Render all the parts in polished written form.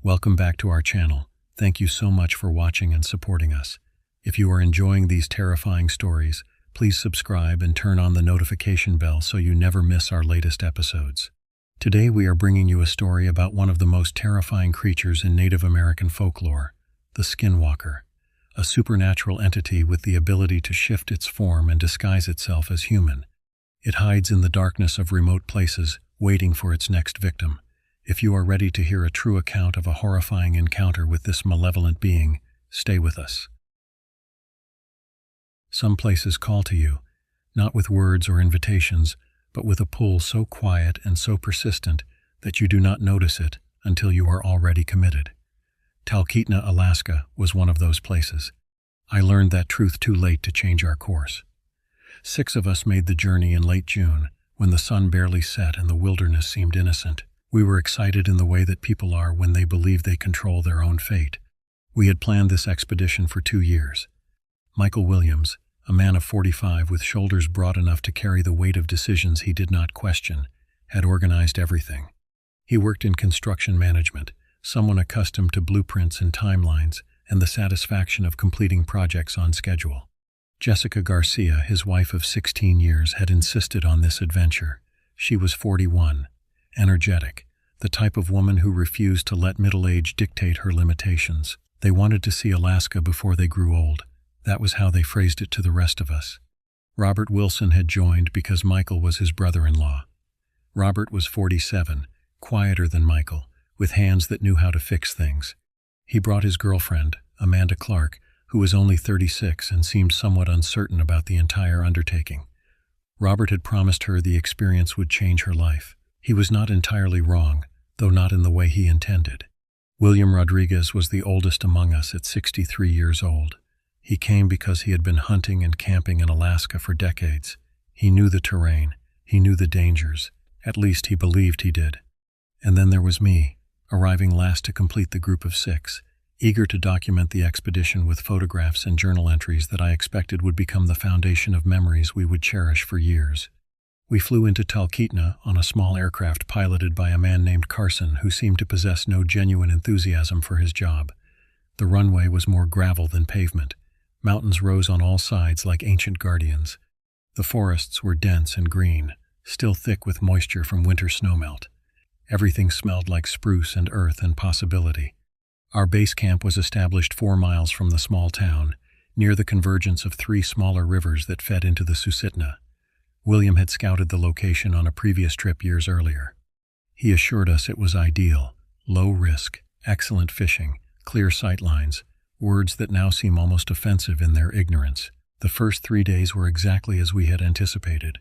Welcome back to our channel. Thank you so much for watching and supporting us. If you are enjoying these terrifying stories, please subscribe and turn on the notification bell so you never miss our latest episodes. Today we are bringing you a story about one of the most terrifying creatures in Native American folklore, the Skinwalker, a supernatural entity with the ability to shift its form and disguise itself as human. It hides in the darkness of remote places, waiting for its next victim. If you are ready to hear a true account of a horrifying encounter with this malevolent being, stay with us. Some places call to you, not with words or invitations, but with a pull so quiet and so persistent that you do not notice it until you are already committed. Talkeetna, Alaska, was one of those places. I learned that truth too late to change our course. 6 of us made the journey in late June, when the sun barely set and the wilderness seemed innocent. We were excited in the way that people are when they believe they control their own fate. We had planned this expedition for 2 years. Michael Williams, a man of 45 with shoulders broad enough to carry the weight of decisions he did not question, had organized everything. He worked in construction management, someone accustomed to blueprints and timelines and the satisfaction of completing projects on schedule. Jessica Garcia, his wife of 16 years, had insisted on this adventure. She was 41, energetic, the type of woman who refused to let middle age dictate her limitations. They wanted to see Alaska before they grew old. That was how they phrased it to the rest of us. Robert Wilson had joined because Michael was his brother-in-law. Robert was 47, quieter than Michael, with hands that knew how to fix things. He brought his girlfriend, Amanda Clark, who was only 36 and seemed somewhat uncertain about the entire undertaking. Robert had promised her the experience would change her life. He was not entirely wrong, though not in the way he intended. William Rodriguez was the oldest among us at 63 years old. He came because he had been hunting and camping in Alaska for decades. He knew the terrain. He knew the dangers. At least he believed he did. And then there was me, arriving last to complete the group of 6, eager to document the expedition with photographs and journal entries that I expected would become the foundation of memories we would cherish for years. We flew into Talkeetna on a small aircraft piloted by a man named Carson who seemed to possess no genuine enthusiasm for his job. The runway was more gravel than pavement. Mountains rose on all sides like ancient guardians. The forests were dense and green, still thick with moisture from winter snowmelt. Everything smelled like spruce and earth and possibility. Our base camp was established 4 miles from the small town, near the convergence of 3 smaller rivers that fed into the Susitna. William had scouted the location on a previous trip years earlier. He assured us it was ideal, low risk, excellent fishing, clear sightlines, words that now seem almost offensive in their ignorance. The first 3 days were exactly as we had anticipated.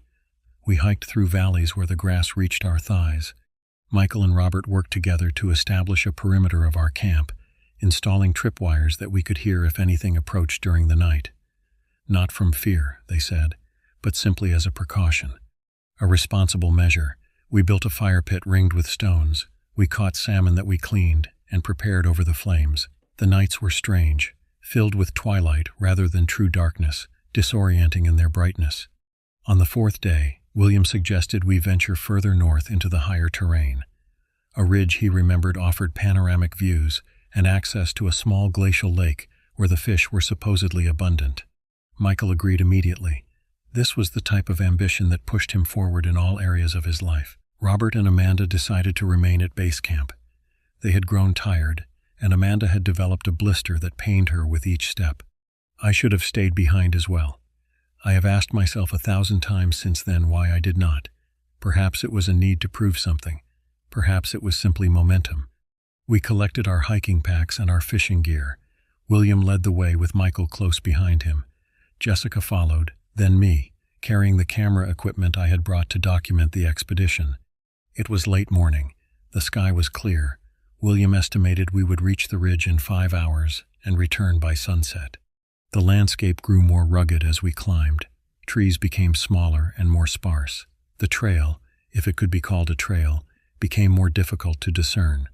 We hiked through valleys where the grass reached our thighs. Michael and Robert worked together to establish a perimeter of our camp, installing tripwires that we could hear if anything approached during the night. Not from fear, they said, but simply as a precaution. A responsible measure. We built a fire pit ringed with stones. We caught salmon that we cleaned and prepared over the flames. The nights were strange, filled with twilight rather than true darkness, disorienting in their brightness. On the 4th day, William suggested we venture further north into the higher terrain. A ridge he remembered offered panoramic views and access to a small glacial lake where the fish were supposedly abundant. Michael agreed immediately. This was the type of ambition that pushed him forward in all areas of his life. Robert and Amanda decided to remain at base camp. They had grown tired, and Amanda had developed a blister that pained her with each step. I should have stayed behind as well. I have asked myself 1,000 times since then why I did not. Perhaps it was a need to prove something. Perhaps it was simply momentum. We collected our hiking packs and our fishing gear. William led the way with Michael close behind him. Jessica followed, then me, carrying the camera equipment I had brought to document the expedition. It was late morning. The sky was clear. William estimated we would reach the ridge in 5 hours and return by sunset. The landscape grew more rugged as we climbed. Trees became smaller and more sparse. The trail, if it could be called a trail, became more difficult to discern.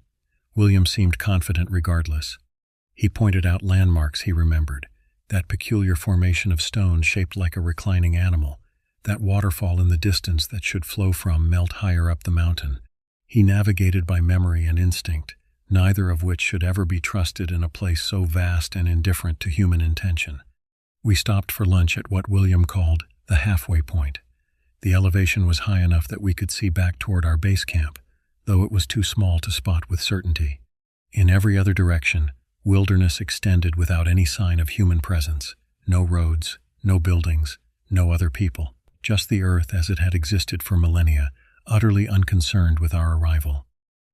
William seemed confident regardless. He pointed out landmarks he remembered. That peculiar formation of stone shaped like a reclining animal, that waterfall in the distance that should flow from melt higher up the mountain. He navigated by memory and instinct, neither of which should ever be trusted in a place so vast and indifferent to human intention. We stopped for lunch at what William called the halfway point. The elevation was high enough that we could see back toward our base camp, though it was too small to spot with certainty. In every other direction, wilderness extended without any sign of human presence. No roads, no buildings, no other people. Just the earth as it had existed for millennia, utterly unconcerned with our arrival.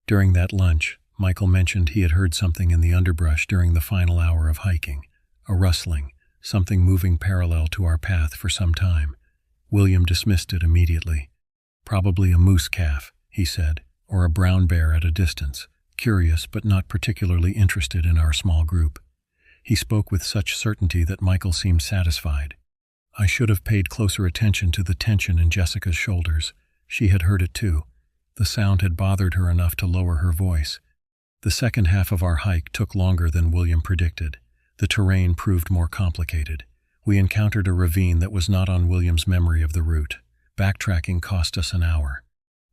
During that lunch, Michael mentioned he had heard something in the underbrush during the final hour of hiking. A rustling, something moving parallel to our path for some time. William dismissed it immediately. Probably a moose calf, he said, or a brown bear at a distance, curious but not particularly interested in our small group. He spoke with such certainty that Michael seemed satisfied. I should have paid closer attention to the tension in Jessica's shoulders. She had heard it too. The sound had bothered her enough to lower her voice. The second half of our hike took longer than William predicted. The terrain proved more complicated. We encountered a ravine that was not on William's memory of the route. Backtracking cost us an hour.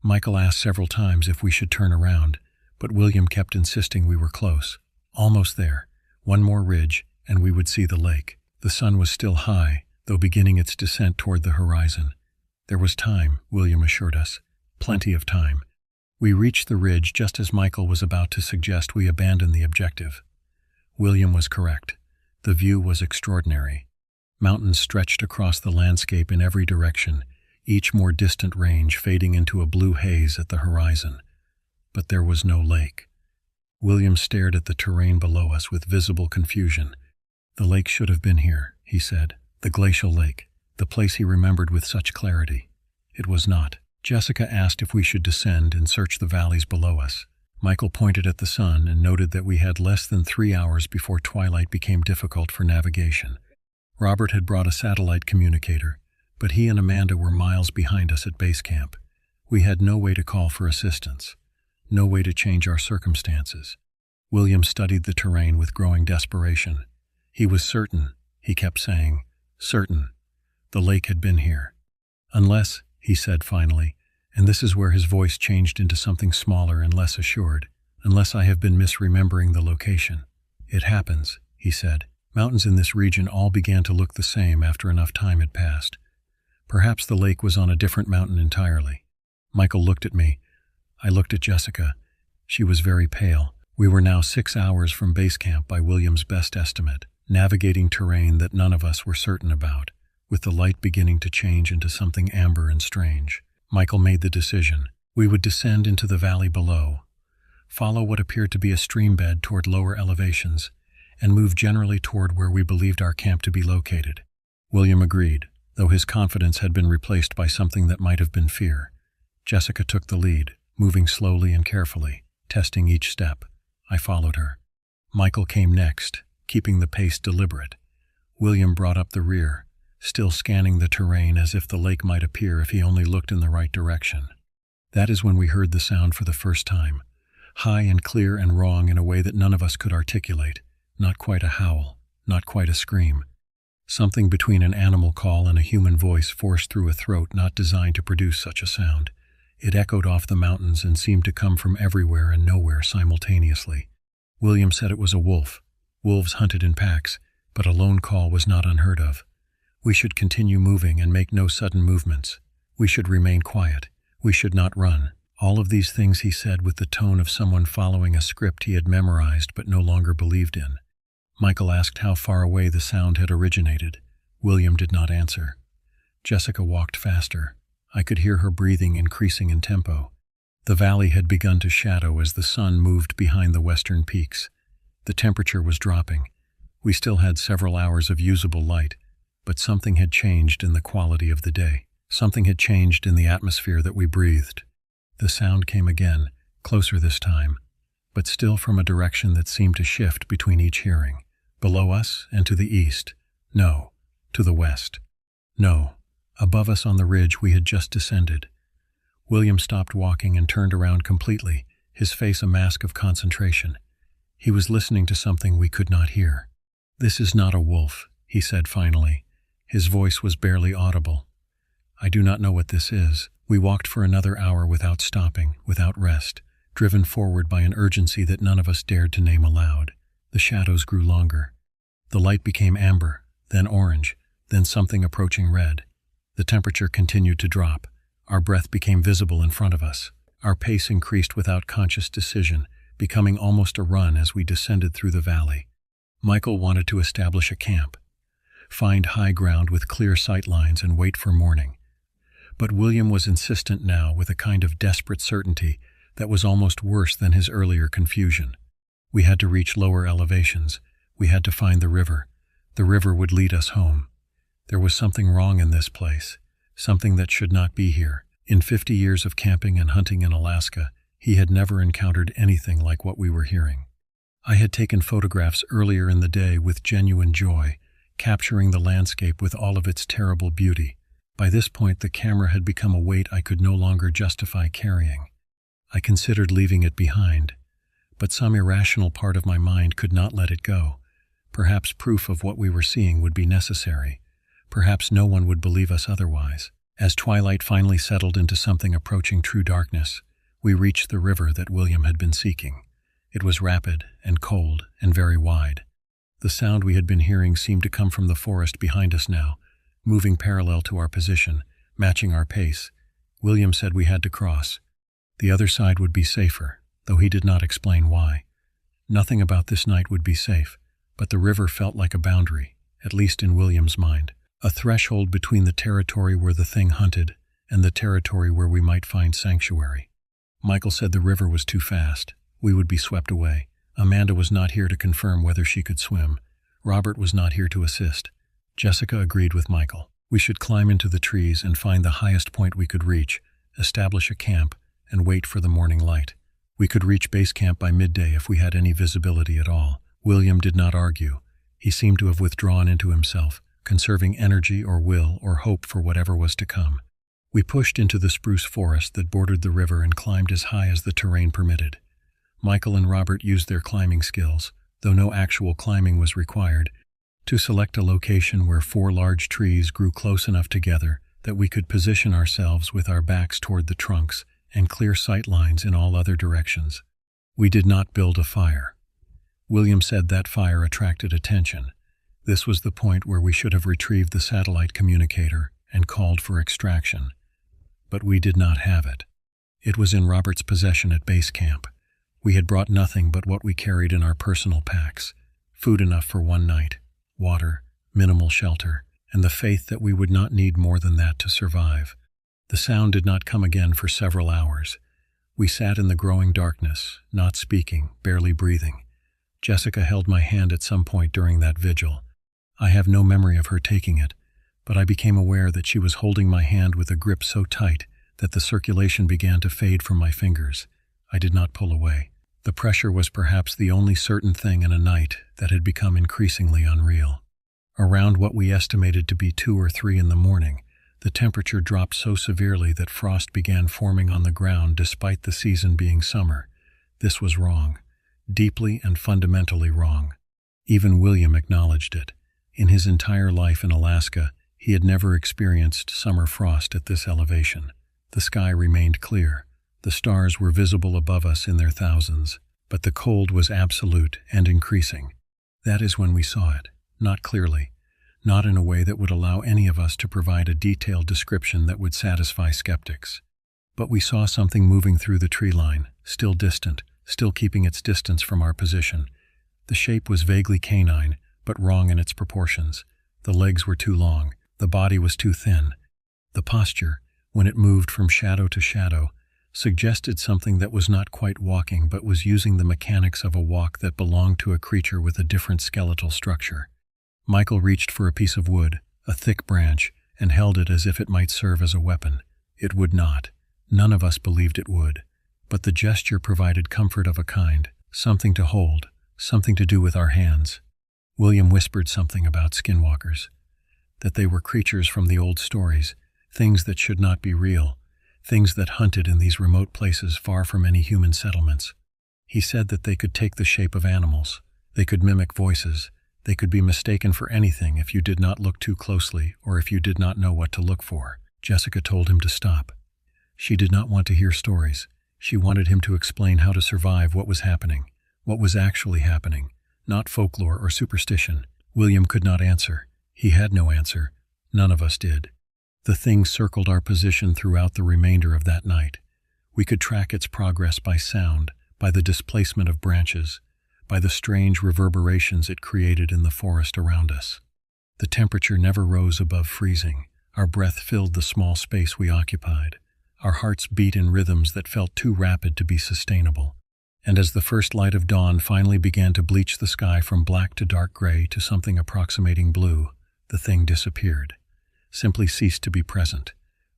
Michael asked several times if we should turn around, but William kept insisting we were close. Almost there. One more ridge, and we would see the lake. The sun was still high, though beginning its descent toward the horizon. There was time, William assured us. Plenty of time. We reached the ridge just as Michael was about to suggest we abandon the objective. William was correct. The view was extraordinary. Mountains stretched across the landscape in every direction, each more distant range fading into a blue haze at the horizon. But there was no lake. William stared at the terrain below us with visible confusion. The lake should have been here, he said. The glacial lake, the place he remembered with such clarity. It was not. Jessica asked if we should descend and search the valleys below us. Michael pointed at the sun and noted that we had less than 3 hours before twilight became difficult for navigation. Robert had brought a satellite communicator, but he and Amanda were miles behind us at base camp. We had no way to call for assistance, no way to change our circumstances. William studied the terrain with growing desperation. He was certain, he kept saying, certain. The lake had been here. Unless, he said finally, and this is where his voice changed into something smaller and less assured, unless I have been misremembering the location. It happens, he said. Mountains in this region all began to look the same after enough time had passed. Perhaps the lake was on a different mountain entirely. Michael looked at me. I looked at Jessica. She was very pale. We were now 6 hours from base camp by William's best estimate, navigating terrain that none of us were certain about, with the light beginning to change into something amber and strange. Michael made the decision. We would descend into the valley below, follow what appeared to be a stream bed toward lower elevations, and move generally toward where we believed our camp to be located. William agreed, though his confidence had been replaced by something that might have been fear. Jessica took the lead, moving slowly and carefully, testing each step. I followed her. Michael came next, keeping the pace deliberate. William brought up the rear, still scanning the terrain as if the lake might appear if he only looked in the right direction. That is when we heard the sound for the first time, high and clear and wrong in a way that none of us could articulate. Not quite a howl, not quite a scream. Something between an animal call and a human voice forced through a throat not designed to produce such a sound. It echoed off the mountains and seemed to come from everywhere and nowhere simultaneously. William said it was a wolf. Wolves hunted in packs, but a lone call was not unheard of. We should continue moving and make no sudden movements. We should remain quiet. We should not run. All of these things he said with the tone of someone following a script he had memorized but no longer believed in. Michael asked how far away the sound had originated. William did not answer. Jessica walked faster. I could hear her breathing increasing in tempo. The valley had begun to shadow as the sun moved behind the western peaks. The temperature was dropping. We still had several hours of usable light, but something had changed in the quality of the day. Something had changed in the atmosphere that we breathed. The sound came again, closer this time, but still from a direction that seemed to shift between each hearing. Below us and to the east. No, to the west. No, above us on the ridge we had just descended. William stopped walking and turned around completely, his face a mask of concentration. He was listening to something we could not hear. "This is not a wolf," he said finally. His voice was barely audible. "I do not know what this is." We walked for another hour without stopping, without rest, driven forward by an urgency that none of us dared to name aloud. The shadows grew longer. The light became amber, then orange, then something approaching red. The temperature continued to drop. Our breath became visible in front of us. Our pace increased without conscious decision, becoming almost a run as we descended through the valley. Michael wanted to establish a camp, find high ground with clear sight lines and wait for morning. But William was insistent now with a kind of desperate certainty that was almost worse than his earlier confusion. We had to reach lower elevations. We had to find the river. The river would lead us home. There was something wrong in this place, something that should not be here. In 50 years of camping and hunting in Alaska, he had never encountered anything like what we were hearing. I had taken photographs earlier in the day with genuine joy, capturing the landscape with all of its terrible beauty. By this point, the camera had become a weight I could no longer justify carrying. I considered leaving it behind, but some irrational part of my mind could not let it go. Perhaps proof of what we were seeing would be necessary. Perhaps no one would believe us otherwise. As twilight finally settled into something approaching true darkness, we reached the river that William had been seeking. It was rapid and cold and very wide. The sound we had been hearing seemed to come from the forest behind us now, moving parallel to our position, matching our pace. William said we had to cross. The other side would be safer, though he did not explain why. Nothing about this night would be safe, but the river felt like a boundary, at least in William's mind. A threshold between the territory where the thing hunted and the territory where we might find sanctuary. Michael said the river was too fast. We would be swept away. Amanda was not here to confirm whether she could swim. Robert was not here to assist. Jessica agreed with Michael. We should climb into the trees and find the highest point we could reach, establish a camp, and wait for the morning light. We could reach base camp by midday if we had any visibility at all. William did not argue. He seemed to have withdrawn into himself, conserving energy or will or hope for whatever was to come. We pushed into the spruce forest that bordered the river and climbed as high as the terrain permitted. Michael and Robert used their climbing skills, though no actual climbing was required, to select a location where 4 large trees grew close enough together that we could position ourselves with our backs toward the trunks and clear sight lines in all other directions. We did not build a fire. William said that fire attracted attention. This was the point where we should have retrieved the satellite communicator and called for extraction. But we did not have it. It was in Robert's possession at base camp. We had brought nothing but what we carried in our personal packs, food enough for one night, water, minimal shelter, and the faith that we would not need more than that to survive. The sound did not come again for several hours. We sat in the growing darkness, not speaking, barely breathing. Jessica held my hand at some point during that vigil. I have no memory of her taking it, but I became aware that she was holding my hand with a grip so tight that the circulation began to fade from my fingers. I did not pull away. The pressure was perhaps the only certain thing in a night that had become increasingly unreal. Around what we estimated to be 2 or 3 in the morning, the temperature dropped so severely that frost began forming on the ground despite the season being summer. This was wrong, deeply and fundamentally wrong. Even William acknowledged it. In his entire life in Alaska, he had never experienced summer frost at this elevation. The sky remained clear. The stars were visible above us in their thousands, but the cold was absolute and increasing. That is when we saw it, not clearly, not in a way that would allow any of us to provide a detailed description that would satisfy skeptics. But we saw something moving through the tree line, still distant, still keeping its distance from our position. The shape was vaguely canine, but wrong in its proportions. The legs were too long, the body was too thin. The posture, when it moved from shadow to shadow, suggested something that was not quite walking but was using the mechanics of a walk that belonged to a creature with a different skeletal structure. Michael reached for a piece of wood, a thick branch, and held it as if it might serve as a weapon. It would not. None of us believed it would. But the gesture provided comfort of a kind, something to hold, something to do with our hands. William whispered something about skinwalkers, that they were creatures from the old stories, things that should not be real, things that hunted in these remote places far from any human settlements. He said that they could take the shape of animals, they could mimic voices, they could be mistaken for anything if you did not look too closely or if you did not know what to look for. Jessica told him to stop. She did not want to hear stories. She wanted him to explain how to survive what was happening, what was actually happening, not folklore or superstition. William could not answer. He had no answer. None of us did. The thing circled our position throughout the remainder of that night. We could track its progress by sound, by the displacement of branches, by the strange reverberations it created in the forest around us. The temperature never rose above freezing. Our breath filled the small space we occupied. Our hearts beat in rhythms that felt too rapid to be sustainable. And as the first light of dawn finally began to bleach the sky from black to dark gray to something approximating blue, the thing disappeared, simply ceased to be present.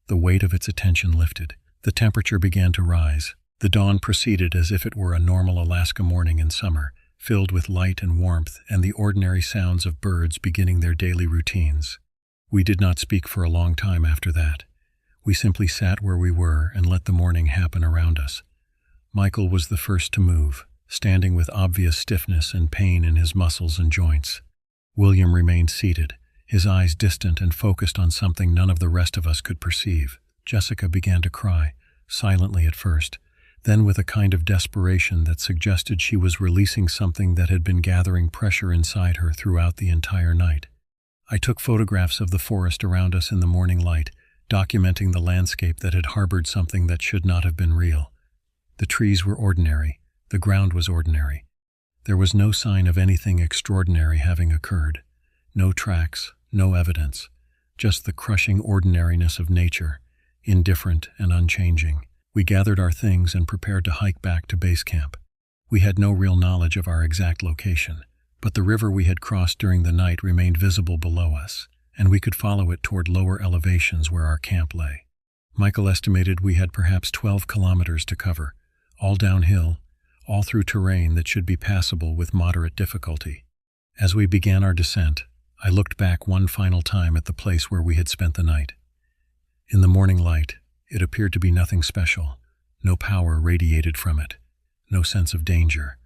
The weight of its attention lifted. The temperature began to rise. The dawn proceeded as if it were a normal Alaska morning in summer, filled with light and warmth and the ordinary sounds of birds beginning their daily routines. We did not speak for a long time after that. We simply sat where we were and let the morning happen around us. Michael was the first to move, standing with obvious stiffness and pain in his muscles and joints. William remained seated, his eyes distant and focused on something none of the rest of us could perceive. Jessica began to cry, silently at first, then with a kind of desperation that suggested she was releasing something that had been gathering pressure inside her throughout the entire night. I took photographs of the forest around us in the morning light, documenting the landscape that had harbored something that should not have been real. The trees were ordinary, the ground was ordinary. There was no sign of anything extraordinary having occurred. No tracks, no evidence, just the crushing ordinariness of nature, indifferent and unchanging. We gathered our things and prepared to hike back to base camp. We had no real knowledge of our exact location, but the river we had crossed during the night remained visible below us, and we could follow it toward lower elevations where our camp lay. Michael estimated we had perhaps 12 kilometers to cover, all downhill, all through terrain that should be passable with moderate difficulty. As we began our descent, I looked back one final time at the place where we had spent the night. In the morning light, it appeared to be nothing special. No power radiated from it, no sense of danger.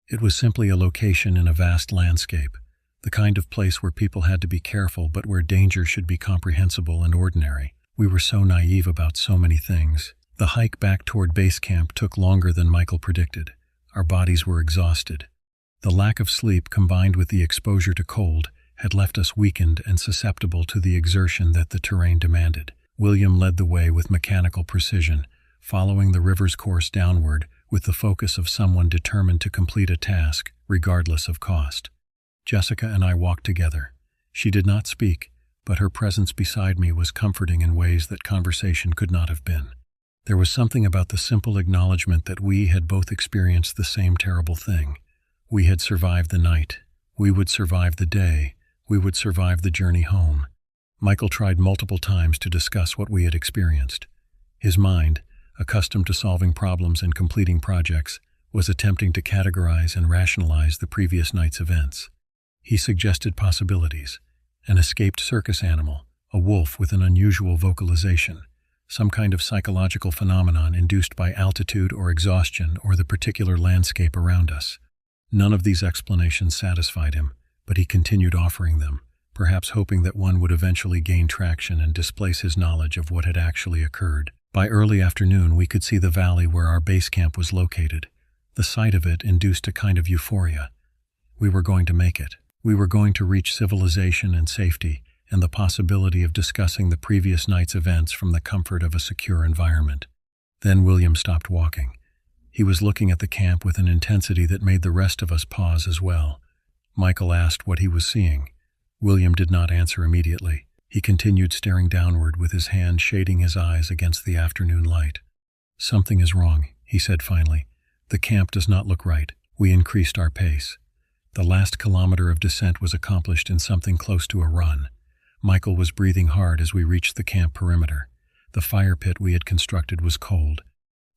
It was simply a location in a vast landscape, the kind of place where people had to be careful but where danger should be comprehensible and ordinary. We were so naive about so many things. The hike back toward base camp took longer than Michael predicted. Our bodies were exhausted. The lack of sleep combined with the exposure to cold had left us weakened and susceptible to the exertion that the terrain demanded. William led the way with mechanical precision, following the river's course downward with the focus of someone determined to complete a task, regardless of cost. Jessica and I walked together. She did not speak, but her presence beside me was comforting in ways that conversation could not have been. There was something about the simple acknowledgement that we had both experienced the same terrible thing. We had survived the night. We would survive the day. We would survive the journey home. Michael tried multiple times to discuss what we had experienced. His mind, accustomed to solving problems and completing projects, was attempting to categorize and rationalize the previous night's events. He suggested possibilities: an escaped circus animal, a wolf with an unusual vocalization, some kind of psychological phenomenon induced by altitude or exhaustion or the particular landscape around us. None of these explanations satisfied him, but he continued offering them, perhaps hoping that one would eventually gain traction and displace his knowledge of what had actually occurred. By early afternoon, we could see the valley where our base camp was located. The sight of it induced a kind of euphoria. We were going to make it. We were going to reach civilization and safety, and the possibility of discussing the previous night's events from the comfort of a secure environment. Then William stopped walking. He was looking at the camp with an intensity that made the rest of us pause as well. Michael asked what he was seeing. William did not answer immediately. He continued staring downward with his hand shading his eyes against the afternoon light. "Something is wrong," he said finally. "The camp does not look right." We increased our pace. The last kilometer of descent was accomplished in something close to a run. Michael was breathing hard as we reached the camp perimeter. The fire pit we had constructed was cold.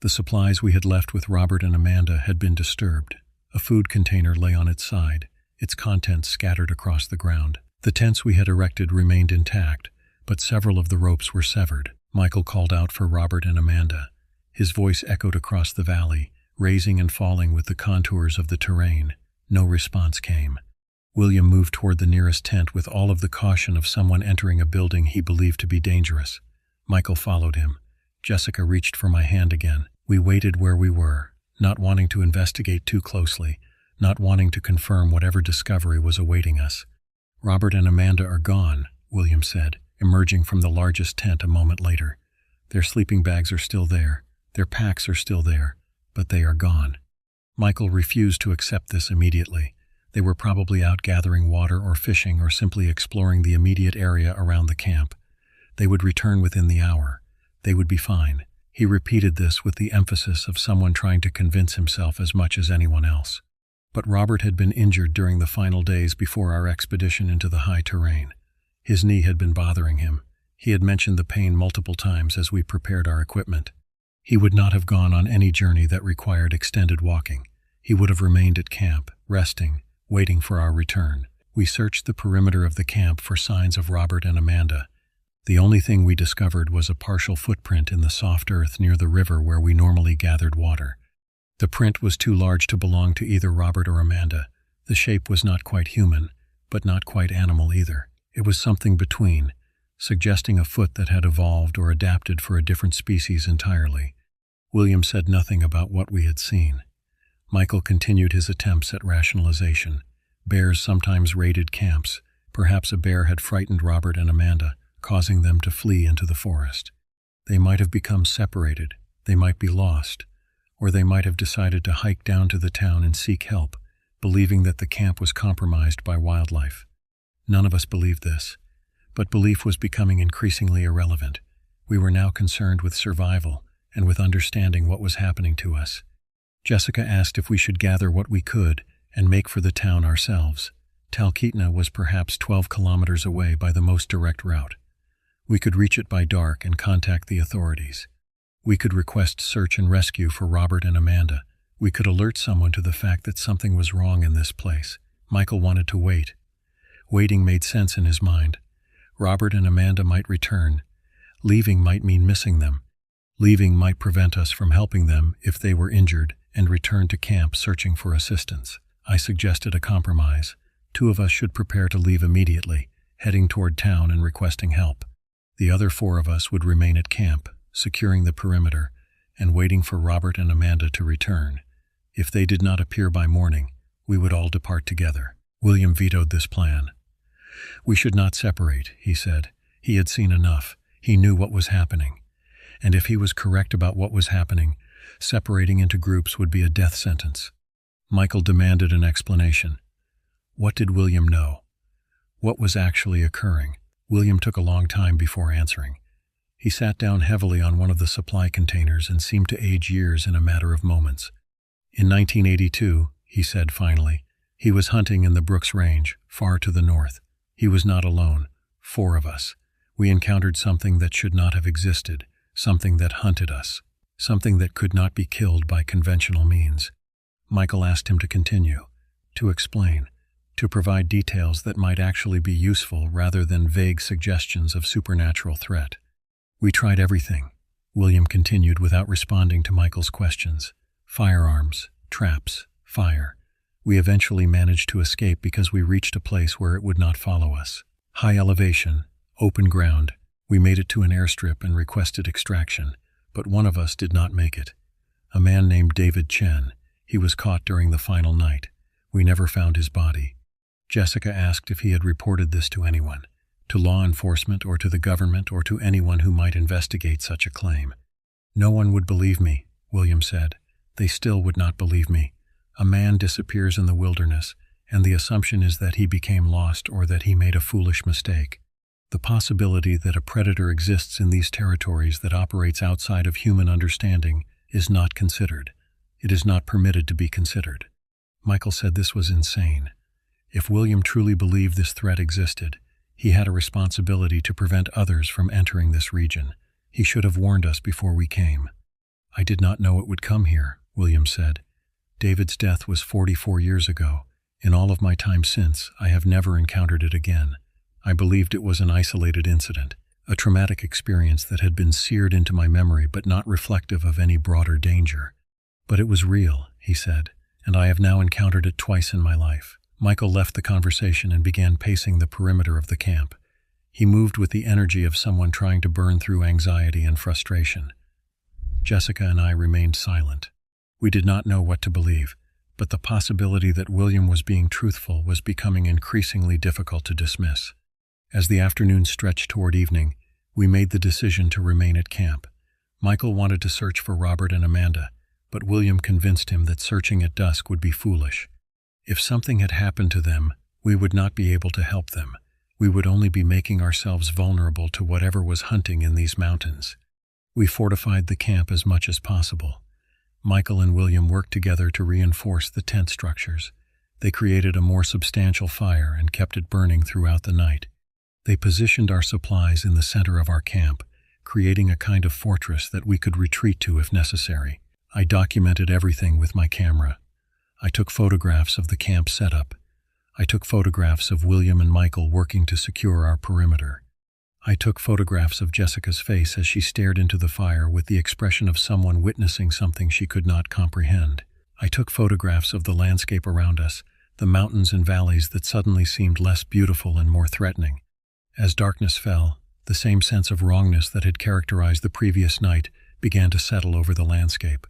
The supplies we had left with Robert and Amanda had been disturbed. A food container lay on its side, its contents scattered across the ground. The tents we had erected remained intact, but several of the ropes were severed. Michael called out for Robert and Amanda. His voice echoed across the valley, raising and falling with the contours of the terrain. No response came. William moved toward the nearest tent with all of the caution of someone entering a building he believed to be dangerous. Michael followed him. Jessica reached for my hand again. We waited where we were, not wanting to investigate too closely, not wanting to confirm whatever discovery was awaiting us. "Robert and Amanda are gone," William said, emerging from the largest tent a moment later. "Their sleeping bags are still there, their packs are still there, but they are gone." Michael refused to accept this immediately. They were probably out gathering water or fishing or simply exploring the immediate area around the camp. They would return within the hour. They would be fine. He repeated this with the emphasis of someone trying to convince himself as much as anyone else. But Robert had been injured during the final days before our expedition into the high terrain. His knee had been bothering him. He had mentioned the pain multiple times as we prepared our equipment. He would not have gone on any journey that required extended walking. He would have remained at camp, resting, waiting for our return. We searched the perimeter of the camp for signs of Robert and Amanda. The only thing we discovered was a partial footprint in the soft earth near the river where we normally gathered water. The print was too large to belong to either Robert or Amanda. The shape was not quite human, but not quite animal either. It was something between, suggesting a foot that had evolved or adapted for a different species entirely. William said nothing about what we had seen. Michael continued his attempts at rationalization. Bears sometimes raided camps. Perhaps a bear had frightened Robert and Amanda, causing them to flee into the forest. They might have become separated, they might be lost, or they might have decided to hike down to the town and seek help, believing that the camp was compromised by wildlife. None of us believed this, but belief was becoming increasingly irrelevant. We were now concerned with survival and with understanding what was happening to us. Jessica asked if we should gather what we could and make for the town ourselves. Talkeetna was perhaps 12 kilometers away by the most direct route. We could reach it by dark and contact the authorities. We could request search and rescue for Robert and Amanda. We could alert someone to the fact that something was wrong in this place. Michael wanted to wait. Waiting made sense in his mind. Robert and Amanda might return. Leaving might mean missing them. Leaving might prevent us from helping them if they were injured and returned to camp searching for assistance. I suggested a compromise. 2 of us should prepare to leave immediately, heading toward town and requesting help. The other 4 of us would remain at camp, securing the perimeter, and waiting for Robert and Amanda to return. If they did not appear by morning, we would all depart together. William vetoed this plan. "We should not separate," he said. He had seen enough. He knew what was happening. And if he was correct about what was happening, separating into groups would be a death sentence. Michael demanded an explanation. What did William know? What was actually occurring? William took a long time before answering. He sat down heavily on one of the supply containers and seemed to age years in a matter of moments. "In 1982, he said finally, he was hunting in the Brooks Range, far to the north. He was not alone. 4 of us. We encountered something that should not have existed, something that hunted us, something that could not be killed by conventional means." Michael asked him to continue, to explain, to provide details that might actually be useful rather than vague suggestions of supernatural threat. "We tried everything," William continued without responding to Michael's questions. "Firearms, traps, fire. We eventually managed to escape because we reached a place where it would not follow us. High elevation, open ground. We made it to an airstrip and requested extraction, but one of us did not make it. A man named David Chen. He was caught during the final night. We never found his body." Jessica asked if he had reported this to anyone, to law enforcement or to the government or to anyone who might investigate such a claim. "No one would believe me," William said. "They still would not believe me. A man disappears in the wilderness, and the assumption is that he became lost or that he made a foolish mistake. The possibility that a predator exists in these territories that operates outside of human understanding is not considered. It is not permitted to be considered." Michael said this was insane. If William truly believed this threat existed, he had a responsibility to prevent others from entering this region. He should have warned us before we came. "I did not know it would come here," William said. "David's death was 44 years ago. In all of my time since, I have never encountered it again. I believed it was an isolated incident, a traumatic experience that had been seared into my memory but not reflective of any broader danger. But it was real," he said, "and I have now encountered it twice in my life." Michael left the conversation and began pacing the perimeter of the camp. He moved with the energy of someone trying to burn through anxiety and frustration. Jessica and I remained silent. We did not know what to believe, but the possibility that William was being truthful was becoming increasingly difficult to dismiss. As the afternoon stretched toward evening, we made the decision to remain at camp. Michael wanted to search for Robert and Amanda, but William convinced him that searching at dusk would be foolish. If something had happened to them, we would not be able to help them. We would only be making ourselves vulnerable to whatever was hunting in these mountains. We fortified the camp as much as possible. Michael and William worked together to reinforce the tent structures. They created a more substantial fire and kept it burning throughout the night. They positioned our supplies in the center of our camp, creating a kind of fortress that we could retreat to if necessary. I documented everything with my camera. I took photographs of the camp setup. I took photographs of William and Michael working to secure our perimeter. I took photographs of Jessica's face as she stared into the fire with the expression of someone witnessing something she could not comprehend. I took photographs of the landscape around us, the mountains and valleys that suddenly seemed less beautiful and more threatening. As darkness fell, the same sense of wrongness that had characterized the previous night began to settle over the landscape.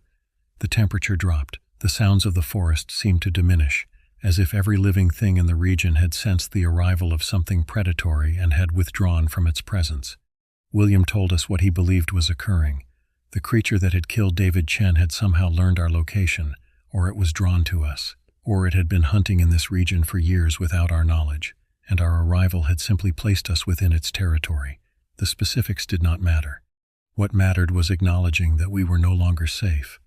The temperature dropped. The sounds of the forest seemed to diminish, as if every living thing in the region had sensed the arrival of something predatory and had withdrawn from its presence. William told us what he believed was occurring. The creature that had killed David Chen had somehow learned our location, or it was drawn to us, or it had been hunting in this region for years without our knowledge, and our arrival had simply placed us within its territory. The specifics did not matter. What mattered was acknowledging that we were no longer safe.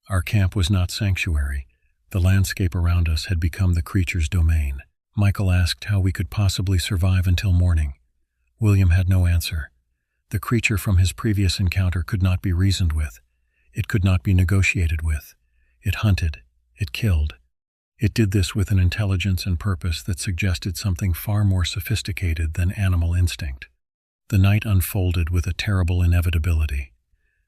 Our camp was not sanctuary. The landscape around us had become the creature's domain. Michael asked how we could possibly survive until morning. William had no answer. The creature from his previous encounter could not be reasoned with. It could not be negotiated with. It hunted. It killed. It did this with an intelligence and purpose that suggested something far more sophisticated than animal instinct. The night unfolded with a terrible inevitability.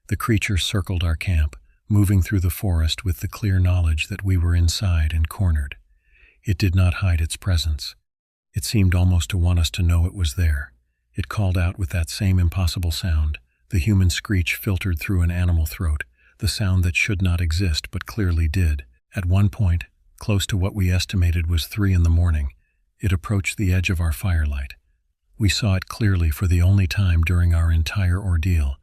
The creature circled our camp, moving through the forest with the clear knowledge that we were inside and cornered. It did not hide its presence. It seemed almost to want us to know it was there. It called out with that same impossible sound. The human screech filtered through an animal throat, the sound that should not exist but clearly did. At one point, close to what we estimated was 3 a.m, it approached the edge of our firelight. We saw it clearly for the only time during our entire ordeal.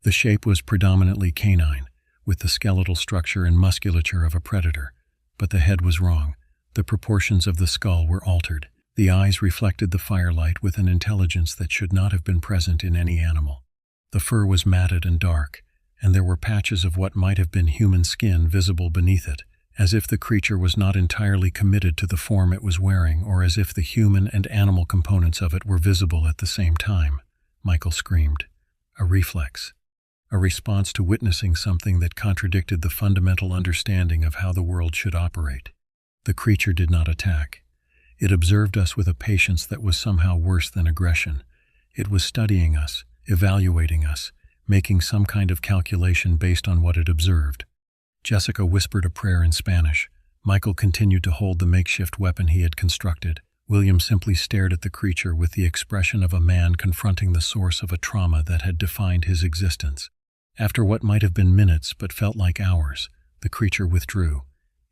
The shape was predominantly canine, with the skeletal structure and musculature of a predator, but the head was wrong. The proportions of the skull were altered. The eyes reflected the firelight with an intelligence that should not have been present in any animal. The fur was matted and dark, and there were patches of what might have been human skin visible beneath it, as if the creature was not entirely committed to the form it was wearing, or as if the human and animal components of it were visible at the same time. Michael screamed. A reflex. A response to witnessing something that contradicted the fundamental understanding of how the world should operate. The creature did not attack. It observed us with a patience that was somehow worse than aggression. It was studying us, evaluating us, making some kind of calculation based on what it observed. Jessica whispered a prayer in Spanish. Michael continued to hold the makeshift weapon he had constructed. William simply stared at the creature with the expression of a man confronting the source of a trauma that had defined his existence. After what might have been minutes but felt like hours, the creature withdrew.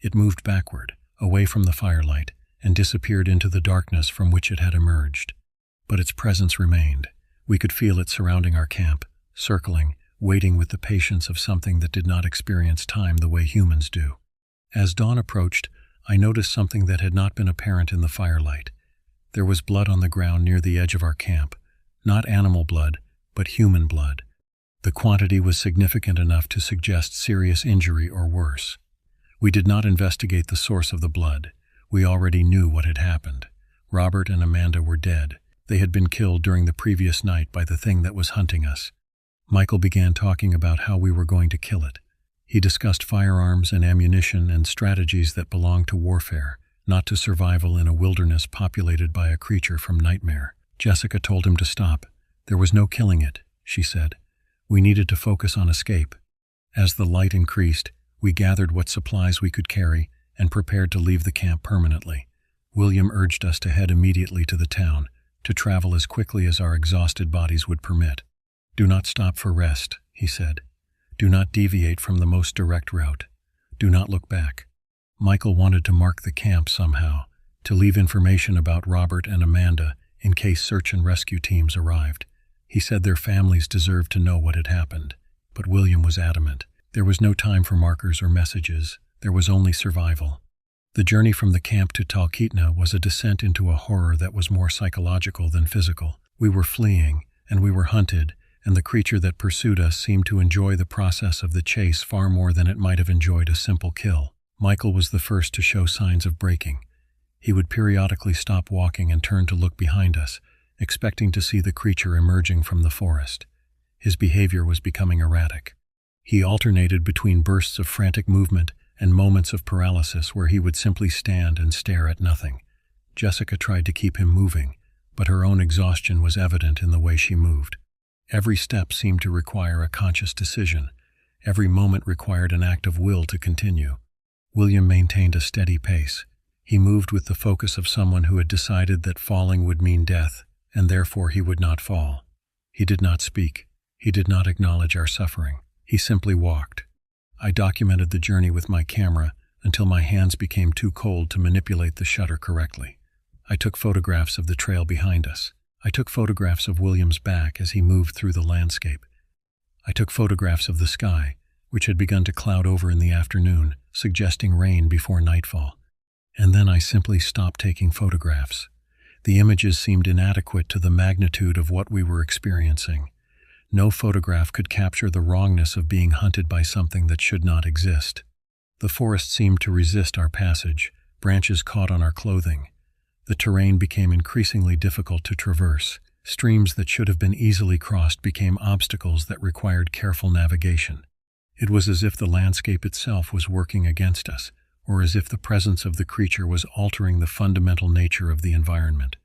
It moved backward, away from the firelight, and disappeared into the darkness from which it had emerged. But its presence remained. We could feel it surrounding our camp, circling, waiting with the patience of something that did not experience time the way humans do. As dawn approached, I noticed something that had not been apparent in the firelight. There was blood on the ground near the edge of our camp. Not animal blood, but human blood. The quantity was significant enough to suggest serious injury or worse. We did not investigate the source of the blood. We already knew what had happened. Robert and Amanda were dead. They had been killed during the previous night by the thing that was hunting us. Michael began talking about how we were going to kill it. He discussed firearms and ammunition and strategies that belonged to warfare, not to survival in a wilderness populated by a creature from nightmare. Jessica told him to stop. There was no killing it, she said. We needed to focus on escape. As the light increased, we gathered what supplies we could carry and prepared to leave the camp permanently. William urged us to head immediately to the town, to travel as quickly as our exhausted bodies would permit. Do not stop for rest, he said. Do not deviate from the most direct route. Do not look back. Michael wanted to mark the camp somehow, to leave information about Robert and Amanda in case search and rescue teams arrived. He said their families deserved to know what had happened, but William was adamant. There was no time for markers or messages. There was only survival. The journey from the camp to Talkeetna was a descent into a horror that was more psychological than physical. We were fleeing, and we were hunted, and the creature that pursued us seemed to enjoy the process of the chase far more than it might have enjoyed a simple kill. Michael was the first to show signs of breaking. He would periodically stop walking and turn to look behind us, expecting to see the creature emerging from the forest. His behavior was becoming erratic. He alternated between bursts of frantic movement and moments of paralysis where he would simply stand and stare at nothing. Jessica tried to keep him moving, but her own exhaustion was evident in the way she moved. Every step seemed to require a conscious decision. Every moment required an act of will to continue. William maintained a steady pace. He moved with the focus of someone who had decided that falling would mean death, and therefore he would not fall. He did not speak. He did not acknowledge our suffering. He simply walked. I documented the journey with my camera until my hands became too cold to manipulate the shutter correctly. I took photographs of the trail behind us. I took photographs of William's back as he moved through the landscape. I took photographs of the sky, which had begun to cloud over in the afternoon, suggesting rain before nightfall. And then I simply stopped taking photographs. The images seemed inadequate to the magnitude of what we were experiencing. No photograph could capture the wrongness of being hunted by something that should not exist. The forest seemed to resist our passage. Branches caught on our clothing. The terrain became increasingly difficult to traverse. Streams that should have been easily crossed became obstacles that required careful navigation. It was as if the landscape itself was working against us, or as if the presence of the creature was altering the fundamental nature of the environment.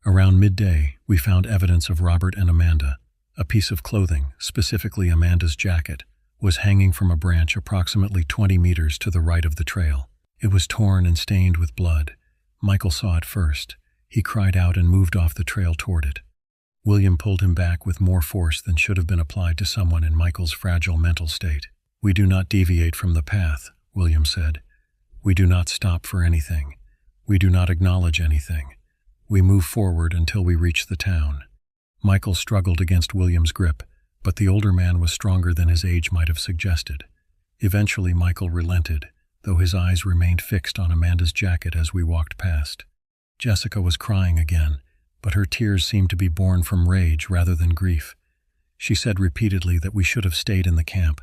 Around midday, we found evidence of Robert and Amanda. A piece of clothing, specifically Amanda's jacket, was hanging from a branch approximately 20 meters to the right of the trail. It was torn and stained with blood. Michael saw it first. He cried out and moved off the trail toward it. William pulled him back with more force than should have been applied to someone in Michael's fragile mental state. "We do not deviate from the path," William said. "We do not stop for anything. We do not acknowledge anything. We move forward until we reach the town." Michael struggled against William's grip, but the older man was stronger than his age might have suggested. Eventually Michael relented, though his eyes remained fixed on Amanda's jacket as we walked past. Jessica was crying again, but her tears seemed to be born from rage rather than grief. She said repeatedly that we should have stayed in the camp.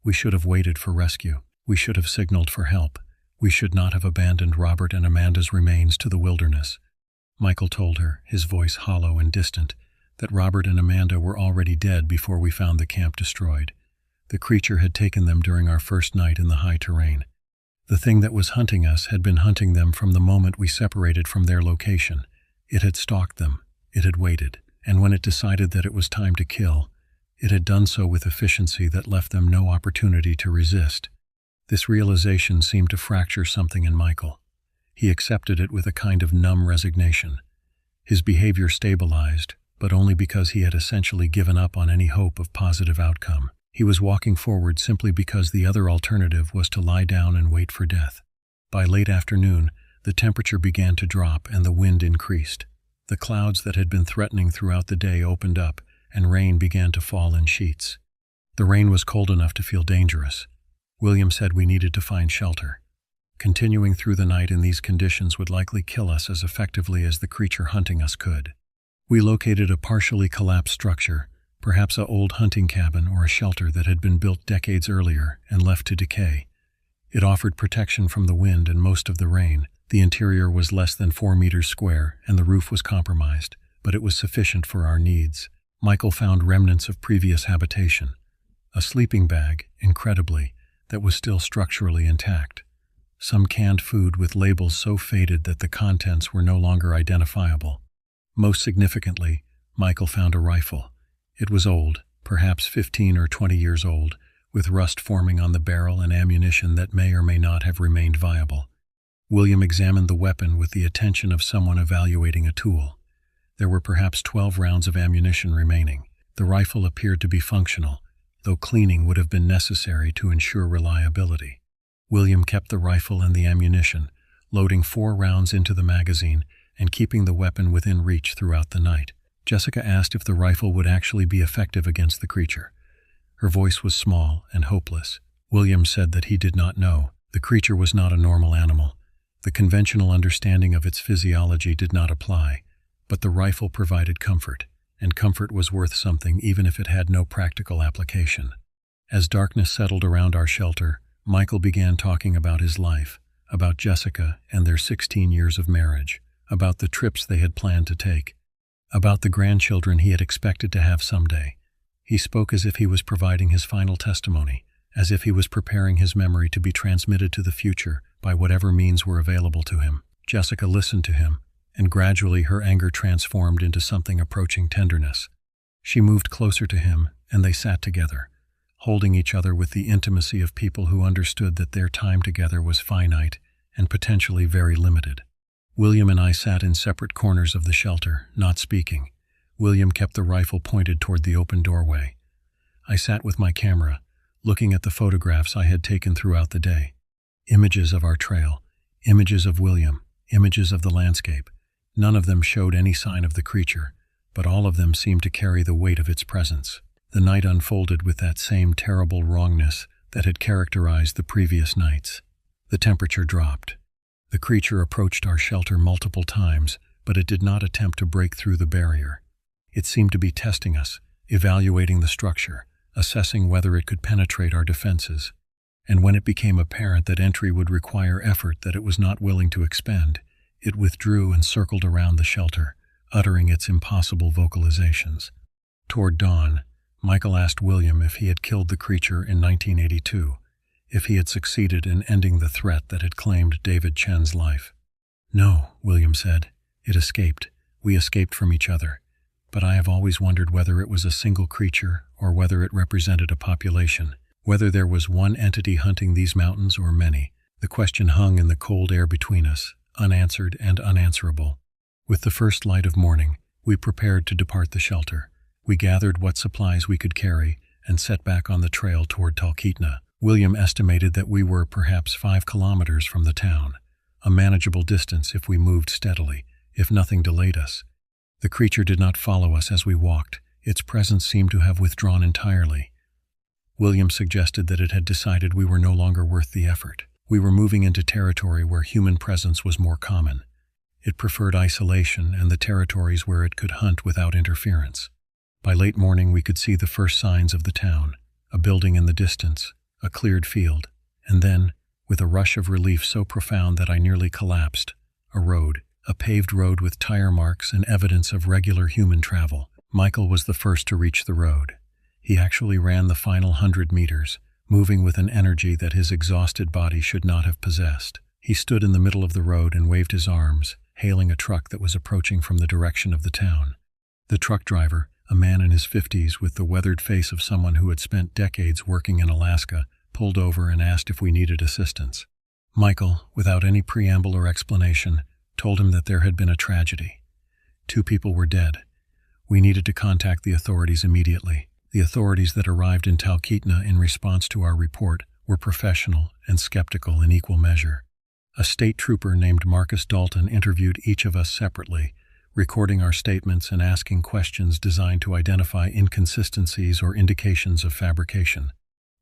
We should have waited for rescue. We should have signaled for help. We should not have abandoned Robert and Amanda's remains to the wilderness. Michael told her, his voice hollow and distant, that Robert and Amanda were already dead before we found the camp destroyed. The creature had taken them during our first night in the high terrain. The thing that was hunting us had been hunting them from the moment we separated from their location. It had stalked them. It had waited. And when it decided that it was time to kill, it had done so with efficiency that left them no opportunity to resist. This realization seemed to fracture something in Michael. He accepted it with a kind of numb resignation. His behavior stabilized, but only because he had essentially given up on any hope of positive outcome. He was walking forward simply because the other alternative was to lie down and wait for death. By late afternoon, the temperature began to drop and the wind increased. The clouds that had been threatening throughout the day opened up, and rain began to fall in sheets. The rain was cold enough to feel dangerous. William said we needed to find shelter. Continuing through the night in these conditions would likely kill us as effectively as the creature hunting us could. We located a partially collapsed structure, perhaps an old hunting cabin or a shelter that had been built decades earlier and left to decay. It offered protection from the wind and most of the rain. The interior was less than 4 meters square and the roof was compromised, but it was sufficient for our needs. Michael found remnants of previous habitation. A sleeping bag, incredibly, that was still structurally intact. Some canned food with labels so faded that the contents were no longer identifiable. Most significantly, Michael found a rifle. It was old, perhaps 15 or 20 years old, with rust forming on the barrel and ammunition that may or may not have remained viable. William examined the weapon with the attention of someone evaluating a tool. There were perhaps 12 rounds of ammunition remaining. The rifle appeared to be functional, though cleaning would have been necessary to ensure reliability. William kept the rifle and the ammunition, loading 4 rounds into the magazine and keeping the weapon within reach throughout the night. Jessica asked if the rifle would actually be effective against the creature. Her voice was small and hopeless. William said that he did not know. The creature was not a normal animal. The conventional understanding of its physiology did not apply, but the rifle provided comfort, and comfort was worth something even if it had no practical application. As darkness settled around our shelter, Michael began talking about his life, about Jessica and their 16 years of marriage, about the trips they had planned to take, about the grandchildren he had expected to have someday. He spoke as if he was providing his final testimony, as if he was preparing his memory to be transmitted to the future by whatever means were available to him. Jessica listened to him, and gradually her anger transformed into something approaching tenderness. She moved closer to him, and they sat together, holding each other with the intimacy of people who understood that their time together was finite and potentially very limited. William and I sat in separate corners of the shelter, not speaking. William kept the rifle pointed toward the open doorway. I sat with my camera, looking at the photographs I had taken throughout the day. Images of our trail, images of William, images of the landscape. None of them showed any sign of the creature, but all of them seemed to carry the weight of its presence. The night unfolded with that same terrible wrongness that had characterized the previous nights. The temperature dropped. The creature approached our shelter multiple times, but it did not attempt to break through the barrier. It seemed to be testing us, evaluating the structure, assessing whether it could penetrate our defenses. And when it became apparent that entry would require effort that it was not willing to expend, it withdrew and circled around the shelter, uttering its impossible vocalizations. Toward dawn, Michael asked William if he had killed the creature in 1982, if he had succeeded in ending the threat that had claimed David Chen's life. "No," William said. "It escaped. We escaped from each other. But I have always wondered whether it was a single creature or whether it represented a population, whether there was one entity hunting these mountains or many." The question hung in the cold air between us, unanswered and unanswerable. With the first light of morning, we prepared to depart the shelter. We gathered what supplies we could carry and set back on the trail toward Talkeetna. William estimated that we were perhaps 5 kilometers from the town, a manageable distance if we moved steadily, if nothing delayed us. The creature did not follow us as we walked. Its presence seemed to have withdrawn entirely. William suggested that it had decided we were no longer worth the effort. We were moving into territory where human presence was more common. It preferred isolation and the territories where it could hunt without interference. By late morning we could see the first signs of the town, a building in the distance, a cleared field, and then, with a rush of relief so profound that I nearly collapsed, a road, a paved road with tire marks and evidence of regular human travel. Michael was the first to reach the road. He actually ran the final 100 meters, moving with an energy that his exhausted body should not have possessed. He stood in the middle of the road and waved his arms, hailing a truck that was approaching from the direction of the town. The truck driver, a man in his 50s with the weathered face of someone who had spent decades working in Alaska, pulled over and asked if we needed assistance. Michael, without any preamble or explanation, told him that there had been a tragedy. 2 people were dead. We needed to contact the authorities immediately. The authorities that arrived in Talkeetna in response to our report were professional and skeptical in equal measure. A state trooper named Marcus Dalton interviewed each of us separately, recording our statements and asking questions designed to identify inconsistencies or indications of fabrication.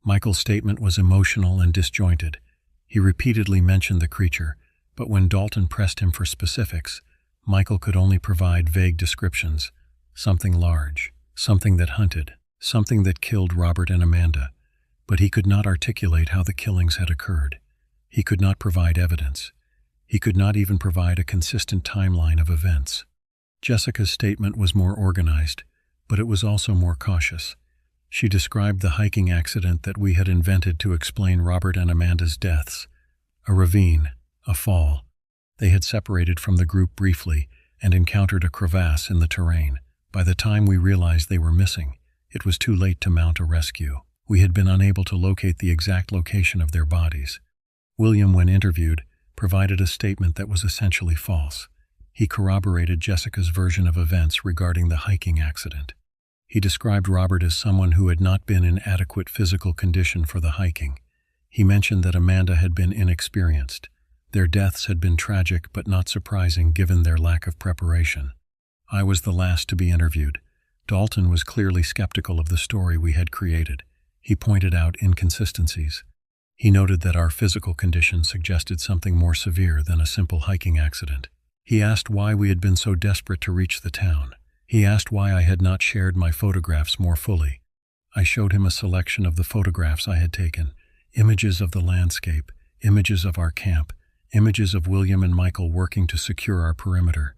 Michael's statement was emotional and disjointed. He repeatedly mentioned the creature, but when Dalton pressed him for specifics, Michael could only provide vague descriptions. Something large, something that hunted, something that killed Robert and Amanda, but he could not articulate how the killings had occurred. He could not provide evidence. He could not even provide a consistent timeline of events. Jessica's statement was more organized, but it was also more cautious. She described the hiking accident that we had invented to explain Robert and Amanda's deaths. A ravine, a fall. They had separated from the group briefly and encountered a crevasse in the terrain. By the time we realized they were missing, it was too late to mount a rescue. We had been unable to locate the exact location of their bodies. William, when interviewed, provided a statement that was essentially false. He corroborated Jessica's version of events regarding the hiking accident. He described Robert as someone who had not been in adequate physical condition for the hiking. He mentioned that Amanda had been inexperienced. Their deaths had been tragic but not surprising given their lack of preparation. I was the last to be interviewed. Dalton was clearly skeptical of the story we had created. He pointed out inconsistencies. He noted that our physical condition suggested something more severe than a simple hiking accident. He asked why we had been so desperate to reach the town. He asked why I had not shared my photographs more fully. I showed him a selection of the photographs I had taken, images of the landscape, images of our camp, images of William and Michael working to secure our perimeter.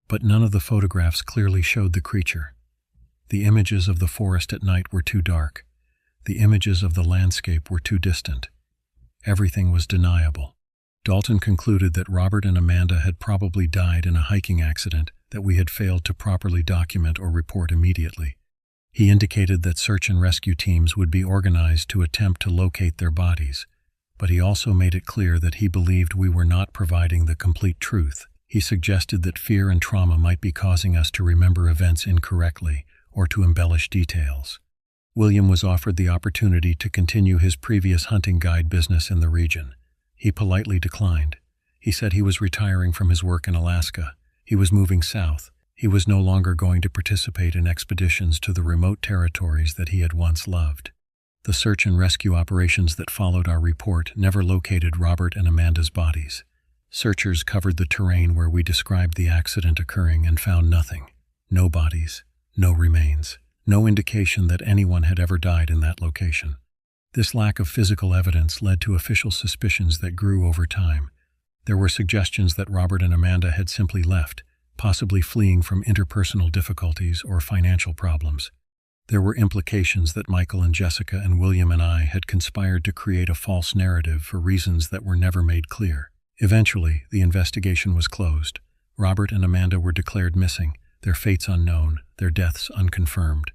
But none of the photographs clearly showed the creature. The images of the forest at night were too dark. The images of the landscape were too distant. Everything was deniable. Dalton concluded that Robert and Amanda had probably died in a hiking accident that we had failed to properly document or report immediately. He indicated that search and rescue teams would be organized to attempt to locate their bodies, but he also made it clear that he believed we were not providing the complete truth. He suggested that fear and trauma might be causing us to remember events incorrectly or to embellish details. William was offered the opportunity to continue his previous hunting guide business in the region. He politely declined. He said he was retiring from his work in Alaska. He was moving south. He was no longer going to participate in expeditions to the remote territories that he had once loved. The search and rescue operations that followed our report never located Robert and Amanda's bodies. Searchers covered the terrain where we described the accident occurring and found nothing. No bodies, no remains, no indication that anyone had ever died in that location. This lack of physical evidence led to official suspicions that grew over time. There were suggestions that Robert and Amanda had simply left, possibly fleeing from interpersonal difficulties or financial problems. There were implications that Michael and Jessica and William and I had conspired to create a false narrative for reasons that were never made clear. Eventually, the investigation was closed. Robert and Amanda were declared missing, their fates unknown, their deaths unconfirmed.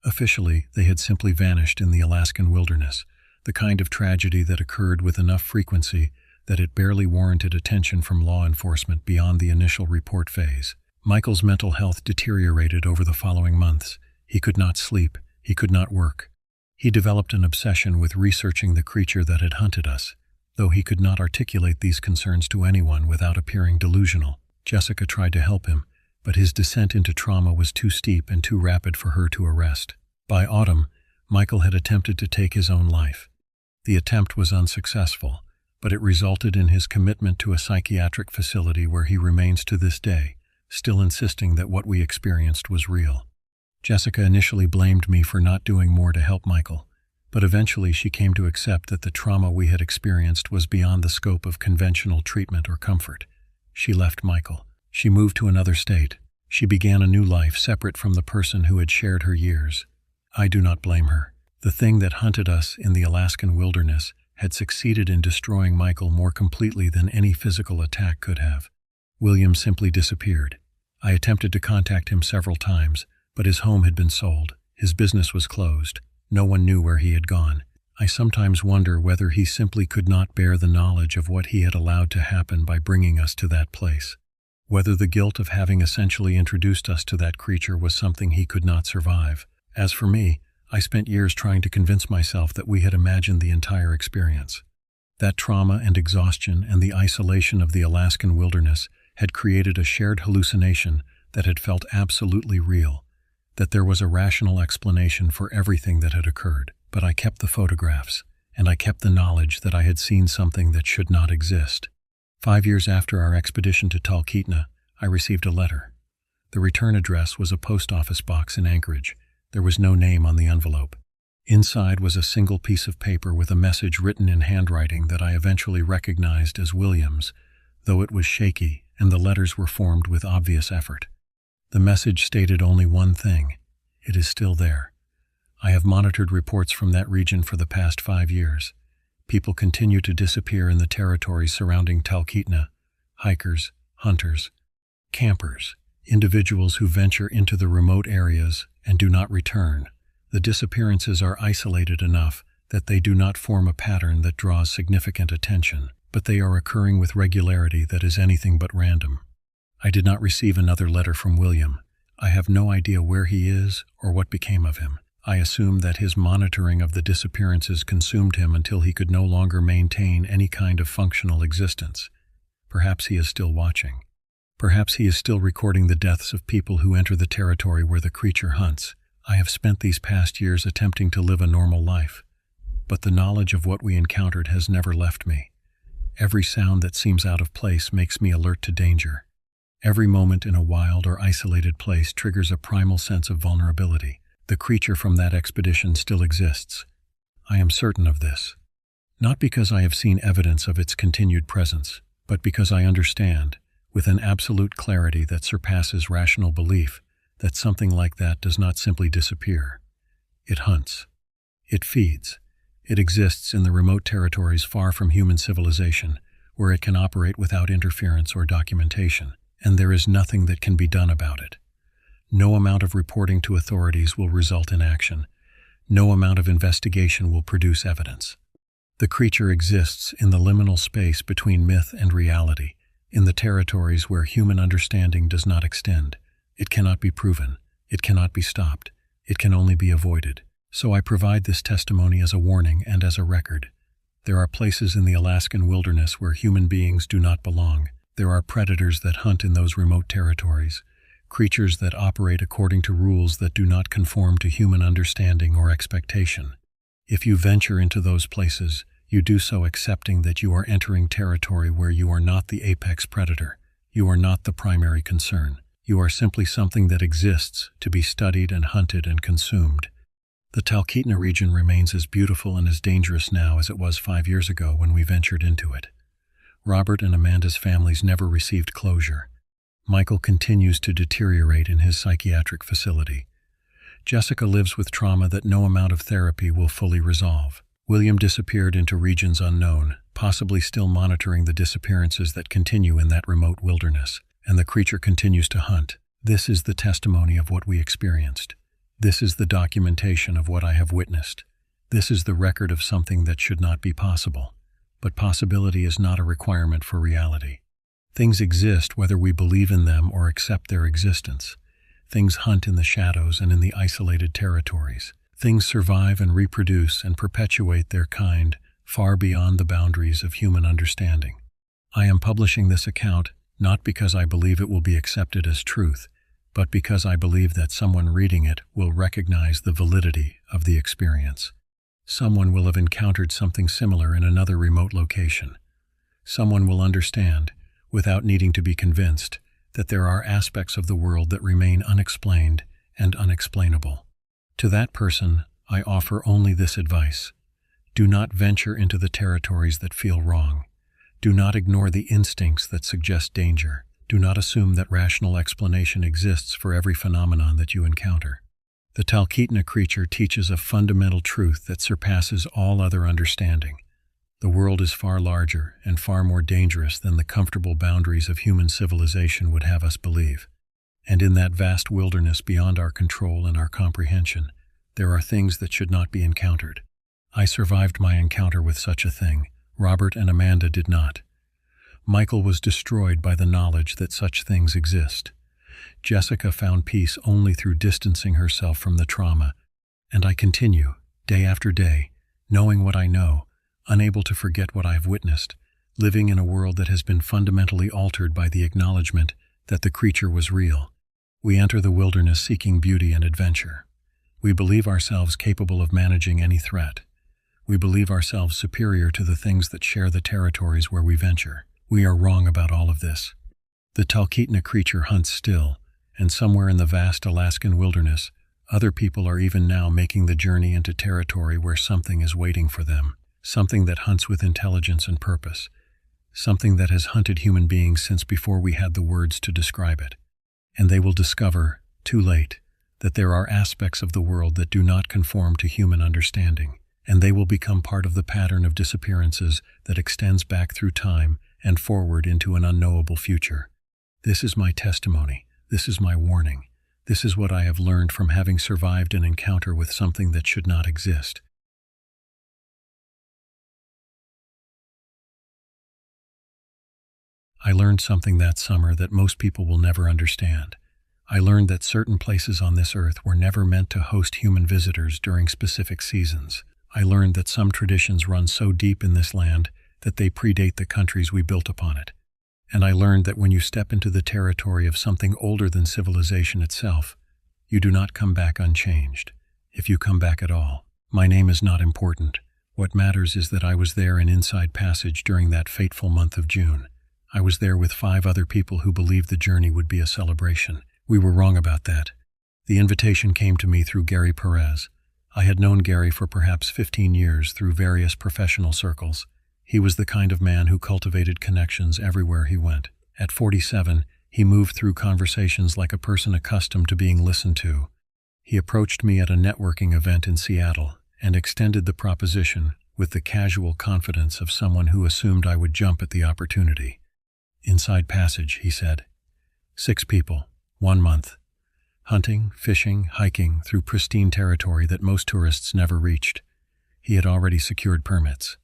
Officially, they had simply vanished in the Alaskan wilderness, the kind of tragedy that occurred with enough frequency that it barely warranted attention from law enforcement beyond the initial report phase. Michael's mental health deteriorated over the following months. He could not sleep. He could not work. He developed an obsession with researching the creature that had hunted us, though he could not articulate these concerns to anyone without appearing delusional. Jessica tried to help him, but his descent into trauma was too steep and too rapid for her to arrest. By autumn, Michael had attempted to take his own life. The attempt was unsuccessful, but it resulted in his commitment to a psychiatric facility where he remains to this day, still insisting that what we experienced was real. Jessica initially blamed me for not doing more to help Michael, but eventually she came to accept that the trauma we had experienced was beyond the scope of conventional treatment or comfort. She left Michael. She moved to another state. She began a new life separate from the person who had shared her years. I do not blame her. The thing that hunted us in the Alaskan wilderness had succeeded in destroying Michael more completely than any physical attack could have. William simply disappeared. I attempted to contact him several times, but his home had been sold. His business was closed. No one knew where he had gone. I sometimes wonder whether he simply could not bear the knowledge of what he had allowed to happen by bringing us to that place. Whether the guilt of having essentially introduced us to that creature was something he could not survive. As for me, I spent years trying to convince myself that we had imagined the entire experience. That trauma and exhaustion and the isolation of the Alaskan wilderness had created a shared hallucination that had felt absolutely real, that there was a rational explanation for everything that had occurred. But I kept the photographs, and I kept the knowledge that I had seen something that should not exist. 5 years after our expedition to Talkeetna, I received a letter. The return address was a post office box in Anchorage. There was no name on the envelope. Inside was a single piece of paper with a message written in handwriting that I eventually recognized as William's, though it was shaky and the letters were formed with obvious effort. The message stated only one thing: it is still there. I have monitored reports from that region for the past 5 years. People continue to disappear in the territories surrounding Talkeetna: hikers, hunters, campers, individuals who venture into the remote areas and do not return. The disappearances are isolated enough that they do not form a pattern that draws significant attention, but they are occurring with regularity that is anything but random. I did not receive another letter from William. I have no idea where he is or what became of him. I assume that his monitoring of the disappearances consumed him until he could no longer maintain any kind of functional existence. Perhaps he is still watching. Perhaps he is still recording the deaths of people who enter the territory where the creature hunts. I have spent these past years attempting to live a normal life, but the knowledge of what we encountered has never left me. Every sound that seems out of place makes me alert to danger. Every moment in a wild or isolated place triggers a primal sense of vulnerability. The creature from that expedition still exists. I am certain of this. Not because I have seen evidence of its continued presence, but because I understand, with an absolute clarity that surpasses rational belief, that something like that does not simply disappear. It hunts. It feeds. It exists in the remote territories far from human civilization, where it can operate without interference or documentation, and there is nothing that can be done about it. No amount of reporting to authorities will result in action. No amount of investigation will produce evidence. The creature exists in the liminal space between myth and reality, in the territories where human understanding does not extend. It cannot be proven. It cannot be stopped. It can only be avoided. So I provide this testimony as a warning and as a record. There are places in the Alaskan wilderness where human beings do not belong. There are predators that hunt in those remote territories, creatures that operate according to rules that do not conform to human understanding or expectation. If you venture into those places, you do so accepting that you are entering territory where you are not the apex predator. You are not the primary concern. You are simply something that exists to be studied and hunted and consumed. The Talkeetna region remains as beautiful and as dangerous now as it was 5 years ago when we ventured into it. Robert and Amanda's families never received closure. Michael continues to deteriorate in his psychiatric facility. Jessica lives with trauma that no amount of therapy will fully resolve. William disappeared into regions unknown, possibly still monitoring the disappearances that continue in that remote wilderness, and the creature continues to hunt. This is the testimony of what we experienced. This is the documentation of what I have witnessed. This is the record of something that should not be possible. But possibility is not a requirement for reality. Things exist whether we believe in them or accept their existence. Things hunt in the shadows and in the isolated territories. Things survive and reproduce and perpetuate their kind far beyond the boundaries of human understanding. I am publishing this account not because I believe it will be accepted as truth, but because I believe that someone reading it will recognize the validity of the experience. Someone will have encountered something similar in another remote location. Someone will understand, without needing to be convinced, that there are aspects of the world that remain unexplained and unexplainable. To that person, I offer only this advice. Do not venture into the territories that feel wrong. Do not ignore the instincts that suggest danger. Do not assume that rational explanation exists for every phenomenon that you encounter. The Talkeetna creature teaches a fundamental truth that surpasses all other understanding. The world is far larger and far more dangerous than the comfortable boundaries of human civilization would have us believe. And in that vast wilderness beyond our control and our comprehension, there are things that should not be encountered. I survived my encounter with such a thing. Robert and Amanda did not. Michael was destroyed by the knowledge that such things exist. Jessica found peace only through distancing herself from the trauma, and I continue, day after day, knowing what I know, unable to forget what I have witnessed, living in a world that has been fundamentally altered by the acknowledgement that the creature was real. We enter the wilderness seeking beauty and adventure. We believe ourselves capable of managing any threat. We believe ourselves superior to the things that share the territories where we venture. We are wrong about all of this. The Talkeetna creature hunts still, and somewhere in the vast Alaskan wilderness, other people are even now making the journey into territory where something is waiting for them, something that hunts with intelligence and purpose, something that has hunted human beings since before we had the words to describe it. And they will discover, too late, that there are aspects of the world that do not conform to human understanding, and they will become part of the pattern of disappearances that extends back through time and forward into an unknowable future. This is my testimony. This is my warning. This is what I have learned from having survived an encounter with something that should not exist. I learned something that summer that most people will never understand. I learned that certain places on this earth were never meant to host human visitors during specific seasons. I learned that some traditions run so deep in this land that they predate the countries we built upon it. And I learned that when you step into the territory of something older than civilization itself, you do not come back unchanged, if you come back at all. My name is not important. What matters is that I was there in Inside Passage during that fateful month of June. I was there with 5 other people who believed the journey would be a celebration. We were wrong about that. The invitation came to me through Gary Perez. I had known Gary for perhaps 15 years through various professional circles. He was the kind of man who cultivated connections everywhere he went. At 47, he moved through conversations like a person accustomed to being listened to. He approached me at a networking event in Seattle and extended the proposition with the casual confidence of someone who assumed I would jump at the opportunity. Inside Passage, he said. 6 people, 1 month. Hunting, fishing, hiking through pristine territory that most tourists never reached. He had already secured permits.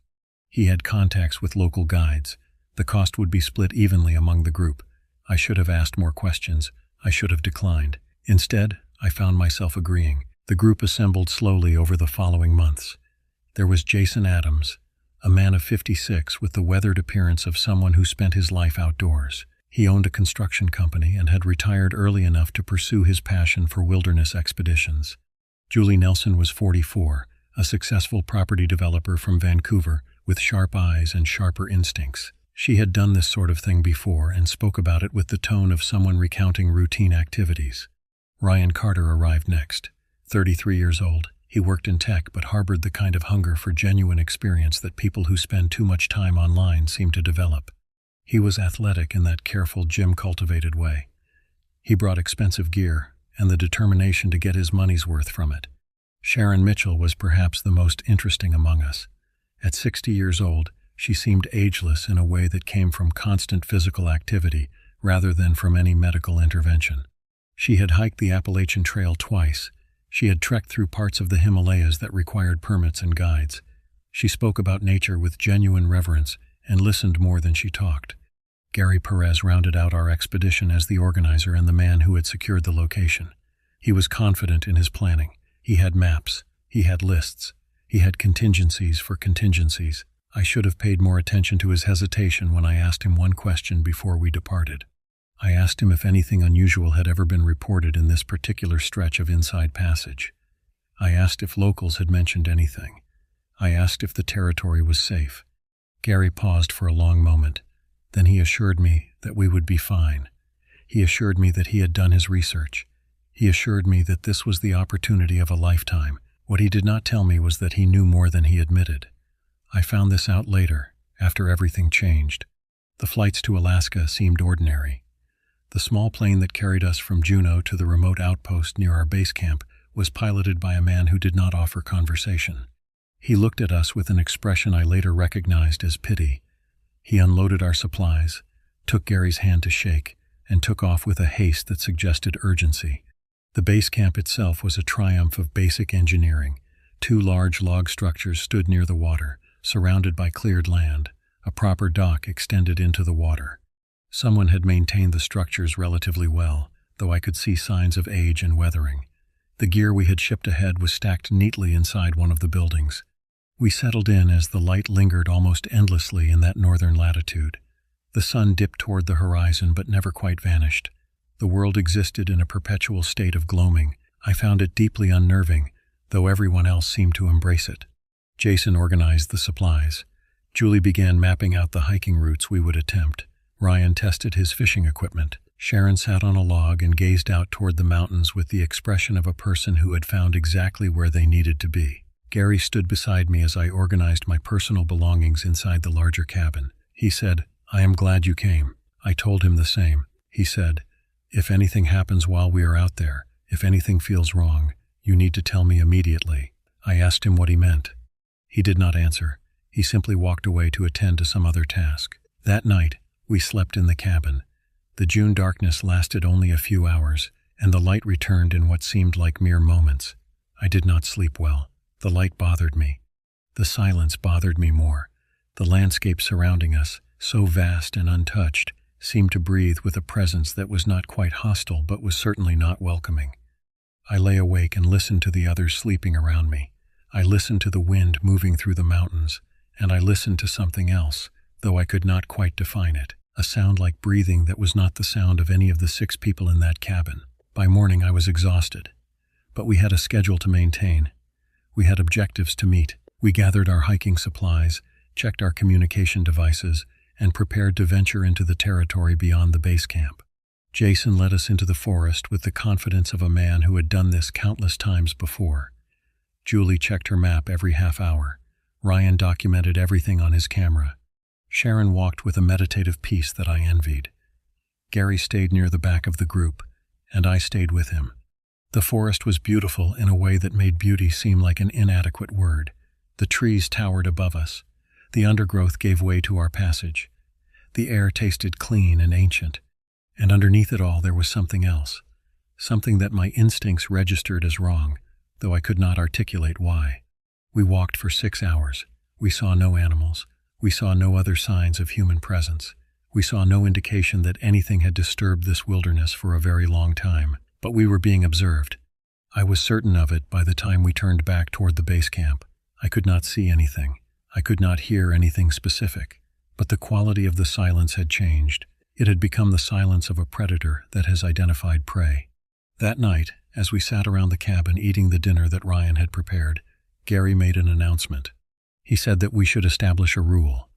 He had contacts with local guides. The cost would be split evenly among the group. I should have asked more questions. I should have declined. Instead, I found myself agreeing. The group assembled slowly over the following months. There was Jason Adams, a man of 56 with the weathered appearance of someone who spent his life outdoors. He owned a construction company and had retired early enough to pursue his passion for wilderness expeditions. Julie Nelson was 44, a successful property developer from Vancouver with sharp eyes and sharper instincts. She had done this sort of thing before and spoke about it with the tone of someone recounting routine activities. Ryan Carter arrived next. 33 years old, he worked in tech but harbored the kind of hunger for genuine experience that people who spend too much time online seem to develop. He was athletic in that careful, gym-cultivated way. He brought expensive gear and the determination to get his money's worth from it. Sharon Mitchell was perhaps the most interesting among us. At 60 years old, she seemed ageless in a way that came from constant physical activity rather than from any medical intervention. She had hiked the Appalachian Trail twice. She had trekked through parts of the Himalayas that required permits and guides. She spoke about nature with genuine reverence and listened more than she talked. Gary Perez rounded out our expedition as the organizer and the man who had secured the location. He was confident in his planning. He had maps. He had lists. He had contingencies for contingencies. I should have paid more attention to his hesitation when I asked him one question before we departed. I asked him if anything unusual had ever been reported in this particular stretch of Inside Passage. I asked if locals had mentioned anything. I asked if the territory was safe. Gary paused for a long moment. Then he assured me that we would be fine. He assured me that he had done his research. He assured me that this was the opportunity of a lifetime. What he did not tell me was that he knew more than he admitted. I found this out later, after everything changed. The flights to Alaska seemed ordinary. The small plane that carried us from Juneau to the remote outpost near our base camp was piloted by a man who did not offer conversation. He looked at us with an expression I later recognized as pity. He unloaded our supplies, took Gary's hand to shake, and took off with a haste that suggested urgency. The base camp itself was a triumph of basic engineering. 2 large log structures stood near the water, surrounded by cleared land. A proper dock extended into the water. Someone had maintained the structures relatively well, though I could see signs of age and weathering. The gear we had shipped ahead was stacked neatly inside one of the buildings. We settled in as the light lingered almost endlessly in that northern latitude. The sun dipped toward the horizon but never quite vanished. The world existed in a perpetual state of gloaming. I found it deeply unnerving, though everyone else seemed to embrace it. Jason organized the supplies. Julie began mapping out the hiking routes we would attempt. Ryan tested his fishing equipment. Sharon sat on a log and gazed out toward the mountains with the expression of a person who had found exactly where they needed to be. Gary stood beside me as I organized my personal belongings inside the larger cabin. He said, "I am glad you came." I told him the same. He said, "If anything happens while we are out there, if anything feels wrong, you need to tell me immediately." I asked him what he meant. He did not answer. He simply walked away to attend to some other task. That night, we slept in the cabin. The June darkness lasted only a few hours, and the light returned in what seemed like mere moments. I did not sleep well. The light bothered me. The silence bothered me more. The landscape surrounding us, so vast and untouched, seemed to breathe with a presence that was not quite hostile but was certainly not welcoming. I lay awake and listened to the others sleeping around me. I listened to the wind moving through the mountains, and I listened to something else, though I could not quite define it, a sound like breathing that was not the sound of any of the 6 people in that cabin. By morning I was exhausted, but we had a schedule to maintain. We had objectives to meet. We gathered our hiking supplies, checked our communication devices, and prepared to venture into the territory beyond the base camp. Jason led us into the forest with the confidence of a man who had done this countless times before. Julie checked her map every half hour. Ryan documented everything on his camera. Sharon walked with a meditative peace that I envied. Gary stayed near the back of the group, and I stayed with him. The forest was beautiful in a way that made beauty seem like an inadequate word. The trees towered above us. The undergrowth gave way to our passage. The air tasted clean and ancient, and underneath it all there was something else, something that my instincts registered as wrong, though I could not articulate why. We walked for 6 hours. We saw no animals. We saw no other signs of human presence. We saw no indication that anything had disturbed this wilderness for a very long time, but we were being observed. I was certain of it by the time we turned back toward the base camp. I could not see anything. I could not hear anything specific, but the quality of the silence had changed. It had become the silence of a predator that has identified prey. That night, as we sat around the cabin eating the dinner that Ryan had prepared, Gary made an announcement. He said that we should establish a rule.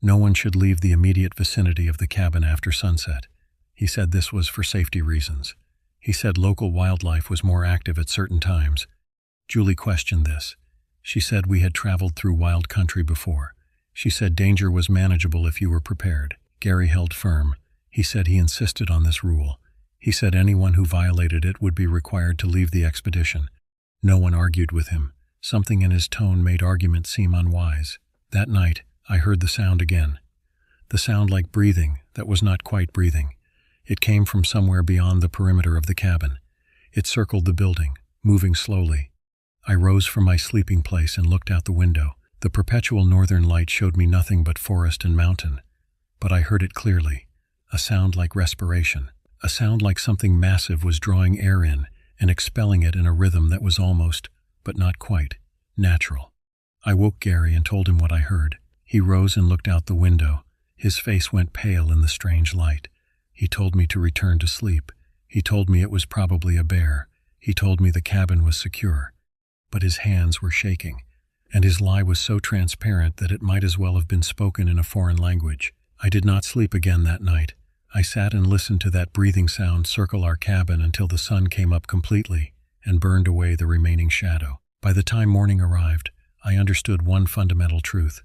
No one should leave the immediate vicinity of the cabin after sunset. He said this was for safety reasons. He said local wildlife was more active at certain times. Julie questioned this. She said we had traveled through wild country before. She said danger was manageable if you were prepared. Gary held firm. He said he insisted on this rule. He said anyone who violated it would be required to leave the expedition. No one argued with him. Something in his tone made argument seem unwise. That night, I heard the sound again. The sound like breathing that was not quite breathing. It came from somewhere beyond the perimeter of the cabin. It circled the building, moving slowly. I rose from my sleeping place and looked out the window. The perpetual northern light showed me nothing but forest and mountain. But I heard it clearly. A sound like respiration. A sound like something massive was drawing air in and expelling it in a rhythm that was almost, but not quite, natural. I woke Gary and told him what I heard. He rose and looked out the window. His face went pale in the strange light. He told me to return to sleep. He told me it was probably a bear. He told me the cabin was secure. But his hands were shaking, and his lie was so transparent that it might as well have been spoken in a foreign language. I did not sleep again that night. I sat and listened to that breathing sound circle our cabin until the sun came up completely and burned away the remaining shadow. By the time morning arrived, I understood one fundamental truth.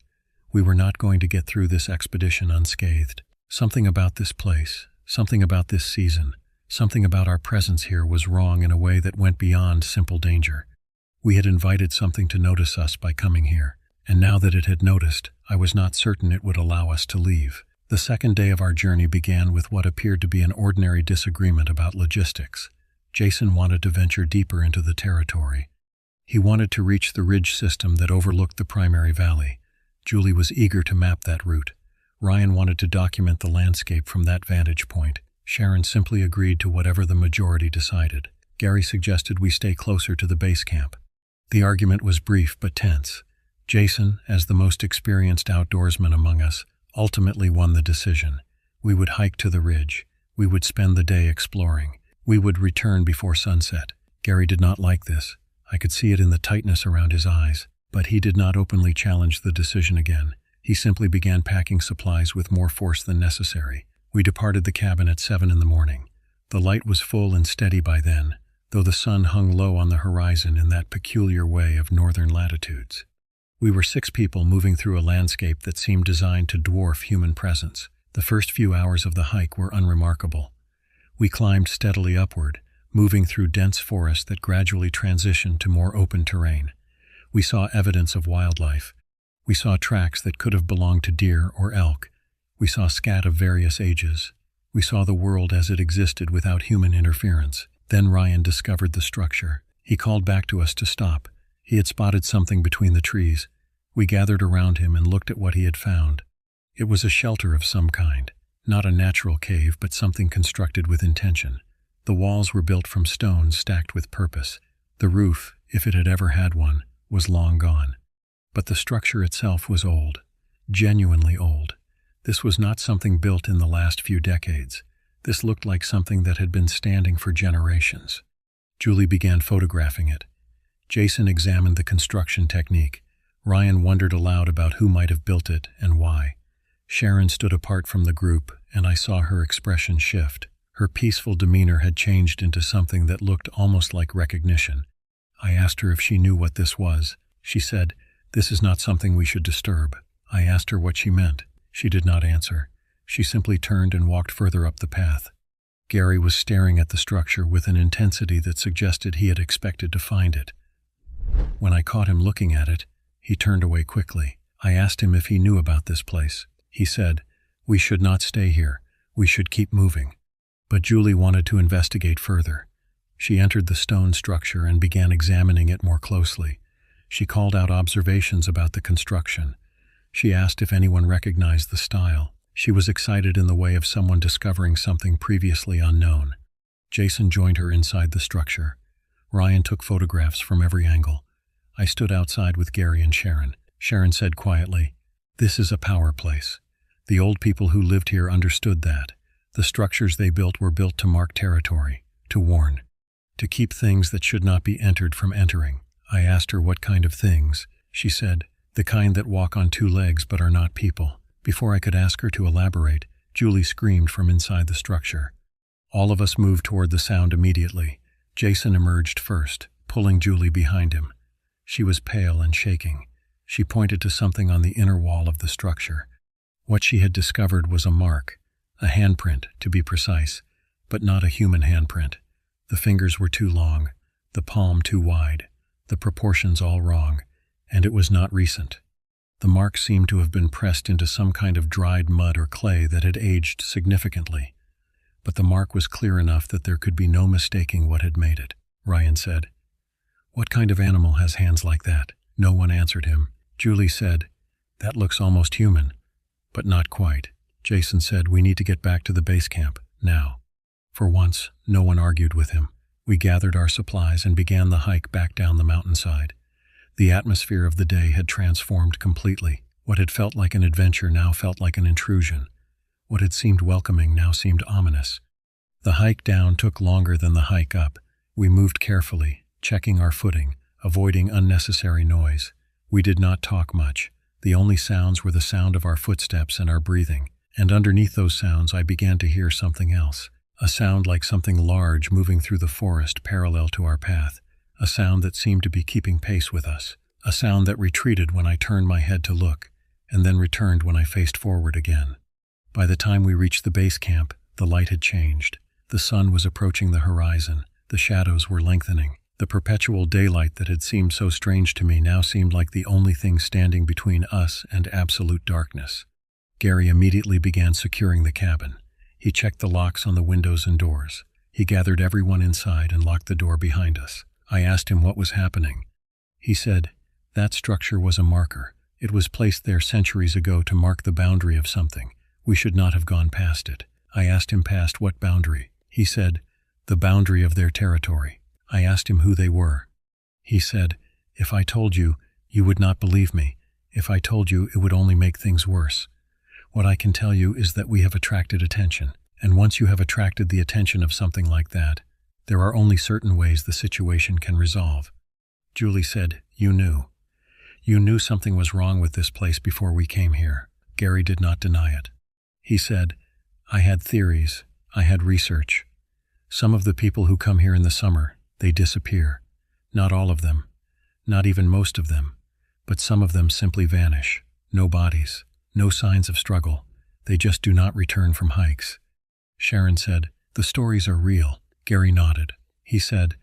We were not going to get through this expedition unscathed. Something about this place, something about this season, something about our presence here was wrong in a way that went beyond simple danger. We had invited something to notice us by coming here, and now that it had noticed, I was not certain it would allow us to leave. The second day of our journey began with what appeared to be an ordinary disagreement about logistics. Jason wanted to venture deeper into the territory. He wanted to reach the ridge system that overlooked the primary valley. Julie was eager to map that route. Ryan wanted to document the landscape from that vantage point. Sharon simply agreed to whatever the majority decided. Gary suggested we stay closer to the base camp. The argument was brief but tense. Jason, as the most experienced outdoorsman among us, ultimately won the decision. We would hike to the ridge. We would spend the day exploring. We would return before sunset. Gary did not like this. I could see it in the tightness around his eyes, but he did not openly challenge the decision again. He simply began packing supplies with more force than necessary. We departed the cabin at 7 a.m. The light was full and steady by then, though the sun hung low on the horizon in that peculiar way of northern latitudes. We were 6 people moving through a landscape that seemed designed to dwarf human presence. The first few hours of the hike were unremarkable. We climbed steadily upward, moving through dense forest that gradually transitioned to more open terrain. We saw evidence of wildlife. We saw tracks that could have belonged to deer or elk. We saw scat of various ages. We saw the world as it existed without human interference. Then Ryan discovered the structure. He called back to us to stop. He had spotted something between the trees. We gathered around him and looked at what he had found. It was a shelter of some kind. Not a natural cave, but something constructed with intention. The walls were built from stones stacked with purpose. The roof, if it had ever had one, was long gone. But the structure itself was old, genuinely old. This was not something built in the last few decades. This looked like something that had been standing for generations. Julie began photographing it. Jason examined the construction technique. Ryan wondered aloud about who might have built it and why. Sharon stood apart from the group, and I saw her expression shift. Her peaceful demeanor had changed into something that looked almost like recognition. I asked her if she knew what this was. She said, "This is not something we should disturb." I asked her what she meant. She did not answer. She simply turned and walked further up the path. Gary was staring at the structure with an intensity that suggested he had expected to find it. When I caught him looking at it, he turned away quickly. I asked him if he knew about this place. He said, "We should not stay here. We should keep moving." But Julie wanted to investigate further. She entered the stone structure and began examining it more closely. She called out observations about the construction. She asked if anyone recognized the style. She was excited in the way of someone discovering something previously unknown. Jason joined her inside the structure. Ryan took photographs from every angle. I stood outside with Gary and Sharon. Sharon said quietly, "This is a power place." The old people who lived here understood that. The structures they built were built to mark territory, to warn, to keep things that should not be entered from entering. I asked her what kind of things. She said, "The kind that walk on two legs but are not people." Before I could ask her to elaborate, Julie screamed from inside the structure. All of us moved toward the sound immediately. Jason emerged first, pulling Julie behind him. She was pale and shaking. She pointed to something on the inner wall of the structure. What she had discovered was a mark, a handprint, to be precise, but not a human handprint. The fingers were too long, the palm too wide, the proportions all wrong, and it was not recent. The mark seemed to have been pressed into some kind of dried mud or clay that had aged significantly. But the mark was clear enough that there could be no mistaking what had made it. Ryan said, "What kind of animal has hands like that?" No one answered him. Julie said, "That looks almost human." But not quite. Jason said, "We need to get back to the base camp, now." For once, no one argued with him. We gathered our supplies and began the hike back down the mountainside. The atmosphere of the day had transformed completely. What had felt like an adventure now felt like an intrusion. What had seemed welcoming now seemed ominous. The hike down took longer than the hike up. We moved carefully, checking our footing, avoiding unnecessary noise. We did not talk much. The only sounds were the sound of our footsteps and our breathing. And underneath those sounds I began to hear something else. A sound like something large moving through the forest parallel to our path. A sound that seemed to be keeping pace with us. A sound that retreated when I turned my head to look, and then returned when I faced forward again. By the time we reached the base camp, the light had changed. The sun was approaching the horizon. The shadows were lengthening. The perpetual daylight that had seemed so strange to me now seemed like the only thing standing between us and absolute darkness. Gary immediately began securing the cabin. He checked the locks on the windows and doors. He gathered everyone inside and locked the door behind us. I asked him what was happening. He said, "That structure was a marker. It was placed there centuries ago to mark the boundary of something. We should not have gone past it." I asked him past what boundary. He said, "The boundary of their territory." I asked him who they were. He said, "If I told you, you would not believe me. If I told you, it would only make things worse. What I can tell you is that we have attracted attention, and once you have attracted the attention of something like that, there are only certain ways the situation can resolve." Julie said, "You knew. You knew something was wrong with this place before we came here." Gary did not deny it. He said, "I had theories. I had research. Some of the people who come here in the summer, they disappear. Not all of them, not even most of them, but some of them simply vanish. No bodies, no signs of struggle. They just do not return from hikes." Sharon said, "The stories are real." Gary nodded. He said,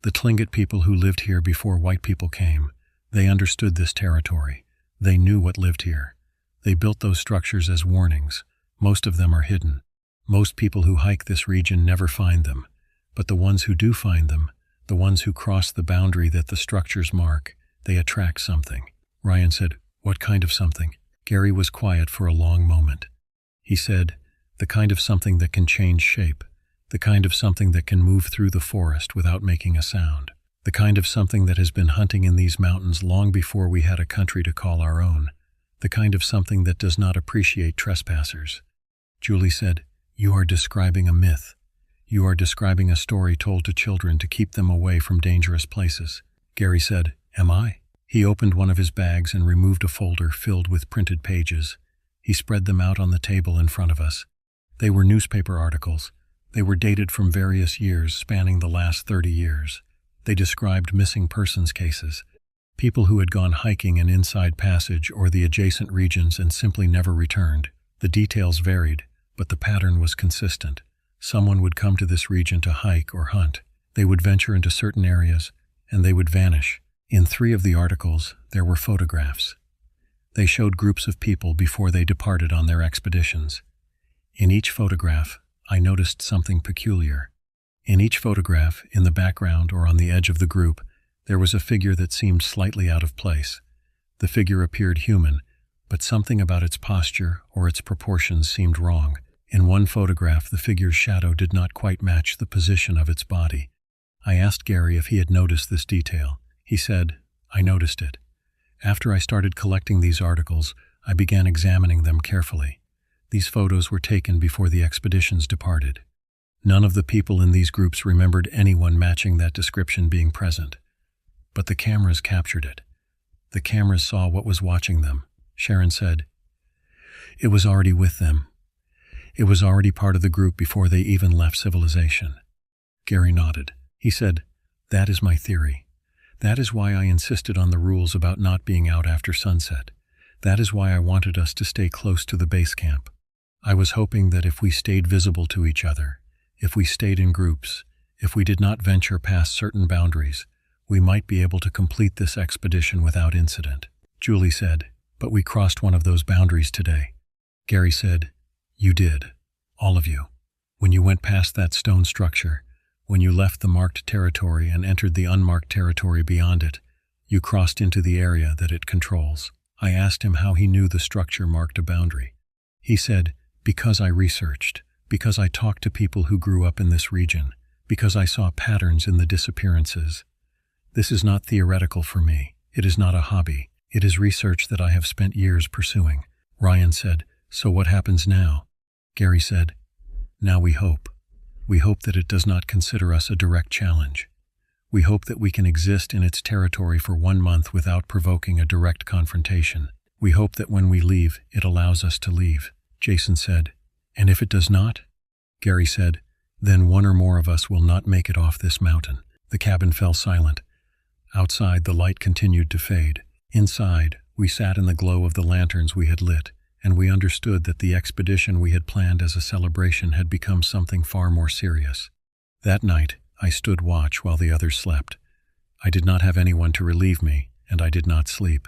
"The Tlingit people who lived here before white people came, they understood this territory. They knew what lived here. They built those structures as warnings. Most of them are hidden. Most people who hike this region never find them. But the ones who do find them, the ones who cross the boundary that the structures mark, they attract something." Ryan said, "What kind of something?" Gary was quiet for a long moment. He said, the kind of something that can change shape, the kind of something that can move through the forest without making a sound, the kind of something that has been hunting in these mountains long before we had a country to call our own, the kind of something that does not appreciate trespassers. Julie said, "You are describing a myth. You are describing a story told to children to keep them away from dangerous places." Gary said, "Am I?" He opened one of his bags and removed a folder filled with printed pages. He spread them out on the table in front of us. They were newspaper articles. They were dated from various years spanning the last 30 years. They described missing persons cases, people who had gone hiking in Inside Passage or the adjacent regions and simply never returned. The details varied, but the pattern was consistent. Someone would come to this region to hike or hunt. They would venture into certain areas, and they would vanish. In 3 of the articles, there were photographs. They showed groups of people before they departed on their expeditions. In each photograph, I noticed something peculiar. In each photograph, in the background or on the edge of the group, there was a figure that seemed slightly out of place. The figure appeared human, but something about its posture or its proportions seemed wrong. In one photograph, the figure's shadow did not quite match the position of its body. I asked Gary if he had noticed this detail. He said, "I noticed it. After I started collecting these articles, I began examining them carefully. These photos were taken before the expeditions departed. None of the people in these groups remembered anyone matching that description being present. But the cameras captured it. The cameras saw what was watching them." Sharon said, "It was already with them. It was already part of the group before they even left civilization." Gary nodded. He said, "That is my theory. That is why I insisted on the rules about not being out after sunset. That is why I wanted us to stay close to the base camp. I was hoping that if we stayed visible to each other, if we stayed in groups, if we did not venture past certain boundaries, we might be able to complete this expedition without incident." Julie said, "But we crossed one of those boundaries today." Gary said, "You did. All of you. When you went past that stone structure, when you left the marked territory and entered the unmarked territory beyond it, you crossed into the area that it controls." I asked him how he knew the structure marked a boundary. He said, "Because I researched, because I talked to people who grew up in this region, because I saw patterns in the disappearances. This is not theoretical for me. It is not a hobby. It is research that I have spent years pursuing." Ryan said, "So what happens now?" Gary said, "Now we hope. We hope that it does not consider us a direct challenge. We hope that we can exist in its territory for 1 month without provoking a direct confrontation. We hope that when we leave, it allows us to leave." Jason said, "And if it does not?" Gary said, "Then 1 or more of us will not make it off this mountain." The cabin fell silent. Outside, the light continued to fade. Inside, we sat in the glow of the lanterns we had lit, and we understood that the expedition we had planned as a celebration had become something far more serious. That night, I stood watch while the others slept. I did not have anyone to relieve me, and I did not sleep.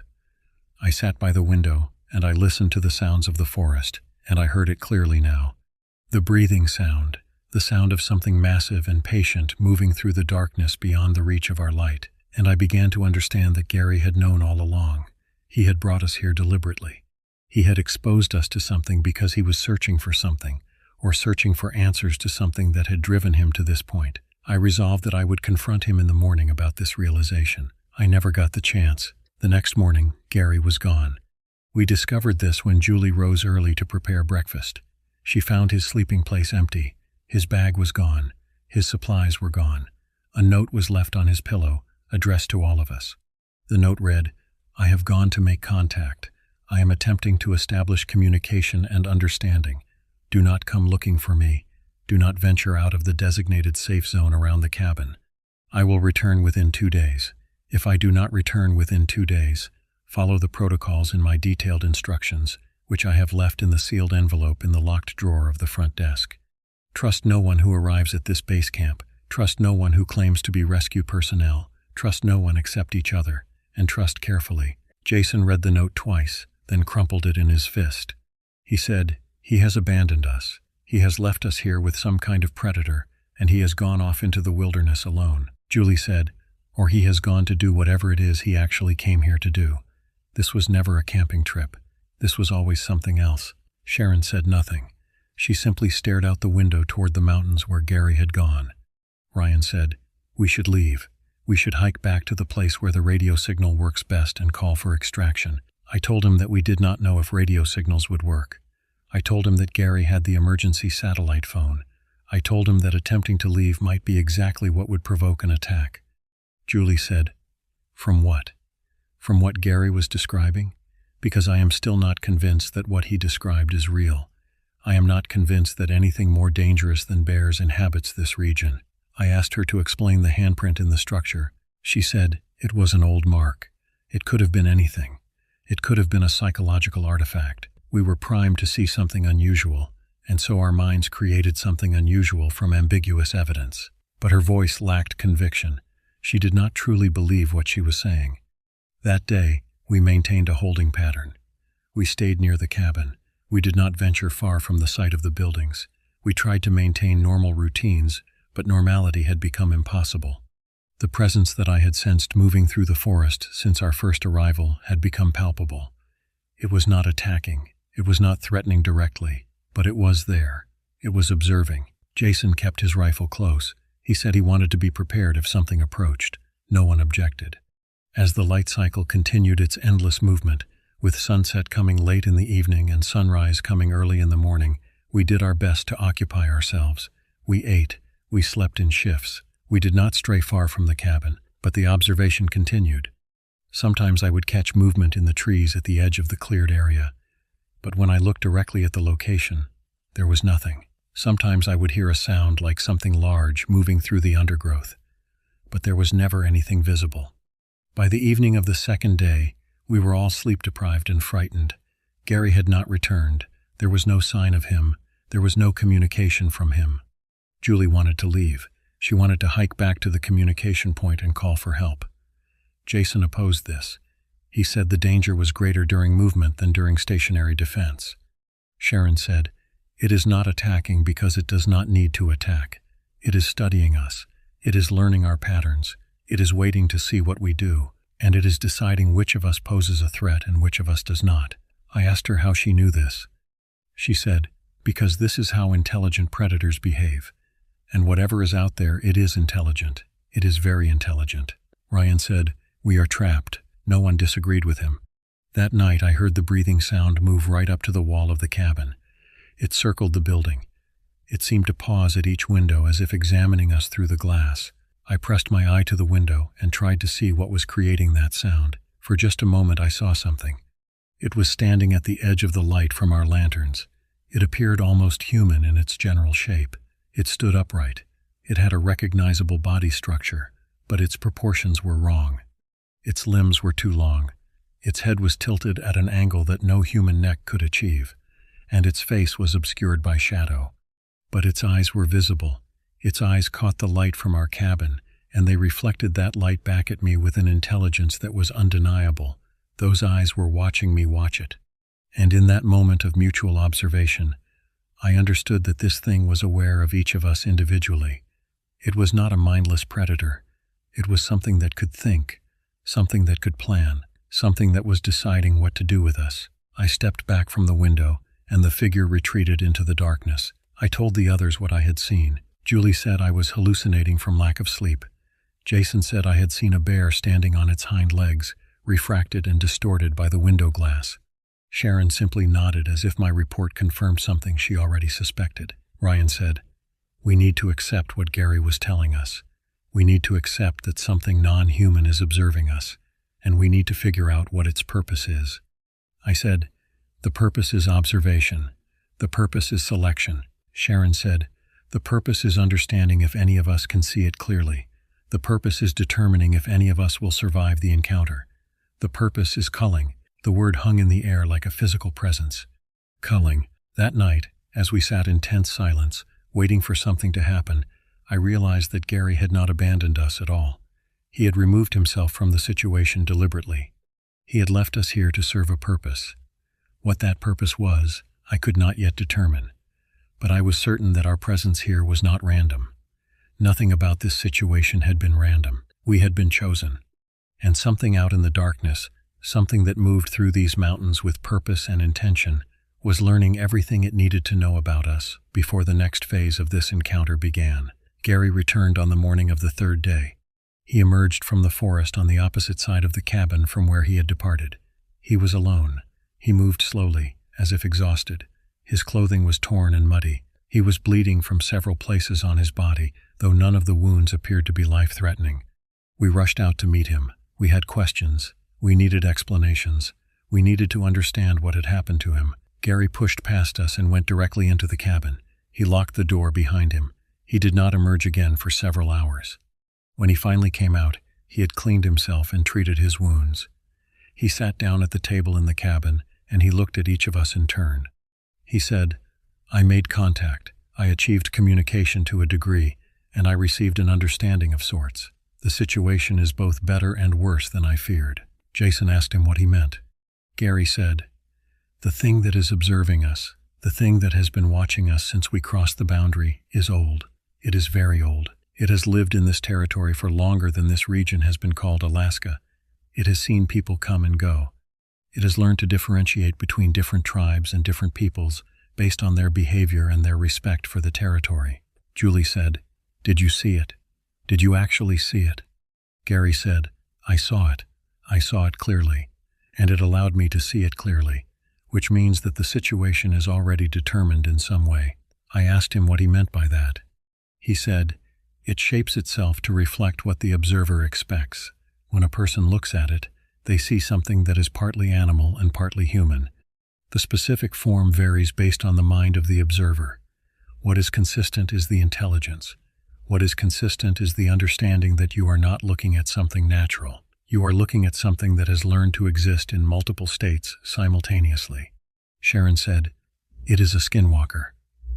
I sat by the window, and I listened to the sounds of the forest, and I heard it clearly now. The breathing sound, the sound of something massive and patient moving through the darkness beyond the reach of our light, and I began to understand that Gary had known all along. He had brought us here deliberately. He had exposed us to something because he was searching for something, or searching for answers to something that had driven him to this point. I resolved that I would confront him in the morning about this realization. I never got the chance. The next morning, Gary was gone. We discovered this when Julie rose early to prepare breakfast. She found his sleeping place empty. His bag was gone. His supplies were gone. A note was left on his pillow, addressed to all of us. The note read, "I have gone to make contact. I am attempting to establish communication and understanding. Do not come looking for me. Do not venture out of the designated safe zone around the cabin. I will return within 2 days. If I do not return within 2 days, follow the protocols in my detailed instructions, which I have left in the sealed envelope in the locked drawer of the front desk. Trust no one who arrives at this base camp. Trust no one who claims to be rescue personnel. Trust no one except each other, and trust carefully." Jason read the note twice, then crumpled it in his fist. He said, "He has abandoned us. He has left us here with some kind of predator, and he has gone off into the wilderness alone." Julie said, "Or he has gone to do whatever it is he actually came here to do. This was never a camping trip. This was always something else." Sharon said nothing. She simply stared out the window toward the mountains where Gary had gone. Ryan said, "We should leave. We should hike back to the place where the radio signal works best and call for extraction." I told him that we did not know if radio signals would work. I told him that Gary had the emergency satellite phone. I told him that attempting to leave might be exactly what would provoke an attack. Julie said, "From what? From what Gary was describing? Because I am still not convinced that what he described is real. I am not convinced that anything more dangerous than bears inhabits this region." I asked her to explain the handprint in the structure. She said, "It was an old mark. It could have been anything. It could have been a psychological artifact. We were primed to see something unusual, and so our minds created something unusual from ambiguous evidence." But her voice lacked conviction. She did not truly believe what she was saying. That day, we maintained a holding pattern. We stayed near the cabin. We did not venture far from the site of the buildings. We tried to maintain normal routines, but normality had become impossible. The presence that I had sensed moving through the forest since our first arrival had become palpable. It was not attacking. It was not threatening directly, but it was there. It was observing. Jason kept his rifle close. He said he wanted to be prepared if something approached. No one objected. As the light cycle continued its endless movement, with sunset coming late in the evening and sunrise coming early in the morning, we did our best to occupy ourselves. We ate. We slept in shifts. We did not stray far from the cabin, but the observation continued. Sometimes I would catch movement in the trees at the edge of the cleared area, but when I looked directly at the location, there was nothing. Sometimes I would hear a sound like something large moving through the undergrowth, but there was never anything visible. By the evening of the second day, we were all sleep-deprived and frightened. Gary had not returned. There was no sign of him. There was no communication from him. Julie wanted to leave. She wanted to hike back to the communication point and call for help. Jason opposed this. He said the danger was greater during movement than during stationary defense. Sharon said, "It is not attacking because it does not need to attack. It is studying us. It is learning our patterns. It is waiting to see what we do, and it is deciding which of us poses a threat and which of us does not." I asked her how she knew this. She said, "Because this is how intelligent predators behave. And whatever is out there, it is intelligent. It is very intelligent." Ryan said, "We are trapped." No one disagreed with him. That night I heard the breathing sound move right up to the wall of the cabin. It circled the building. It seemed to pause at each window as if examining us through the glass. I pressed my eye to the window and tried to see what was creating that sound. For just a moment I saw something. It was standing at the edge of the light from our lanterns. It appeared almost human in its general shape. It stood upright. It had a recognizable body structure, but its proportions were wrong. Its limbs were too long. Its head was tilted at an angle that no human neck could achieve, and its face was obscured by shadow. But its eyes were visible. Its eyes caught the light from our cabin, and they reflected that light back at me with an intelligence that was undeniable. Those eyes were watching me watch it. And in that moment of mutual observation, I understood that this thing was aware of each of us individually. It was not a mindless predator. It was something that could think, something that could plan, something that was deciding what to do with us. I stepped back from the window, and the figure retreated into the darkness. I told the others what I had seen. Julie said I was hallucinating from lack of sleep. Jason said I had seen a bear standing on its hind legs, refracted and distorted by the window glass. Sharon simply nodded as if my report confirmed something she already suspected. Ryan said, "We need to accept what Gary was telling us. We need to accept that something non-human is observing us, and we need to figure out what its purpose is." I said, "The purpose is observation. The purpose is selection." Sharon said, "The purpose is understanding if any of us can see it clearly. The purpose is determining if any of us will survive the encounter. The purpose is culling." The word hung in the air like a physical presence. Culling. That night, as we sat in tense silence, waiting for something to happen, I realized that Gary had not abandoned us at all. He had removed himself from the situation deliberately. He had left us here to serve a purpose. What that purpose was, I could not yet determine. But I was certain that our presence here was not random. Nothing about this situation had been random. We had been chosen. And something out in the darkness, something that moved through these mountains with purpose and intention, was learning everything it needed to know about us before the next phase of this encounter began. Gary returned on the morning of the third day. He emerged from the forest on the opposite side of the cabin from where he had departed. He was alone. He moved slowly, as if exhausted. His clothing was torn and muddy. He was bleeding from several places on his body, though none of the wounds appeared to be life-threatening. We rushed out to meet him. We had questions. We needed explanations. We needed to understand what had happened to him. Gary pushed past us and went directly into the cabin. He locked the door behind him. He did not emerge again for several hours. When he finally came out, he had cleaned himself and treated his wounds. He sat down at the table in the cabin, and he looked at each of us in turn. He said, "I made contact. I achieved communication to a degree, and I received an understanding of sorts. The situation is both better and worse than I feared." Jason asked him what he meant. Gary said, "The thing that is observing us, the thing that has been watching us since we crossed the boundary, is old. It is very old. It has lived in this territory for longer than this region has been called Alaska. It has seen people come and go. It has learned to differentiate between different tribes and different peoples based on their behavior and their respect for the territory." Julie said, "Did you see it? Did you actually see it?" Gary said, "I saw it. I saw it clearly, and it allowed me to see it clearly, which means that the situation is already determined in some way." I asked him what he meant by that. He said, "It shapes itself to reflect what the observer expects. When a person looks at it, they see something that is partly animal and partly human. The specific form varies based on the mind of the observer. What is consistent is the intelligence. What is consistent is the understanding that you are not looking at something natural. You are looking at something that has learned to exist in multiple states simultaneously." Sharon said, "It is a skinwalker.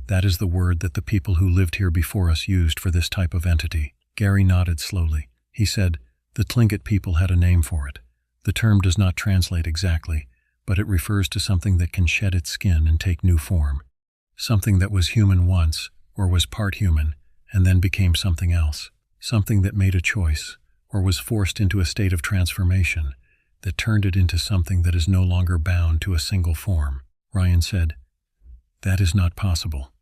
That is the word that the people who lived here before us used for this type of entity." Gary nodded slowly. He said, "The Tlingit people had a name for it. The term does not translate exactly, but it refers to something that can shed its skin and take new form. Something that was human once, or was part human, and then became something else. Something that made a choice, or was forced into a state of transformation, that turned it into something that is no longer bound to a single form." Ryan said, "That is not possible.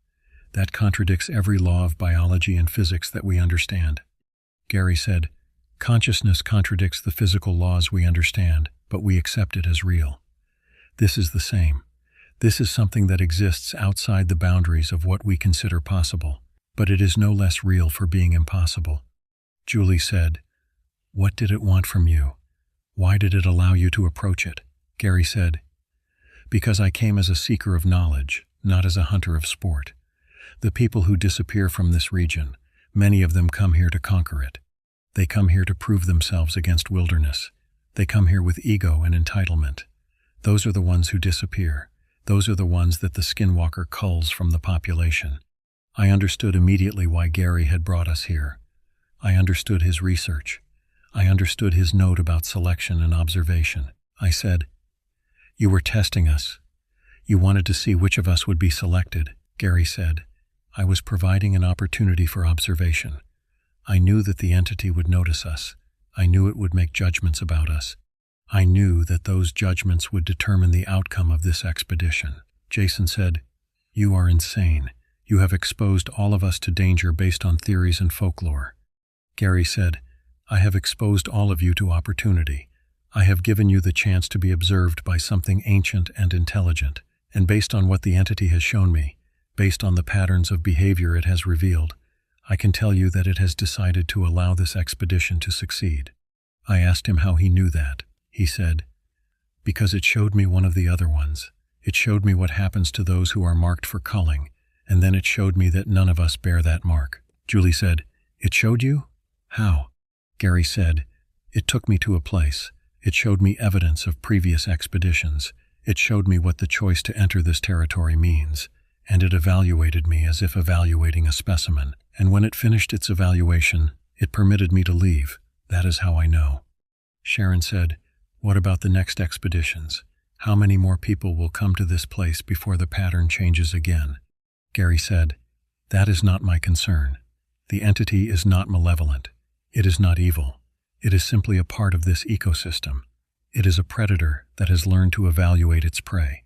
That contradicts every law of biology and physics that we understand." Gary said, "Consciousness contradicts the physical laws we understand, but we accept it as real. This is the same. This is something that exists outside the boundaries of what we consider possible, but it is no less real for being impossible." Julie said, "What did it want from you? Why did it allow you to approach it?" Gary said, "Because I came as a seeker of knowledge, not as a hunter of sport. The people who disappear from this region, many of them come here to conquer it. They come here to prove themselves against wilderness. They come here with ego and entitlement. Those are the ones who disappear. Those are the ones that the Skinwalker culls from the population." I understood immediately why Gary had brought us here. I understood his research. I understood his note about selection and observation. I said, "You were testing us. You wanted to see which of us would be selected." Gary said, "I was providing an opportunity for observation. I knew that the entity would notice us. I knew it would make judgments about us. I knew that those judgments would determine the outcome of this expedition." Jason said, "You are insane. You have exposed all of us to danger based on theories and folklore." Gary said, "I have exposed all of you to opportunity. I have given you the chance to be observed by something ancient and intelligent, and based on what the entity has shown me, based on the patterns of behavior it has revealed, I can tell you that it has decided to allow this expedition to succeed." I asked him how he knew that. He said, "Because it showed me one of the other ones. It showed me what happens to those who are marked for culling, and then it showed me that none of us bear that mark." Julie said, "It showed you? How?" Gary said, "It took me to a place. It showed me evidence of previous expeditions. It showed me what the choice to enter this territory means, and it evaluated me as if evaluating a specimen. And when it finished its evaluation, it permitted me to leave. That is how I know." Sharon said, "What about the next expeditions? How many more people will come to this place before the pattern changes again?" Gary said, "That is not my concern. The entity is not malevolent. It is not evil. It is simply a part of this ecosystem. It is a predator that has learned to evaluate its prey.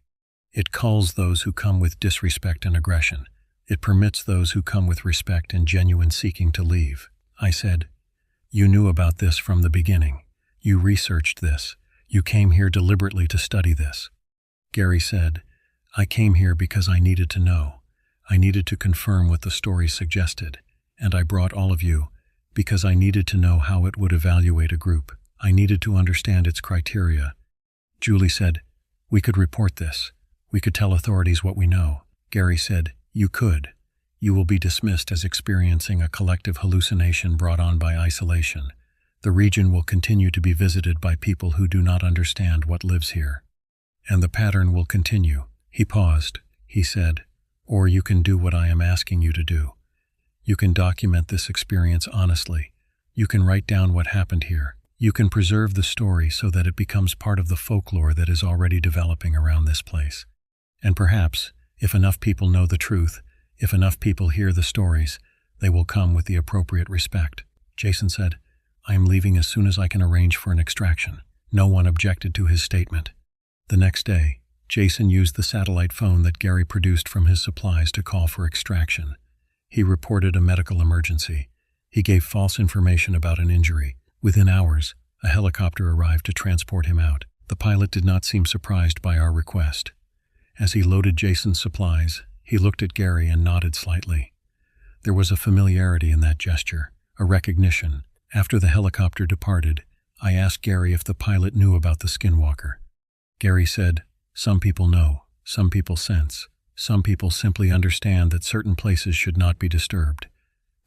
It culls those who come with disrespect and aggression. It permits those who come with respect and genuine seeking to leave. I said, "You knew about this from the beginning. You researched this. You came here deliberately to study this." Gary said, "I came here because I needed to know. I needed to confirm what the story suggested. And I brought all of you because I needed to know how it would evaluate a group. I needed to understand its criteria." Julie said, "We could report this. We could tell authorities what we know." Gary said, "You could. You will be dismissed as experiencing a collective hallucination brought on by isolation. The region will continue to be visited by people who do not understand what lives here. And the pattern will continue." He paused. He said, "Or you can do what I am asking you to do. You can document this experience honestly. You can write down what happened here. You can preserve the story so that it becomes part of the folklore that is already developing around this place. And perhaps, if enough people know the truth, if enough people hear the stories, they will come with the appropriate respect." Jason said, "I am leaving as soon as I can arrange for an extraction." No one objected to his statement. The next day, Jason used the satellite phone that Gary produced from his supplies to call for extraction. He reported a medical emergency. He gave false information about an injury. Within hours, a helicopter arrived to transport him out. The pilot did not seem surprised by our request. As he loaded Jason's supplies, he looked at Gary and nodded slightly. There was a familiarity in that gesture, a recognition. After the helicopter departed, I asked Gary if the pilot knew about the Skinwalker. Gary said, "Some people know, some people sense, some people simply understand that certain places should not be disturbed.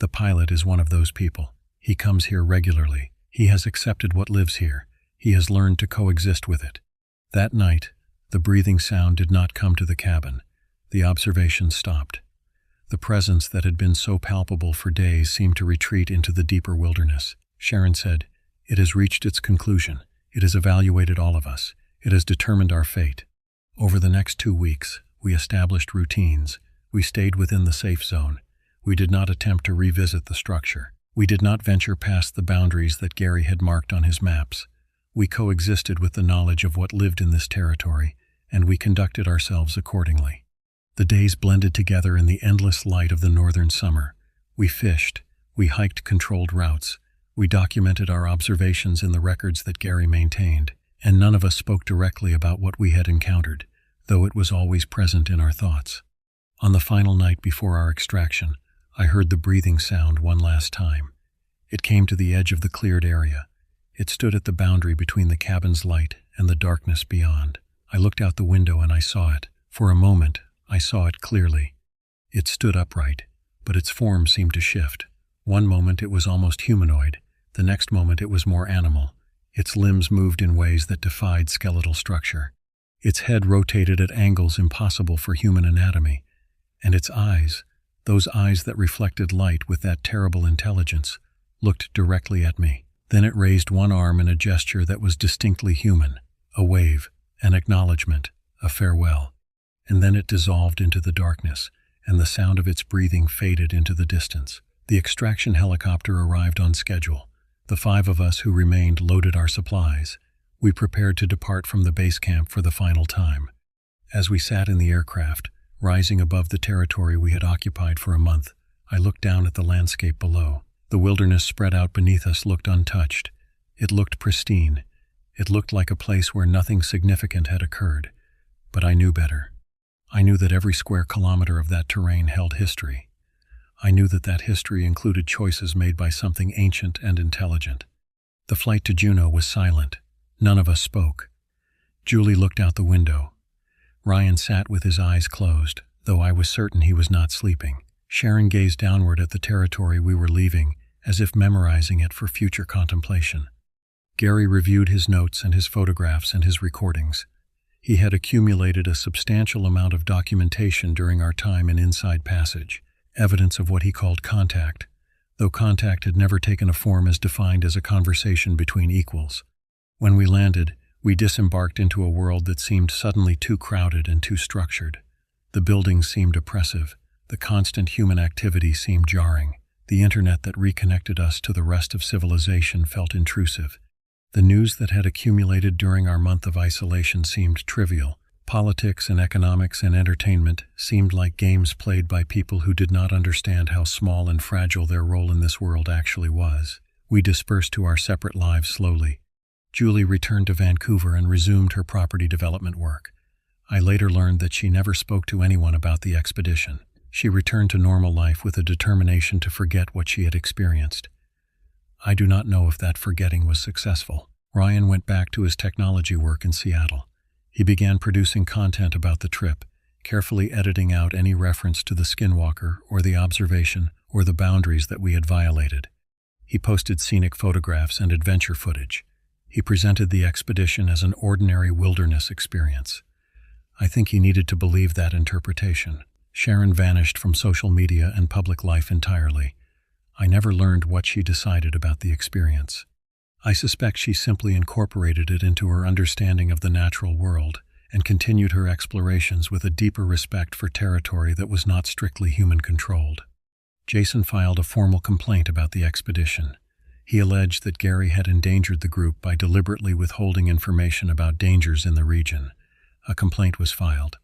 The pilot is one of those people. He comes here regularly. He has accepted what lives here. He has learned to coexist with it." That night, the breathing sound did not come to the cabin. The observation stopped. The presence that had been so palpable for days seemed to retreat into the deeper wilderness. Sharon said, "It has reached its conclusion. It has evaluated all of us. It has determined our fate." Over the next 2 weeks, we established routines. We stayed within the safe zone. We did not attempt to revisit the structure. We did not venture past the boundaries that Gary had marked on his maps. We coexisted with the knowledge of what lived in this territory, and we conducted ourselves accordingly. The days blended together in the endless light of the northern summer. We fished. We hiked controlled routes. We documented our observations in the records that Gary maintained, and none of us spoke directly about what we had encountered, though it was always present in our thoughts. On the final night before our extraction, I heard the breathing sound one last time. It came to the edge of the cleared area. It stood at the boundary between the cabin's light and the darkness beyond. I looked out the window and I saw it. For a moment, I saw it clearly. It stood upright, but its form seemed to shift. One moment it was almost humanoid. The next moment it was more animal. Its limbs moved in ways that defied skeletal structure. Its head rotated at angles impossible for human anatomy. And its eyes, those eyes that reflected light with that terrible intelligence, looked directly at me. Then it raised one arm in a gesture that was distinctly human, a wave, an acknowledgement, a farewell. And then it dissolved into the darkness, and the sound of its breathing faded into the distance. The extraction helicopter arrived on schedule. The 5 of us who remained loaded our supplies. We prepared to depart from the base camp for the final time. As we sat in the aircraft, rising above the territory we had occupied for a month, I looked down at the landscape below. The wilderness spread out beneath us looked untouched. It looked pristine. It looked like a place where nothing significant had occurred. But I knew better. I knew that every square kilometer of that terrain held history. I knew that that history included choices made by something ancient and intelligent. The flight to Juneau was silent. None of us spoke. Julie looked out the window. Ryan sat with his eyes closed, though I was certain he was not sleeping. Sharon gazed downward at the territory we were leaving, as if memorizing it for future contemplation. Gary reviewed his notes and his photographs and his recordings. He had accumulated a substantial amount of documentation during our time in Inside Passage, evidence of what he called contact, though contact had never taken a form as defined as a conversation between equals. When we landed, we disembarked into a world that seemed suddenly too crowded and too structured. The buildings seemed oppressive. The constant human activity seemed jarring. The internet that reconnected us to the rest of civilization felt intrusive. The news that had accumulated during our month of isolation seemed trivial. Politics and economics and entertainment seemed like games played by people who did not understand how small and fragile their role in this world actually was. We dispersed to our separate lives slowly. Julie returned to Vancouver and resumed her property development work. I later learned that she never spoke to anyone about the expedition. She returned to normal life with a determination to forget what she had experienced. I do not know if that forgetting was successful. Ryan went back to his technology work in Seattle. He began producing content about the trip, carefully editing out any reference to the Skinwalker or the observation or the boundaries that we had violated. He posted scenic photographs and adventure footage. He presented the expedition as an ordinary wilderness experience. I think he needed to believe that interpretation. Sharon vanished from social media and public life entirely. I never learned what she decided about the experience. I suspect she simply incorporated it into her understanding of the natural world and continued her explorations with a deeper respect for territory that was not strictly human-controlled. Jason filed a formal complaint about the expedition. He alleged that Gary had endangered the group by deliberately withholding information about dangers in the region. A complaint was filed.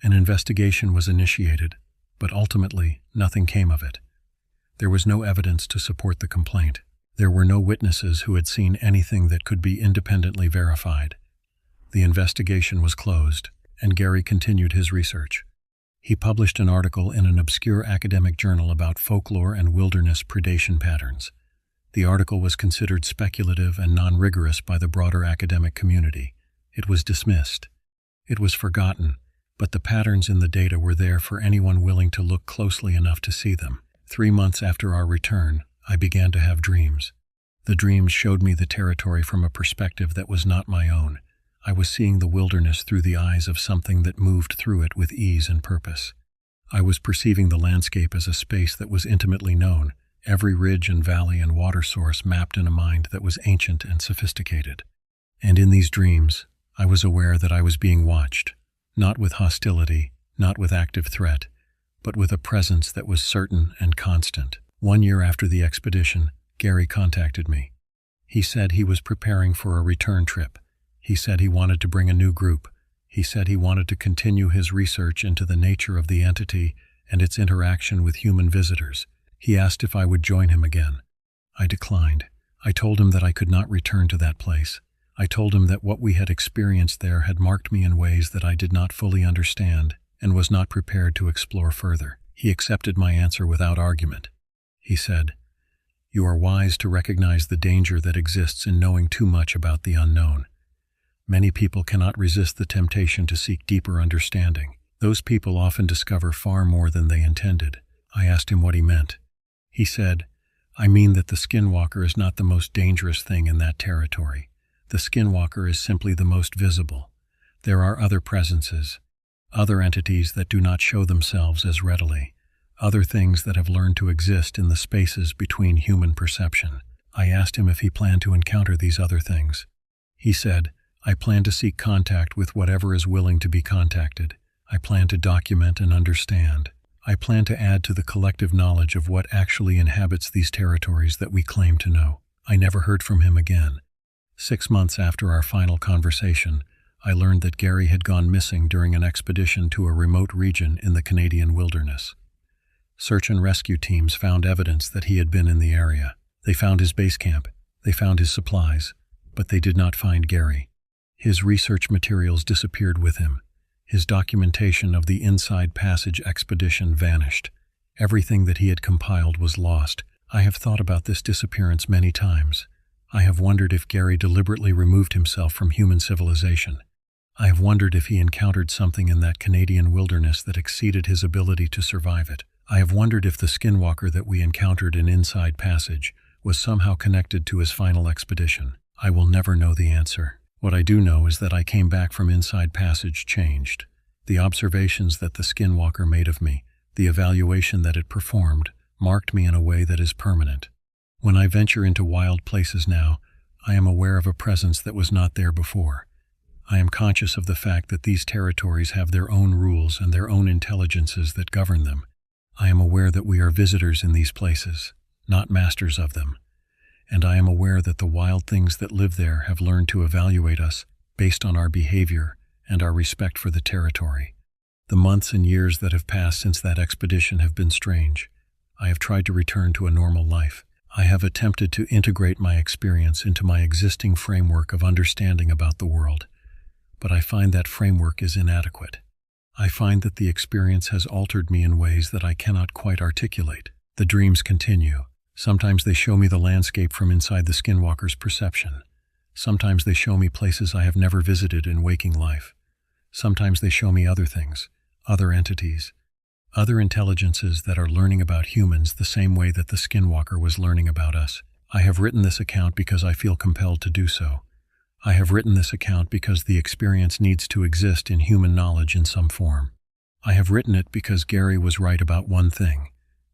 An investigation was initiated, but ultimately nothing came of it. There was no evidence to support the complaint. There were no witnesses who had seen anything that could be independently verified. The investigation was closed, and Gary continued his research. He published an article in an obscure academic journal about folklore and wilderness predation patterns. The article was considered speculative and non-rigorous by the broader academic community. It was dismissed. It was forgotten, but the patterns in the data were there for anyone willing to look closely enough to see them. 3 months after our return, I began to have dreams. The dreams showed me the territory from a perspective that was not my own. I was seeing the wilderness through the eyes of something that moved through it with ease and purpose. I was perceiving the landscape as a space that was intimately known, every ridge and valley and water source mapped in a mind that was ancient and sophisticated. And in these dreams, I was aware that I was being watched, not with hostility, not with active threat, but with a presence that was certain and constant. 1 year after the expedition, Gary contacted me. He said he was preparing for a return trip. He said he wanted to bring a new group. He said he wanted to continue his research into the nature of the entity and its interaction with human visitors. He asked if I would join him again. I declined. I told him that I could not return to that place. I told him that what we had experienced there had marked me in ways that I did not fully understand and was not prepared to explore further. He accepted my answer without argument. He said, "You are wise to recognize the danger that exists in knowing too much about the unknown. Many people cannot resist the temptation to seek deeper understanding. Those people often discover far more than they intended." I asked him what he meant. He said, "I mean that the Skinwalker is not the most dangerous thing in that territory. The Skinwalker is simply the most visible. There are other presences, other entities that do not show themselves as readily, other things that have learned to exist in the spaces between human perception." I asked him if he planned to encounter these other things. He said, "I plan to seek contact with whatever is willing to be contacted. I plan to document and understand. I plan to add to the collective knowledge of what actually inhabits these territories that we claim to know." I never heard from him again. 6 months after our final conversation, I learned that Gary had gone missing during an expedition to a remote region in the Canadian wilderness. Search and rescue teams found evidence that he had been in the area. They found his base camp, they found his supplies, but they did not find Gary. His research materials disappeared with him. His documentation of the Inside Passage expedition vanished. Everything that he had compiled was lost. I have thought about this disappearance many times. I have wondered if Gary deliberately removed himself from human civilization. I have wondered if he encountered something in that Canadian wilderness that exceeded his ability to survive it. I have wondered if the Skinwalker that we encountered in Inside Passage was somehow connected to his final expedition. I will never know the answer. What I do know is that I came back from Inside Passage changed. The observations that the Skinwalker made of me, the evaluation that it performed, marked me in a way that is permanent. When I venture into wild places now, I am aware of a presence that was not there before. I am conscious of the fact that these territories have their own rules and their own intelligences that govern them. I am aware that we are visitors in these places, not masters of them. And I am aware that the wild things that live there have learned to evaluate us based on our behavior and our respect for the territory. The months and years that have passed since that expedition have been strange. I have tried to return to a normal life. I have attempted to integrate my experience into my existing framework of understanding about the world. But I find that framework is inadequate. I find that the experience has altered me in ways that I cannot quite articulate. The dreams continue. Sometimes they show me the landscape from inside the Skinwalker's perception. Sometimes they show me places I have never visited in waking life. Sometimes they show me other things, other entities, other intelligences that are learning about humans the same way that the Skinwalker was learning about us. I have written this account because I feel compelled to do so. I have written this account because the experience needs to exist in human knowledge in some form. I have written it because Gary was right about one thing.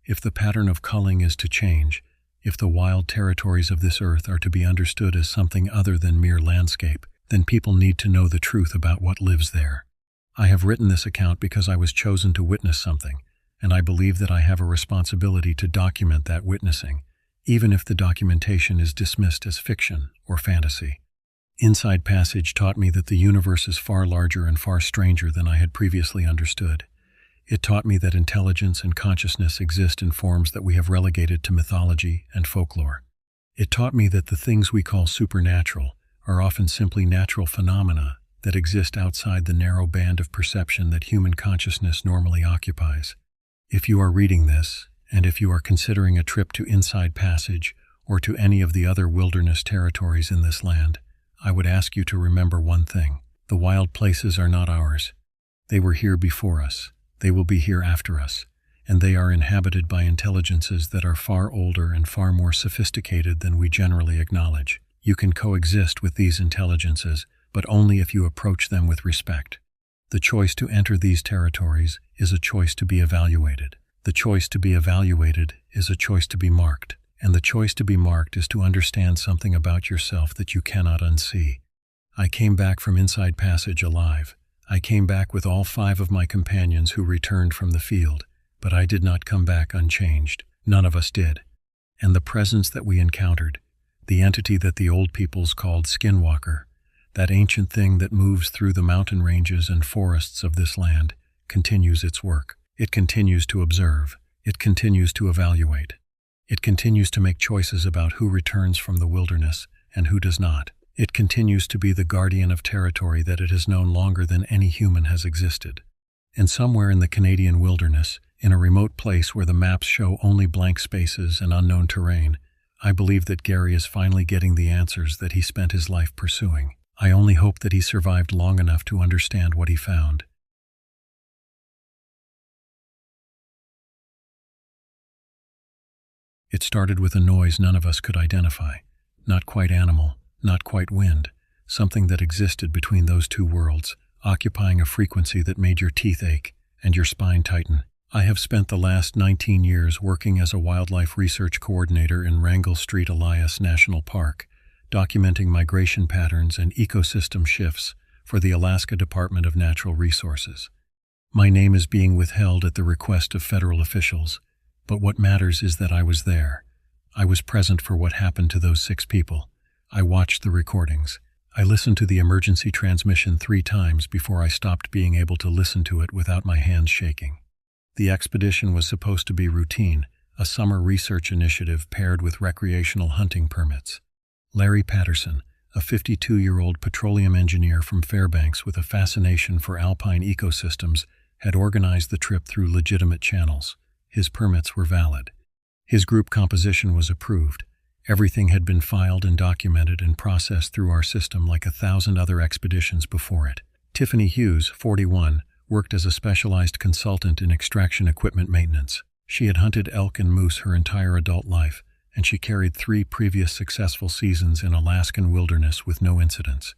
If the pattern of culling is to change, if the wild territories of this earth are to be understood as something other than mere landscape, then people need to know the truth about what lives there. I have written this account because I was chosen to witness something, and I believe that I have a responsibility to document that witnessing, even if the documentation is dismissed as fiction or fantasy. Inside Passage taught me that the universe is far larger and far stranger than I had previously understood. It taught me that intelligence and consciousness exist in forms that we have relegated to mythology and folklore. It taught me that the things we call supernatural are often simply natural phenomena that exist outside the narrow band of perception that human consciousness normally occupies. If you are reading this, and if you are considering a trip to Inside Passage or to any of the other wilderness territories in this land, I would ask you to remember one thing. The wild places are not ours. They were here before us. They will be here after us, and they are inhabited by intelligences that are far older and far more sophisticated than we generally acknowledge. You can coexist with these intelligences, but only if you approach them with respect. The choice to enter these territories is a choice to be evaluated. The choice to be evaluated is a choice to be marked, and the choice to be marked is to understand something about yourself that you cannot unsee. I came back from Inside Passage alive. I came back with all 5 of my companions who returned from the field, but I did not come back unchanged. None of us did. And the presence that we encountered, the entity that the old peoples called Skinwalker, that ancient thing that moves through the mountain ranges and forests of this land, continues its work. It continues to observe. It continues to evaluate. It continues to make choices about who returns from the wilderness and who does not. It continues to be the guardian of territory that it has known longer than any human has existed. And somewhere in the Canadian wilderness, in a remote place where the maps show only blank spaces and unknown terrain, I believe that Gary is finally getting the answers that he spent his life pursuing. I only hope that he survived long enough to understand what he found. It started with a noise none of us could identify. Not quite animal, not quite wind, something that existed between those two worlds, occupying a frequency that made your teeth ache and your spine tighten. I have spent the last 19 years working as a wildlife research coordinator in Wrangell Street Elias National Park, documenting migration patterns and ecosystem shifts for the Alaska Department of Natural Resources. My name is being withheld at the request of federal officials, but what matters is that I was there. I was present for what happened to those 6 people. I watched the recordings. I listened to the emergency transmission 3 times before I stopped being able to listen to it without my hands shaking. The expedition was supposed to be routine, a summer research initiative paired with recreational hunting permits. Larry Patterson, a 52-year-old petroleum engineer from Fairbanks with a fascination for alpine ecosystems, had organized the trip through legitimate channels. His permits were valid. His group composition was approved. Everything had been filed and documented and processed through our system like 1,000 other expeditions before it. Tiffany Hughes, 41, worked as a specialized consultant in extraction equipment maintenance. She had hunted elk and moose her entire adult life, and she carried 3 previous successful seasons in Alaskan wilderness with no incidents.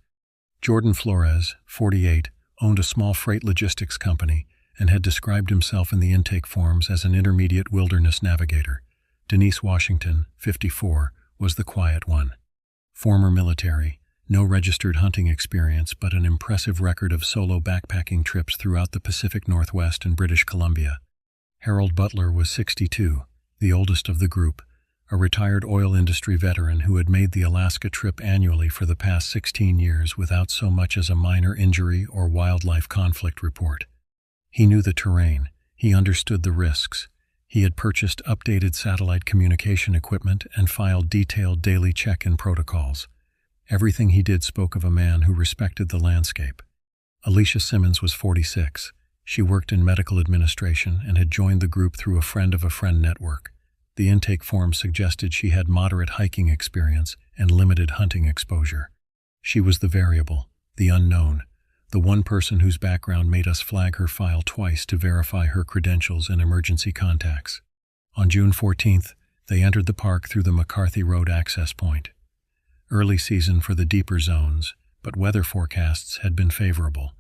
Jordan Flores, 48, owned a small freight logistics company and had described himself in the intake forms as an intermediate wilderness navigator. Denise Washington, 54, was the quiet one. Former military, no registered hunting experience but an impressive record of solo backpacking trips throughout the Pacific Northwest and British Columbia. Harold Butler was 62, the oldest of the group, a retired oil industry veteran who had made the Alaska trip annually for the past 16 years without so much as a minor injury or wildlife conflict report. He knew the terrain. He understood the risks. He had purchased updated satellite communication equipment and filed detailed daily check-in protocols. Everything he did spoke of a man who respected the landscape. Alicia Simmons was 46. She worked in medical administration and had joined the group through a friend of a friend network. The intake form suggested she had moderate hiking experience and limited hunting exposure. She was the variable, the unknown, the one person whose background made us flag her file twice to verify her credentials and emergency contacts. On June 14th, they entered the park through the McCarthy Road access point. Early season for the deeper zones, but weather forecasts had been favorable.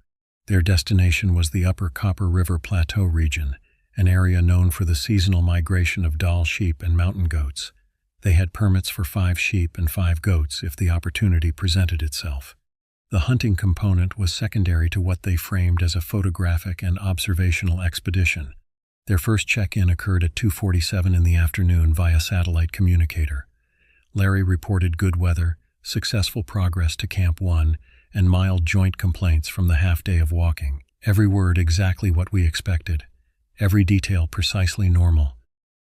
Their destination was the upper Copper River Plateau region, an area known for the seasonal migration of Dall sheep and mountain goats. They had permits for 5 sheep and 5 goats if the opportunity presented itself. The hunting component was secondary to what they framed as a photographic and observational expedition. Their first check-in occurred at 2:47 in the afternoon via satellite communicator. Larry reported good weather, successful progress to Camp 1, and mild joint complaints from the half-day of walking. Every word exactly what we expected. Every detail precisely normal.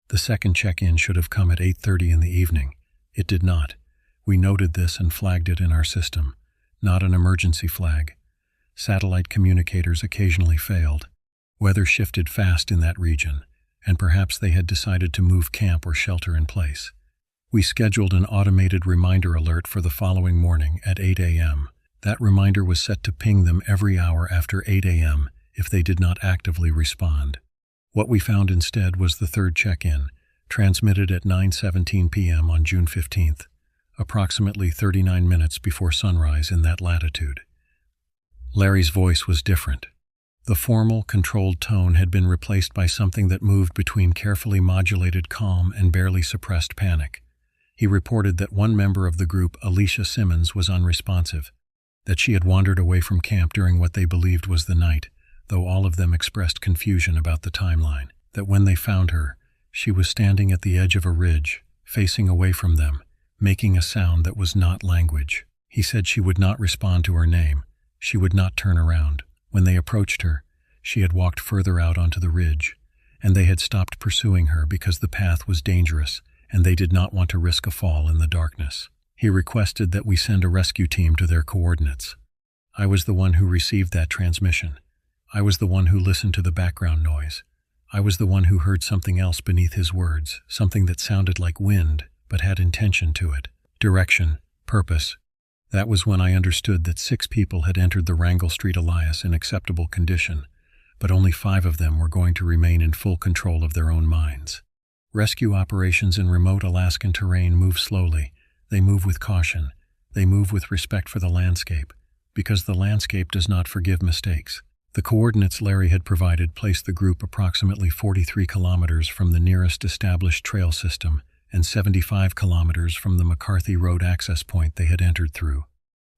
The second check-in should have come at 8:30 in the evening. It did not. We noted this and flagged it in our system. Not an emergency flag. Satellite communicators occasionally failed. Weather shifted fast in that region, and perhaps they had decided to move camp or shelter in place. We scheduled an automated reminder alert for the following morning at 8 a.m. That reminder was set to ping them every hour after 8 a.m. if they did not actively respond. What we found instead was the third check-in, transmitted at 9:17 p.m. on June 15th, approximately 39 minutes before sunrise in that latitude. Larry's voice was different. The formal, controlled tone had been replaced by something that moved between carefully modulated calm and barely suppressed panic. He reported that one member of the group, Alicia Simmons, was unresponsive, that she had wandered away from camp during what they believed was the night, though all of them expressed confusion about the timeline, that when they found her, she was standing at the edge of a ridge, facing away from them, making a sound that was not language. He said she would not respond to her name. She would not turn around. When they approached her, she had walked further out onto the ridge, and they had stopped pursuing her because the path was dangerous, and they did not want to risk a fall in the darkness. He requested that we send a rescue team to their coordinates. I was the one who received that transmission. I was the one who listened to the background noise. I was the one who heard something else beneath his words, something that sounded like wind, but had intention to it. Direction, purpose. That was when I understood that 6 people had entered the Wrangell Street Elias in acceptable condition, but only 5 of them were going to remain in full control of their own minds. Rescue operations in remote Alaskan terrain move slowly. They move with caution. They move with respect for the landscape, because the landscape does not forgive mistakes. The coordinates Larry had provided placed the group approximately 43 kilometers from the nearest established trail system and 75 kilometers from the McCarthy Road access point they had entered through.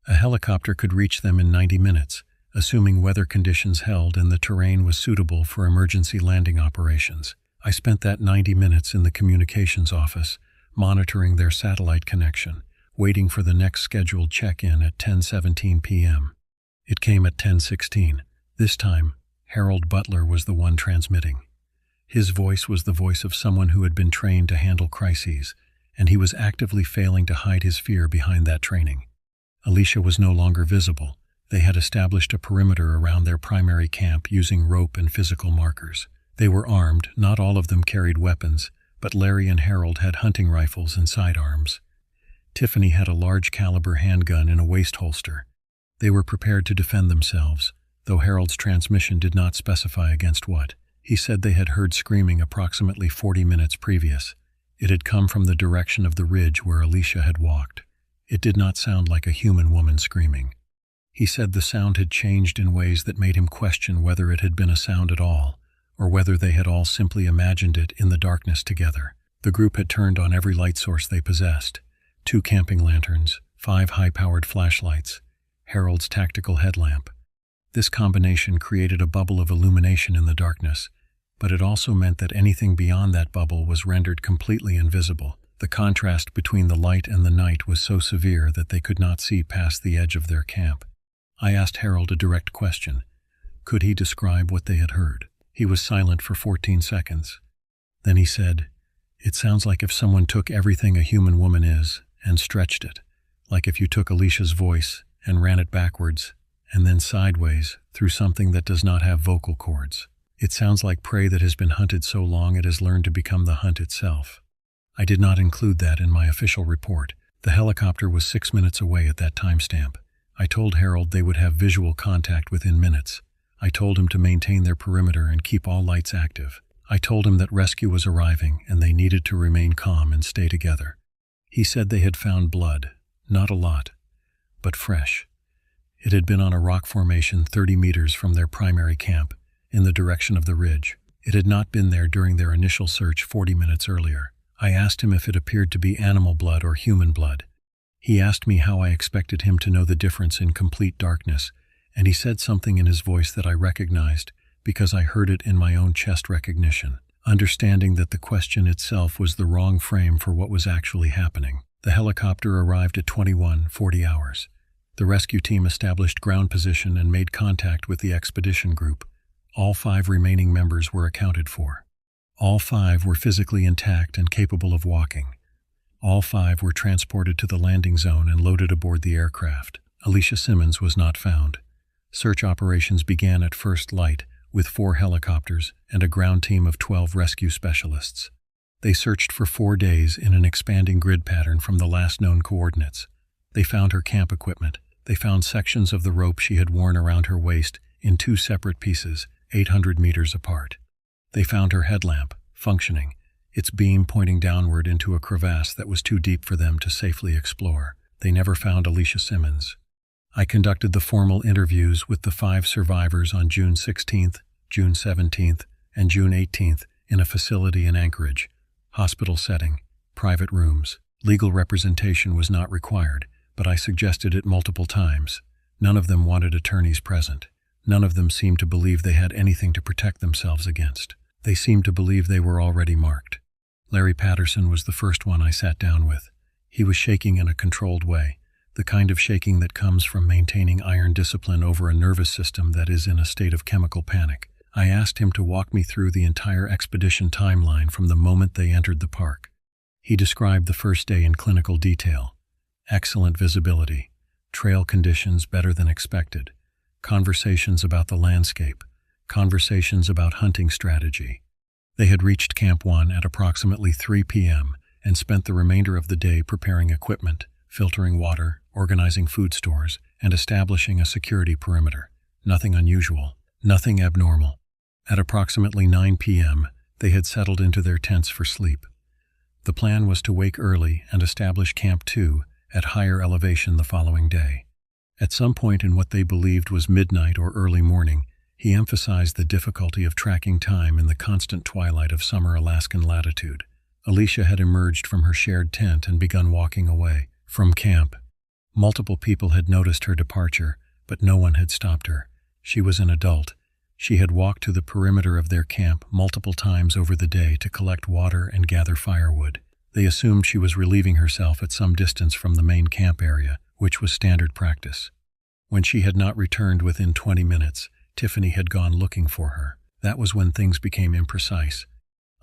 A helicopter could reach them in 90 minutes, assuming weather conditions held and the terrain was suitable for emergency landing operations. I spent that 90 minutes in the communications office, monitoring their satellite connection, waiting for the next scheduled check-in at 10:17 p.m. It came at 10:16. This time, Harold Butler was the one transmitting. His voice was the voice of someone who had been trained to handle crises, and he was actively failing to hide his fear behind that training. Alicia was no longer visible. They had established a perimeter around their primary camp using rope and physical markers. They were armed. Not all of them carried weapons, but Larry and Harold had hunting rifles and sidearms. Tiffany had a large-caliber handgun in a waist holster. They were prepared to defend themselves, though Harold's transmission did not specify against what. He said they had heard screaming approximately 40 minutes previous. It had come from the direction of the ridge where Alicia had walked. It did not sound like a human woman screaming. He said the sound had changed in ways that made him question whether it had been a sound at all, or whether they had all simply imagined it in the darkness together. The group had turned on every light source they possessed: 2 camping lanterns, 5 high-powered flashlights, Harold's tactical headlamp. This combination created a bubble of illumination in the darkness, but it also meant that anything beyond that bubble was rendered completely invisible. The contrast between the light and the night was so severe that they could not see past the edge of their camp. I asked Harold a direct question. Could he describe what they had heard? He was silent for 14 seconds. Then he said, "It sounds like if someone took everything a human woman is and stretched it, like if you took Alicia's voice and ran it backwards and then sideways through something that does not have vocal cords. It sounds like prey that has been hunted so long it has learned to become the hunt itself." I did not include that in my official report. The helicopter was 6 minutes away at that timestamp. I told Harold they would have visual contact within minutes. I told him to maintain their perimeter and keep all lights active. I told him that rescue was arriving and they needed to remain calm and stay together. He said they had found blood, not a lot, but fresh. It had been on a rock formation 30 meters from their primary camp, in the direction of the ridge. It had not been there during their initial search 40 minutes earlier. I asked him if it appeared to be animal blood or human blood. He asked me how I expected him to know the difference in complete darkness, and he said something in his voice that I recognized because I heard it in my own chest recognition, understanding that the question itself was the wrong frame for what was actually happening. The helicopter arrived at 21:40 hours. The rescue team established ground position and made contact with the expedition group. All 5 remaining members were accounted for. All 5 were physically intact and capable of walking. All 5 were transported to the landing zone and loaded aboard the aircraft. Alicia Simmons was not found. Search operations began at first light with 4 helicopters and a ground team of 12 rescue specialists. They searched for 4 days in an expanding grid pattern from the last known coordinates. They found her camp equipment. They found sections of the rope she had worn around her waist in 2 separate pieces, 800 meters apart. They found her headlamp, functioning, its beam pointing downward into a crevasse that was too deep for them to safely explore. They never found Alicia Simmons. I conducted the formal interviews with the 5 survivors on June 16th, June 17th, and June 18th in a facility in Anchorage. Hospital setting, private rooms. Legal representation was not required, but I suggested it multiple times. None of them wanted attorneys present. None of them seemed to believe they had anything to protect themselves against. They seemed to believe they were already marked. Larry Patterson was the first one I sat down with. He was shaking in a controlled way, the kind of shaking that comes from maintaining iron discipline over a nervous system that is in a state of chemical panic. I asked him to walk me through the entire expedition timeline from the moment they entered the park. He described the first day in clinical detail. Excellent visibility, trail conditions better than expected, conversations about the landscape, conversations about hunting strategy. They had reached Camp 1 at approximately 3 p.m. and spent the remainder of the day preparing equipment, filtering water, organizing food stores, and establishing a security perimeter. Nothing unusual, nothing abnormal. At approximately 9 p.m., they had settled into their tents for sleep. The plan was to wake early and establish Camp 2 at higher elevation the following day. At some point in what they believed was midnight or early morning, he emphasized the difficulty of tracking time in the constant twilight of summer Alaskan latitude. Alicia had emerged from her shared tent and begun walking away from camp. Multiple people had noticed her departure, but no one had stopped her. She was an adult. She had walked to the perimeter of their camp multiple times over the day to collect water and gather firewood. They assumed she was relieving herself at some distance from the main camp area, which was standard practice. When she had not returned within 20 minutes, Tiffany had gone looking for her. That was when things became imprecise.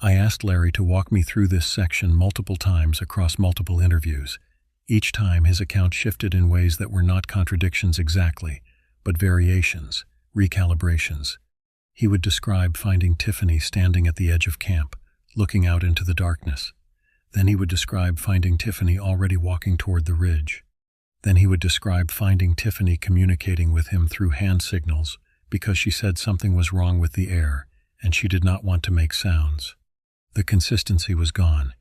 I asked Larry to walk me through this section multiple times across multiple interviews. Each time his account shifted in ways that were not contradictions exactly, but variations, recalibrations. He would describe finding Tiffany standing at the edge of camp, looking out into the darkness. Then he would describe finding Tiffany already walking toward the ridge. Then he would describe finding Tiffany communicating with him through hand signals because she said something was wrong with the air and she did not want to make sounds. The consistency was gone.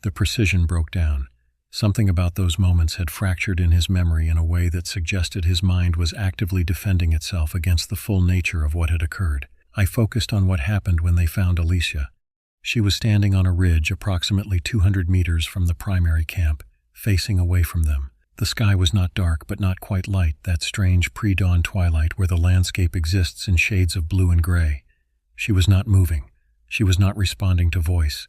The precision broke down. Something about those moments had fractured in his memory in a way that suggested his mind was actively defending itself against the full nature of what had occurred. I focused on what happened when they found Alicia. She was standing on a ridge approximately 200 meters from the primary camp, facing away from them. The sky was not dark but not quite light, that strange pre-dawn twilight where the landscape exists in shades of blue and gray. She was not moving. She was not responding to voice.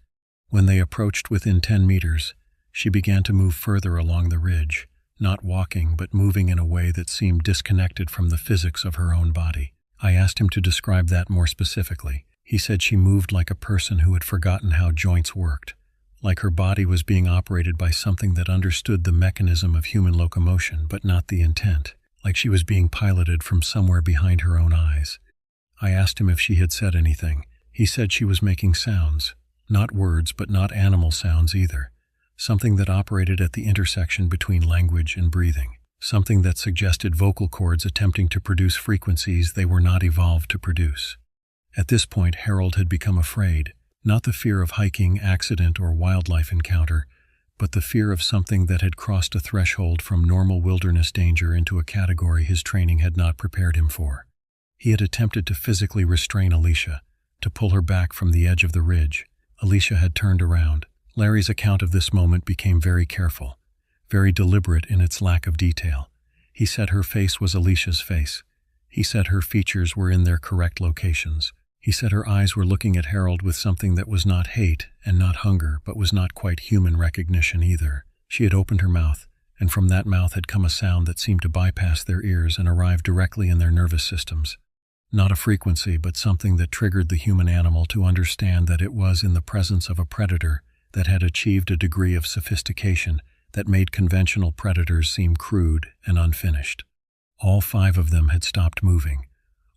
When they approached within 10 meters, She began to move further along the ridge, not walking but moving in a way that seemed disconnected from the physics of her own body. I asked him to describe that more specifically. He said she moved like a person who had forgotten how joints worked, like her body was being operated by something that understood the mechanism of human locomotion but not the intent, like she was being piloted from somewhere behind her own eyes. I asked him if she had said anything. He said she was making sounds, not words but not animal sounds either, something that operated at the intersection between language and breathing, something that suggested vocal cords attempting to produce frequencies they were not evolved to produce. At this point, Harold had become afraid, not the fear of hiking, accident, or wildlife encounter, but the fear of something that had crossed a threshold from normal wilderness danger into a category his training had not prepared him for. He had attempted to physically restrain Alicia, to pull her back from the edge of the ridge. Alicia had turned around. Larry's account of this moment became very careful, very deliberate in its lack of detail. He said her face was Alicia's face. He said her features were in their correct locations. He said her eyes were looking at Harold with something that was not hate and not hunger, but was not quite human recognition either. She had opened her mouth, and from that mouth had come a sound that seemed to bypass their ears and arrive directly in their nervous systems. Not a frequency, but something that triggered the human animal to understand that it was in the presence of a predator that had achieved a degree of sophistication that made conventional predators seem crude and unfinished. All 5 of them had stopped moving.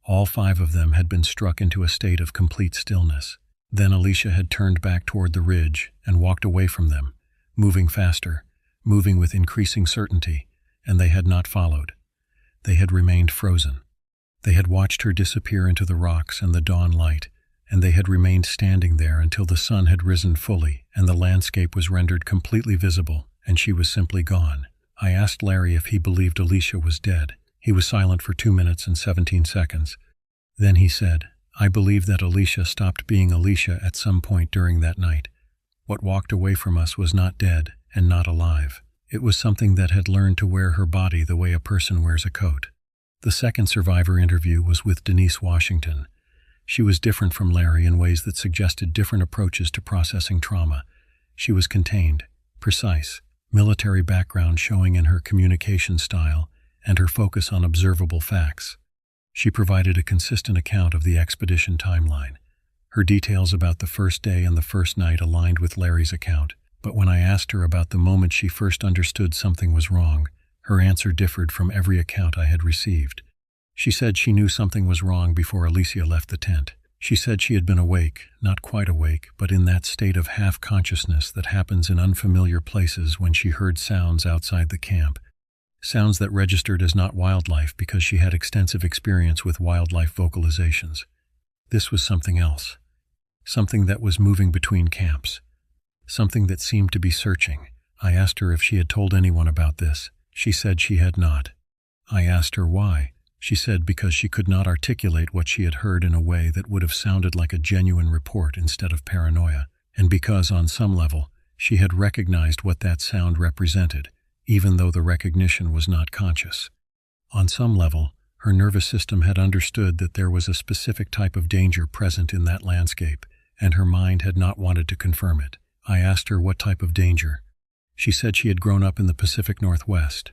All 5 of them had been struck into a state of complete stillness. Then Alicia had turned back toward the ridge and walked away from them, moving faster, moving with increasing certainty, and they had not followed. They had remained frozen. They had watched her disappear into the rocks and the dawn light, and they had remained standing there until the sun had risen fully and the landscape was rendered completely visible, and she was simply gone. I asked Larry if he believed Alicia was dead. He was silent for 2 minutes and 17 seconds. Then he said, "I believe that Alicia stopped being Alicia at some point during that night. What walked away from us was not dead and not alive. It was something that had learned to wear her body the way a person wears a coat." The second survivor interview was with Denise Washington. She was different from Larry in ways that suggested different approaches to processing trauma. She was contained, precise, military background showing in her communication style and her focus on observable facts. She provided a consistent account of the expedition timeline. Her details about the first day and the first night aligned with Larry's account, but when I asked her about the moment she first understood something was wrong, her answer differed from every account I had received. She said she knew something was wrong before Alicia left the tent. She said she had been awake, not quite awake, but in that state of half-consciousness that happens in unfamiliar places when she heard sounds outside the camp. Sounds that registered as not wildlife because she had extensive experience with wildlife vocalizations. This was something else. Something that was moving between camps. Something that seemed to be searching. I asked her if she had told anyone about this. She said she had not. I asked her why. She said because she could not articulate what she had heard in a way that would have sounded like a genuine report instead of paranoia, and because, on some level, she had recognized what that sound represented, even though the recognition was not conscious. On some level, her nervous system had understood that there was a specific type of danger present in that landscape, and her mind had not wanted to confirm it. I asked her what type of danger. She said she had grown up in the Pacific Northwest.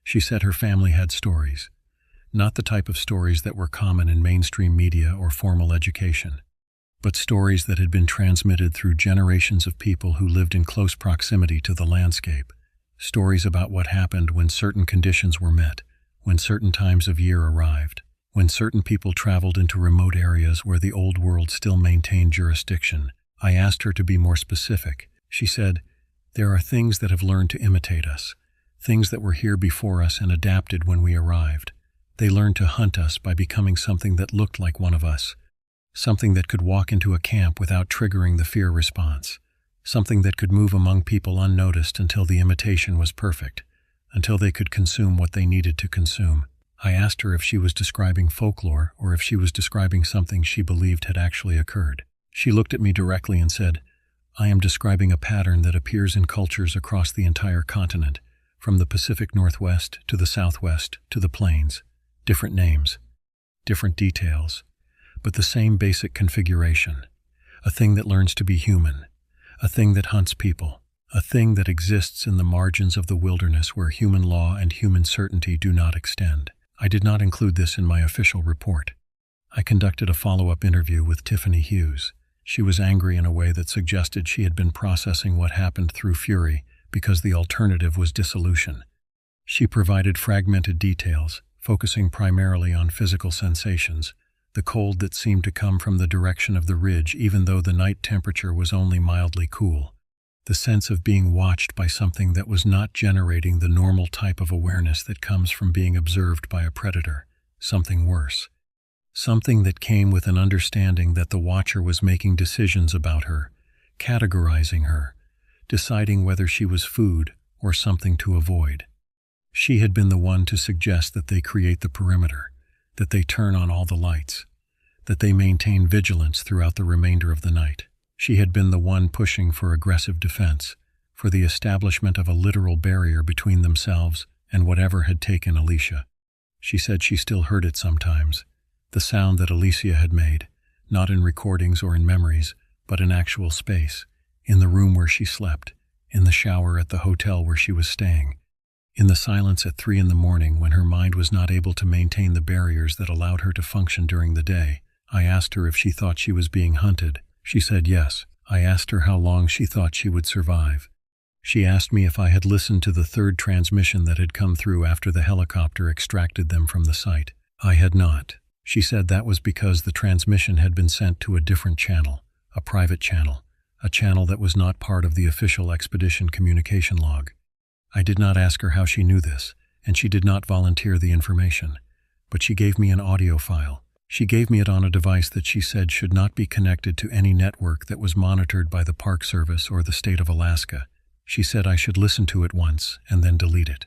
She said her family had stories. Not the type of stories that were common in mainstream media or formal education, but stories that had been transmitted through generations of people who lived in close proximity to the landscape. Stories about what happened when certain conditions were met, when certain times of year arrived, when certain people traveled into remote areas where the old world still maintained jurisdiction. I asked her to be more specific. She said, "There are things that have learned to imitate us, things that were here before us and adapted when we arrived. They learned to hunt us by becoming something that looked like one of us, something that could walk into a camp without triggering the fear response, something that could move among people unnoticed until the imitation was perfect, until they could consume what they needed to consume." I asked her if she was describing folklore or if she was describing something she believed had actually occurred. She looked at me directly and said, "I am describing a pattern that appears in cultures across the entire continent, from the Pacific Northwest to the Southwest to the Plains. Different names, different details, but the same basic configuration. A thing that learns to be human, a thing that hunts people, a thing that exists in the margins of the wilderness where human law and human certainty do not extend. I did not include this in my official report. I conducted a follow-up interview with Tiffany Hughes. She was angry in a way that suggested she had been processing what happened through fury because the alternative was dissolution. She provided fragmented details, focusing primarily on physical sensations, the cold that seemed to come from the direction of the ridge even though the night temperature was only mildly cool, the sense of being watched by something that was not generating the normal type of awareness that comes from being observed by a predator, something worse. Something that came with an understanding that the watcher was making decisions about her, categorizing her, deciding whether she was food or something to avoid. She had been the one to suggest that they create the perimeter, that they turn on all the lights, that they maintain vigilance throughout the remainder of the night. She had been the one pushing for aggressive defense, for the establishment of a literal barrier between themselves and whatever had taken Alicia. She said she still heard it sometimes, the sound that Alicia had made, not in recordings or in memories, but in actual space, in the room where she slept, in the shower at the hotel where she was staying, in the silence at 3 a.m. when her mind was not able to maintain the barriers that allowed her to function during the day. I asked her if she thought she was being hunted. She said yes. I asked her how long she thought she would survive. She asked me if I had listened to the third transmission that had come through after the helicopter extracted them from the site. I had not. She said that was because the transmission had been sent to a different channel, a private channel, a channel that was not part of the official expedition communication log. I did not ask her how she knew this, and she did not volunteer the information, but she gave me an audio file. She gave me it on a device that she said should not be connected to any network that was monitored by the Park Service or the state of Alaska. She said I should listen to it once and then delete it.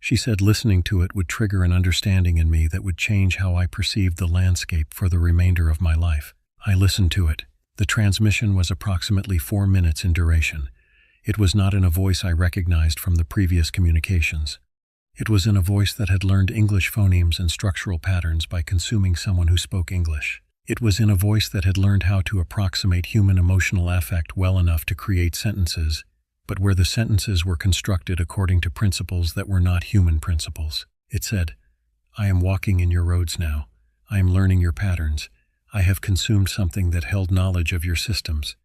She said listening to it would trigger an understanding in me that would change how I perceived the landscape for the remainder of my life. I listened to it. The transmission was approximately 4 minutes in duration. It was not in a voice I recognized from the previous communications. It was in a voice that had learned English phonemes and structural patterns by consuming someone who spoke English. It was in a voice that had learned how to approximate human emotional affect well enough to create sentences, but where the sentences were constructed according to principles that were not human principles. It said, "I am walking in your roads now. I am learning your patterns. I have consumed something that held knowledge of your systems.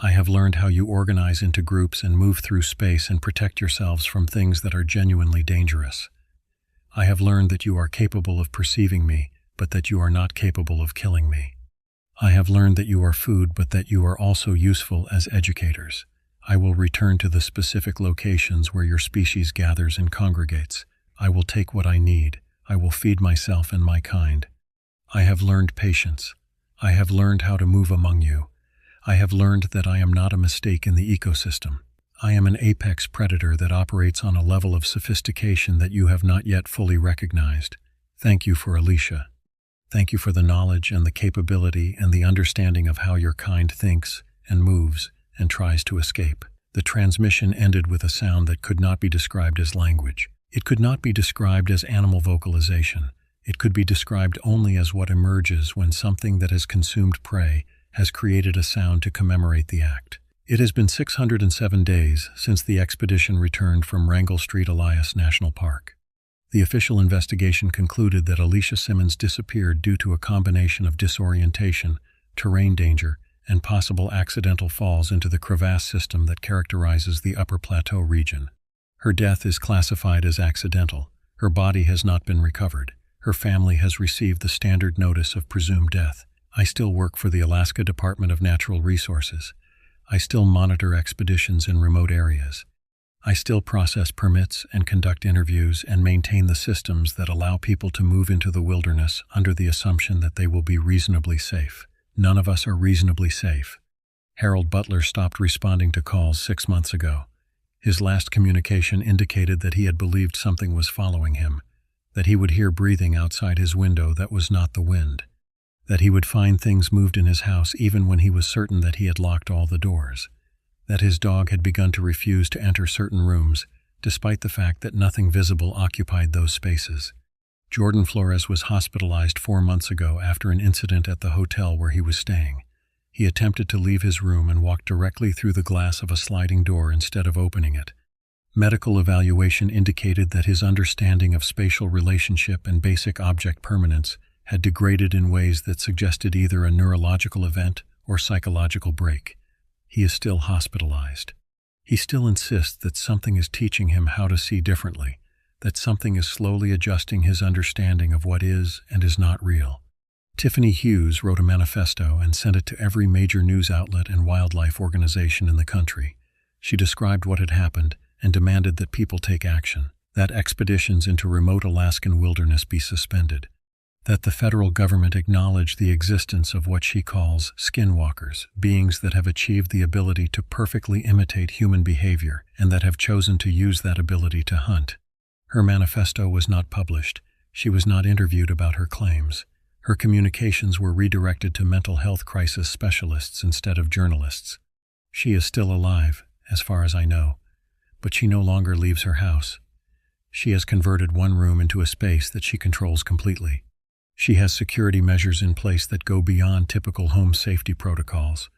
I have learned how you organize into groups and move through space and protect yourselves from things that are genuinely dangerous. I have learned that you are capable of perceiving me, but that you are not capable of killing me. I have learned that you are food, but that you are also useful as educators. I will return to the specific locations where your species gathers and congregates. I will take what I need. I will feed myself and my kind. I have learned patience. I have learned how to move among you. I have learned that I am not a mistake in the ecosystem. I am an apex predator that operates on a level of sophistication that you have not yet fully recognized. Thank you for Alicia. Thank you for the knowledge and the capability and the understanding of how your kind thinks and moves and tries to escape." The transmission ended with a sound that could not be described as language. It could not be described as animal vocalization. It could be described only as what emerges when something that has consumed prey has created a sound to commemorate the act. It has been 607 days since the expedition returned from Wrangell Street Elias National Park. The official investigation concluded that Alicia Simmons disappeared due to a combination of disorientation, terrain danger, and possible accidental falls into the crevasse system that characterizes the Upper Plateau region. Her death is classified as accidental. Her body has not been recovered. Her family has received the standard notice of presumed death. I still work for the Alaska Department of Natural Resources. I still monitor expeditions in remote areas. I still process permits and conduct interviews and maintain the systems that allow people to move into the wilderness under the assumption that they will be reasonably safe. None of us are reasonably safe. Harold Butler stopped responding to calls 6 months ago. His last communication indicated that he had believed something was following him, that he would hear breathing outside his window that was not the wind, that he would find things moved in his house even when he was certain that he had locked all the doors, that his dog had begun to refuse to enter certain rooms, despite the fact that nothing visible occupied those spaces. Jordan Flores was hospitalized 4 months ago after an incident at the hotel where he was staying. He attempted to leave his room and walked directly through the glass of a sliding door instead of opening it. Medical evaluation indicated that his understanding of spatial relationship and basic object permanence had degraded in ways that suggested either a neurological event or psychological break. He is still hospitalized. He still insists that something is teaching him how to see differently, that something is slowly adjusting his understanding of what is and is not real. Tiffany Hughes wrote a manifesto and sent it to every major news outlet and wildlife organization in the country. She described what had happened and demanded that people take action, that expeditions into remote Alaskan wilderness be suspended, that the federal government acknowledge the existence of what she calls skinwalkers, beings that have achieved the ability to perfectly imitate human behavior and that have chosen to use that ability to hunt. Her manifesto was not published. She was not interviewed about her claims. Her communications were redirected to mental health crisis specialists instead of journalists. She is still alive, as far as I know, but she no longer leaves her house. She has converted one room into a space that she controls completely. She has security measures in place that go beyond typical home safety protocols.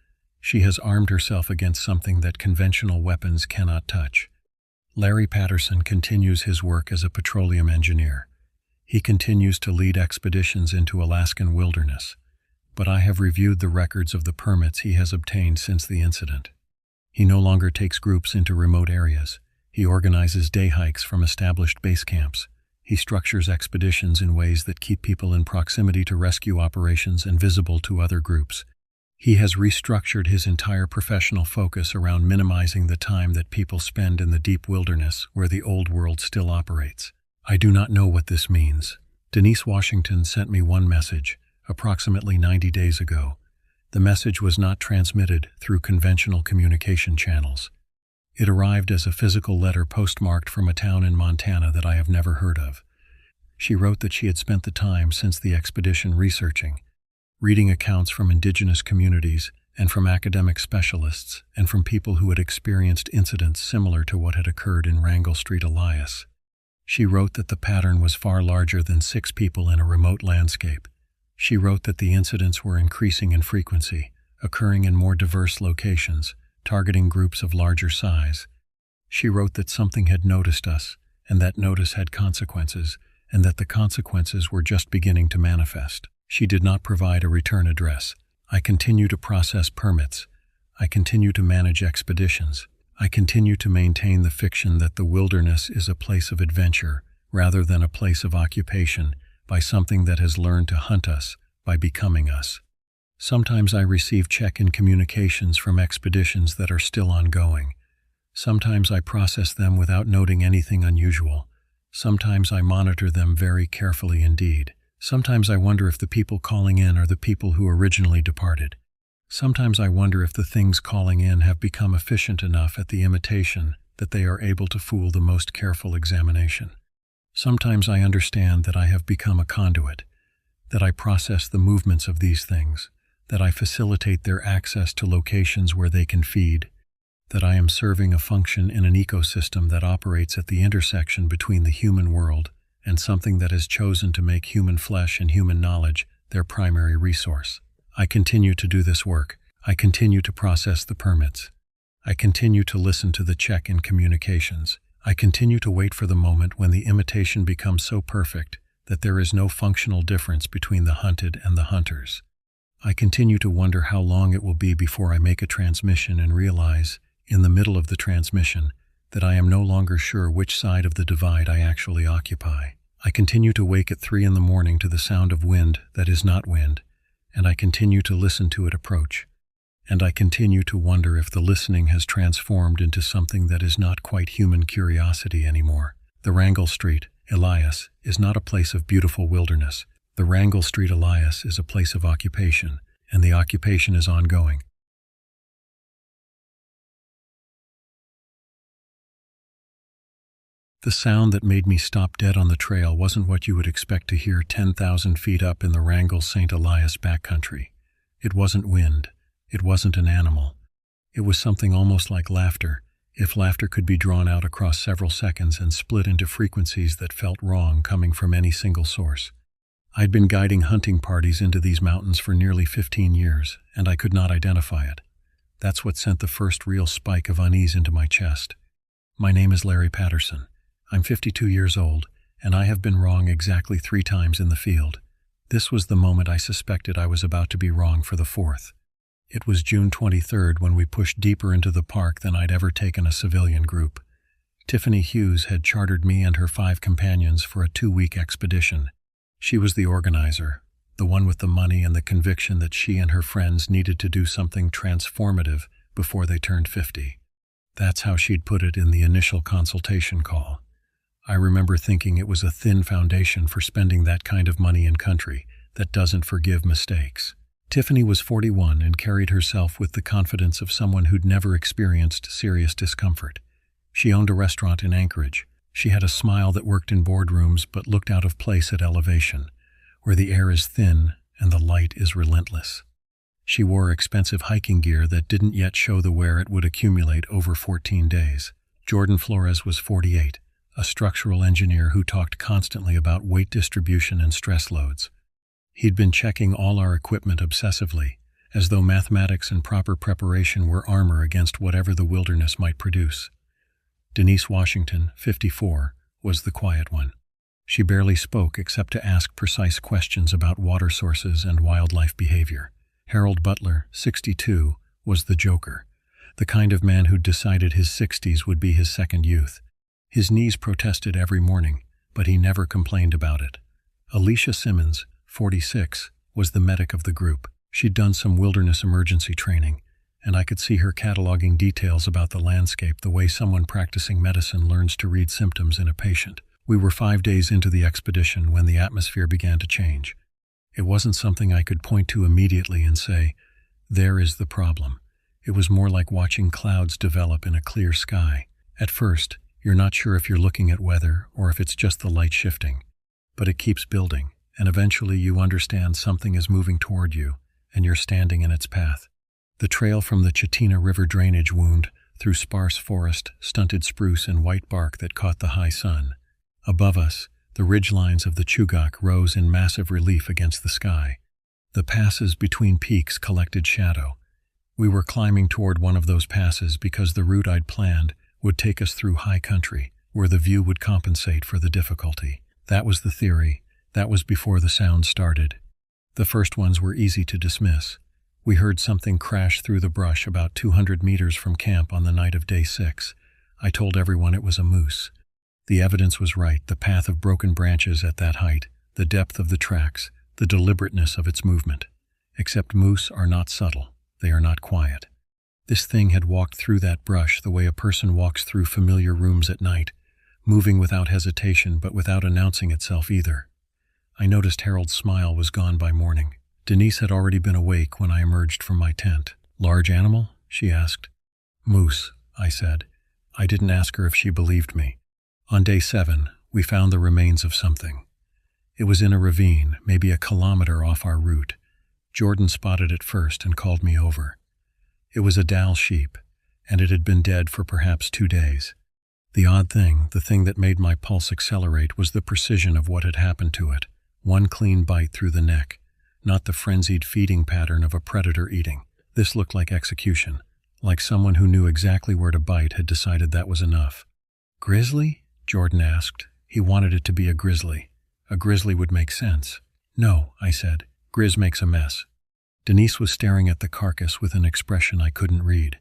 She has armed herself against something that conventional weapons cannot touch. Larry Patterson continues his work as a petroleum engineer. He continues to lead expeditions into Alaskan wilderness, but I have reviewed the records of the permits he has obtained since the incident. He no longer takes groups into remote areas. He organizes day hikes from established base camps. He structures expeditions in ways that keep people in proximity to rescue operations and visible to other groups. He has restructured his entire professional focus around minimizing the time that people spend in the deep wilderness where the old world still operates. I do not know what this means. Denise Washington sent me one message, approximately 90 days ago. The message was not transmitted through conventional communication channels. It arrived as a physical letter postmarked from a town in Montana that I have never heard of. She wrote that she had spent the time since the expedition researching, reading accounts from indigenous communities and from academic specialists and from people who had experienced incidents similar to what had occurred in Wrangell Street, Elias. She wrote that the pattern was far larger than 6 people in a remote landscape. She wrote that the incidents were increasing in frequency, occurring in more diverse locations, targeting groups of larger size. She wrote that something had noticed us, and that notice had consequences, and that the consequences were just beginning to manifest. She did not provide a return address. I continue to process permits. I continue to manage expeditions. I continue to maintain the fiction that the wilderness is a place of adventure rather than a place of occupation by something that has learned to hunt us by becoming us. Sometimes I receive check-in communications from expeditions that are still ongoing. Sometimes I process them without noting anything unusual. Sometimes I monitor them very carefully indeed. Sometimes I wonder if the people calling in are the people who originally departed. Sometimes I wonder if the things calling in have become efficient enough at the imitation that they are able to fool the most careful examination. Sometimes I understand that I have become a conduit, that I process the movements of these things, that I facilitate their access to locations where they can feed, that I am serving a function in an ecosystem that operates at the intersection between the human world and something that has chosen to make human flesh and human knowledge their primary resource. I continue to do this work. I continue to process the permits. I continue to listen to the check-in communications. I continue to wait for the moment when the imitation becomes so perfect that there is no functional difference between the hunted and the hunters. I continue to wonder how long it will be before I make a transmission and realize, in the middle of the transmission, that I am no longer sure which side of the divide I actually occupy. I continue to wake at 3 a.m. to the sound of wind that is not wind, and I continue to listen to it approach. And I continue to wonder if the listening has transformed into something that is not quite human curiosity anymore. The Wrangell Street, Elias, is not a place of beautiful wilderness. The Wrangell Street, Elias, is a place of occupation, and the occupation is ongoing. The sound that made me stop dead on the trail wasn't what you would expect to hear 10,000 feet up in the Wrangell St. Elias backcountry. It wasn't wind. It wasn't an animal. It was something almost like laughter, if laughter could be drawn out across several seconds and split into frequencies that felt wrong coming from any single source. I'd been guiding hunting parties into these mountains for nearly 15 years, and I could not identify it. That's what sent the first real spike of unease into my chest. My name is Larry Patterson. I'm 52 years old, and I have been wrong exactly 3 times in the field. This was the moment I suspected I was about to be wrong for the 4th. It was June 23rd when we pushed deeper into the park than I'd ever taken a civilian group. Tiffany Hughes had chartered me and her 5 companions for a 2-week expedition. She was the organizer, the one with the money and the conviction that she and her friends needed to do something transformative before they turned 50. That's how she'd put it in the initial consultation call. I remember thinking it was a thin foundation for spending that kind of money in country that doesn't forgive mistakes. Tiffany was 41 and carried herself with the confidence of someone who'd never experienced serious discomfort. She owned a restaurant in Anchorage. She had a smile that worked in boardrooms but looked out of place at elevation, where the air is thin and the light is relentless. She wore expensive hiking gear that didn't yet show the wear it would accumulate over 14 days. Jordan Flores was 48, a structural engineer who talked constantly about weight distribution and stress loads. He'd been checking all our equipment obsessively, as though mathematics and proper preparation were armor against whatever the wilderness might produce. Denise Washington, 54, was the quiet one. She barely spoke except to ask precise questions about water sources and wildlife behavior. Harold Butler, 62, was the joker, the kind of man who'd decided his 60s would be his second youth. His knees protested every morning, but he never complained about it. Alicia Simmons, 46, was the medic of the group. She'd done some wilderness emergency training, and I could see her cataloging details about the landscape the way someone practicing medicine learns to read symptoms in a patient. We were 5 days into the expedition when the atmosphere began to change. It wasn't something I could point to immediately and say, "There is the problem." It was more like watching clouds develop in a clear sky. At first, you're not sure if you're looking at weather or if it's just the light shifting. But it keeps building, and eventually you understand something is moving toward you, and you're standing in its path. The trail from the Chitina River drainage wound through sparse forest, stunted spruce, and white bark that caught the high sun. Above us, the ridgelines of the Chugach rose in massive relief against the sky. The passes between peaks collected shadow. We were climbing toward one of those passes because the route I'd planned would take us through high country, where the view would compensate for the difficulty. That was the theory. That was before the sound started. The first ones were easy to dismiss. We heard something crash through the brush about 200 meters from camp on the night of day 6. I told everyone it was a moose. The evidence was right, the path of broken branches at that height, the depth of the tracks, the deliberateness of its movement. Except moose are not subtle. They are not quiet. This thing had walked through that brush the way a person walks through familiar rooms at night, moving without hesitation but without announcing itself either. I noticed Harold's smile was gone by morning. Denise had already been awake when I emerged from my tent. "Large animal?" she asked. "Moose," I said. I didn't ask her if she believed me. On day 7, we found the remains of something. It was in a ravine, maybe a kilometer off our route. Jordan spotted it first and called me over. It was a Dall sheep, and it had been dead for perhaps 2 days. The odd thing, the thing that made my pulse accelerate, was the precision of what had happened to it. One clean bite through the neck, not the frenzied feeding pattern of a predator eating. This looked like execution, like someone who knew exactly where to bite had decided that was enough. "Grizzly?" Jordan asked. He wanted it to be a grizzly. A grizzly would make sense. "No," I said. "Grizz makes a mess." Denise was staring at the carcass with an expression I couldn't read.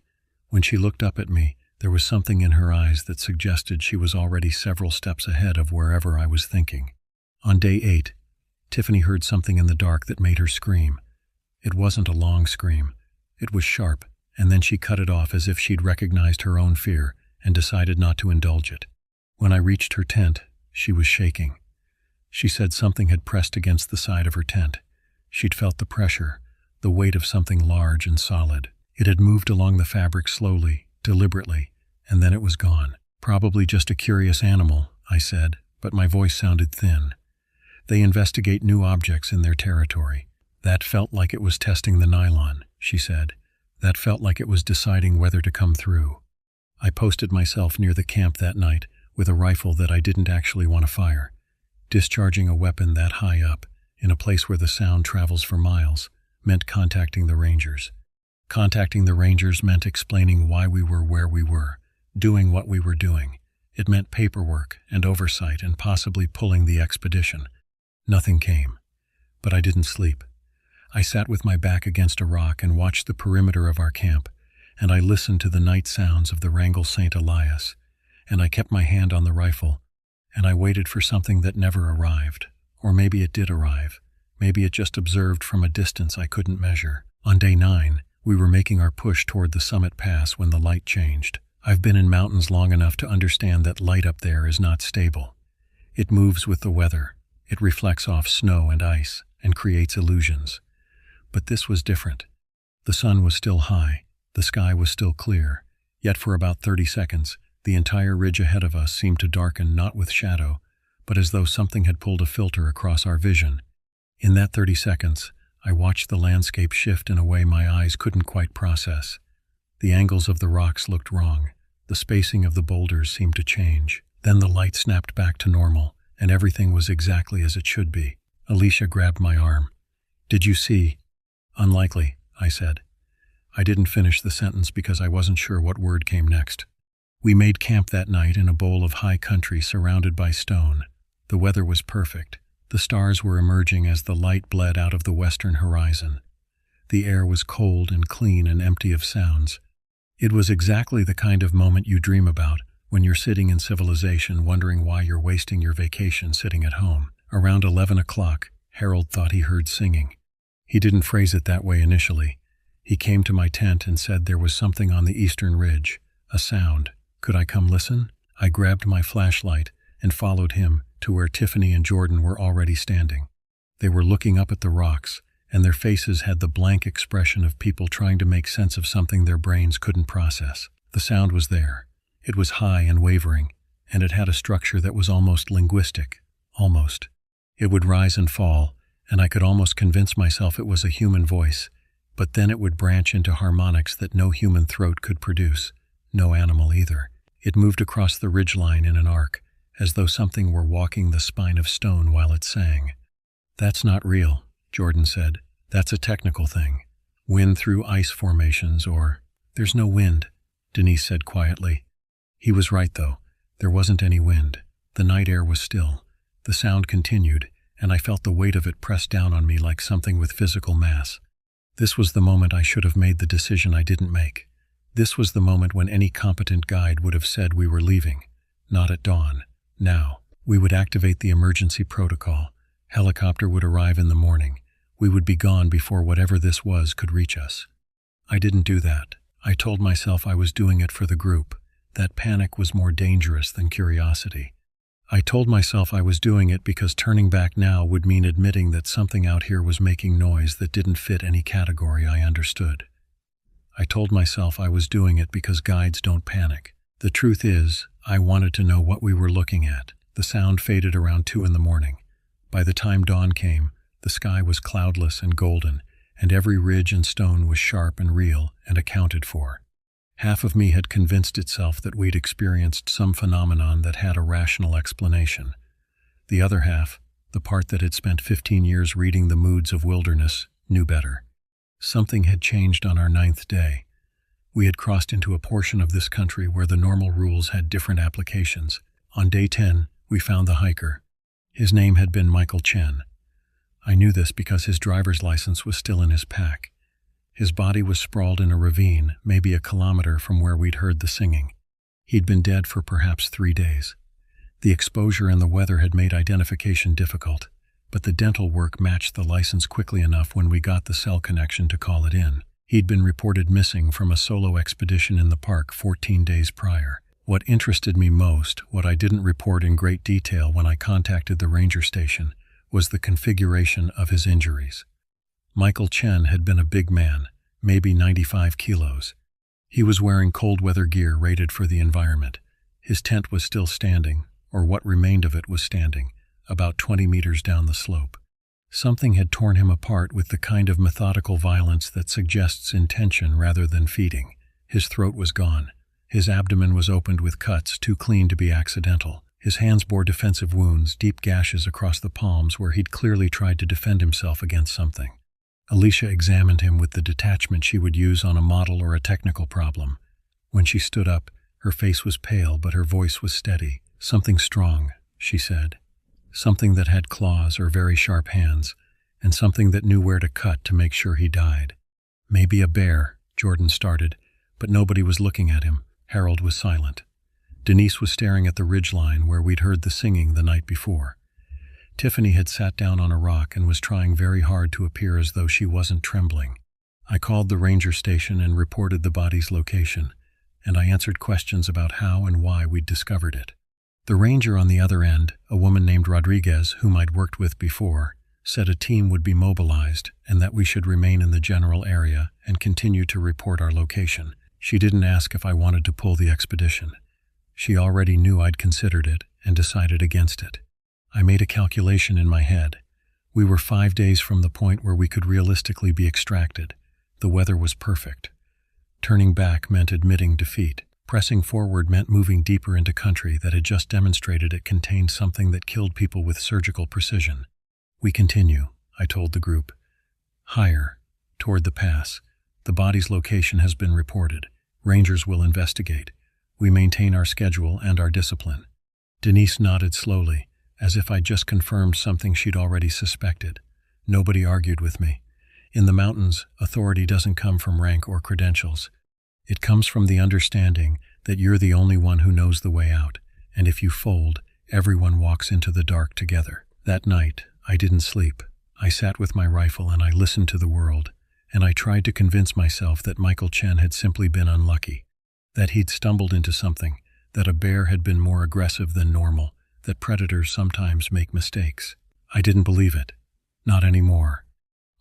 When she looked up at me, there was something in her eyes that suggested she was already several steps ahead of wherever I was thinking. On day 8, Tiffany heard something in the dark that made her scream. It wasn't a long scream. It was sharp, and then she cut it off as if she'd recognized her own fear and decided not to indulge it. When I reached her tent, she was shaking. She said something had pressed against the side of her tent. She'd felt the pressure, the weight of something large and solid. It had moved along the fabric slowly, deliberately, and then it was gone. "Probably just a curious animal," I said, but my voice sounded thin. "They investigate new objects in their territory." "That felt like it was testing the nylon," she said. "That felt like it was deciding whether to come through." I posted myself near the camp that night with a rifle that I didn't actually want to fire. Discharging a weapon that high up, in a place where the sound travels for miles, meant contacting the rangers. Contacting the rangers meant explaining why we were where we were, doing what we were doing. It meant paperwork and oversight and possibly pulling the expedition. Nothing came. But I didn't sleep. I sat with my back against a rock and watched the perimeter of our camp, and I listened to the night sounds of the Wrangell St. Elias, and I kept my hand on the rifle, and I waited for something that never arrived. Or maybe it did arrive. Maybe it just observed from a distance I couldn't measure. On day 9, we were making our push toward the summit pass when the light changed. I've been in mountains long enough to understand that light up there is not stable. It moves with the weather. It reflects off snow and ice and creates illusions. But this was different. The sun was still high. The sky was still clear. Yet for about 30 seconds, the entire ridge ahead of us seemed to darken not with shadow, but as though something had pulled a filter across our vision. In that 30 seconds, I watched the landscape shift in a way my eyes couldn't quite process. The angles of the rocks looked wrong. The spacing of the boulders seemed to change. Then the light snapped back to normal, and everything was exactly as it should be. Alicia grabbed my arm. "Did you see?" "Unlikely," I said. I didn't finish the sentence because I wasn't sure what word came next. We made camp that night in a bowl of high country surrounded by stone. The weather was perfect. The stars were emerging as the light bled out of the western horizon. The air was cold and clean and empty of sounds. It was exactly the kind of moment you dream about when you're sitting in civilization wondering why you're wasting your vacation sitting at home. Around 11 o'clock, Harold thought he heard singing. He didn't phrase it that way initially. He came to my tent and said there was something on the eastern ridge, a sound. Could I come listen? I grabbed my flashlight and followed him to where Tiffany and Jordan were already standing. They were looking up at the rocks, and their faces had the blank expression of people trying to make sense of something their brains couldn't process. The sound was there. It was high and wavering, and it had a structure that was almost linguistic. Almost. It would rise and fall, and I could almost convince myself it was a human voice, but then it would branch into harmonics that no human throat could produce, no animal either. It moved across the ridgeline in an arc, as though something were walking the spine of stone while it sang. "That's not real," Jordan said. "That's a technical thing. Wind through ice formations or—" "There's no wind," Denise said quietly. He was right, though. There wasn't any wind. The night air was still. The sound continued, and I felt the weight of it press down on me like something with physical mass. This was the moment I should have made the decision I didn't make. This was the moment when any competent guide would have said we were leaving. Not at dawn. Now. We would activate the emergency protocol. Helicopter would arrive in the morning. We would be gone before whatever this was could reach us. I didn't do that. I told myself I was doing it for the group. That panic was more dangerous than curiosity. I told myself I was doing it because turning back now would mean admitting that something out here was making noise that didn't fit any category I understood. I told myself I was doing it because guides don't panic. The truth is, I wanted to know what we were looking at. The sound faded around 2 in the morning. By the time dawn came, the sky was cloudless and golden, and every ridge and stone was sharp and real and accounted for. Half of me had convinced itself that we'd experienced some phenomenon that had a rational explanation. The other half, the part that had spent 15 years reading the moods of wilderness, knew better. Something had changed on our 9th day. We had crossed into a portion of this country where the normal rules had different applications. On day 10, we found the hiker. His name had been Michael Chen. I knew this because his driver's license was still in his pack. His body was sprawled in a ravine, maybe a kilometer from where we'd heard the singing. He'd been dead for perhaps 3 days. The exposure and the weather had made identification difficult, but the dental work matched the license quickly enough when we got the cell connection to call it in. He'd been reported missing from a solo expedition in the park 14 days prior. What interested me most, what I didn't report in great detail when I contacted the ranger station, was the configuration of his injuries. Michael Chen had been a big man, maybe 95 kilos. He was wearing cold weather gear rated for the environment. His tent was still standing, or what remained of it was standing, about 20 meters down the slope. Something had torn him apart with the kind of methodical violence that suggests intention rather than feeding. His throat was gone. His abdomen was opened with cuts too clean to be accidental. His hands bore defensive wounds, deep gashes across the palms where he'd clearly tried to defend himself against something. Alicia examined him with the detachment she would use on a model or a technical problem. When she stood up, her face was pale, but her voice was steady. "Something strong," she said. "Something that had claws or very sharp hands, and something that knew where to cut to make sure he died." "Maybe a bear," Jordan started, but nobody was looking at him. Harold was silent. Denise was staring at the ridgeline where we'd heard the singing the night before. Tiffany had sat down on a rock and was trying very hard to appear as though she wasn't trembling. I called the ranger station and reported the body's location, and I answered questions about how and why we'd discovered it. The ranger on the other end, a woman named Rodriguez, whom I'd worked with before, said a team would be mobilized and that we should remain in the general area and continue to report our location. She didn't ask if I wanted to pull the expedition. She already knew I'd considered it and decided against it. I made a calculation in my head. We were 5 days from the point where we could realistically be extracted. The weather was perfect. Turning back meant admitting defeat. Pressing forward meant moving deeper into country that had just demonstrated it contained something that killed people with surgical precision. "We continue," I told the group. "Higher, toward the pass. The body's location has been reported. Rangers will investigate. We maintain our schedule and our discipline." Denise nodded slowly, as if I'd just confirmed something she'd already suspected. Nobody argued with me. In the mountains, authority doesn't come from rank or credentials. It comes from the understanding that you're the only one who knows the way out, and if you fold, everyone walks into the dark together. That night, I didn't sleep. I sat with my rifle and I listened to the world, and I tried to convince myself that Michael Chen had simply been unlucky, that he'd stumbled into something, that a bear had been more aggressive than normal, that predators sometimes make mistakes. I didn't believe it. Not anymore.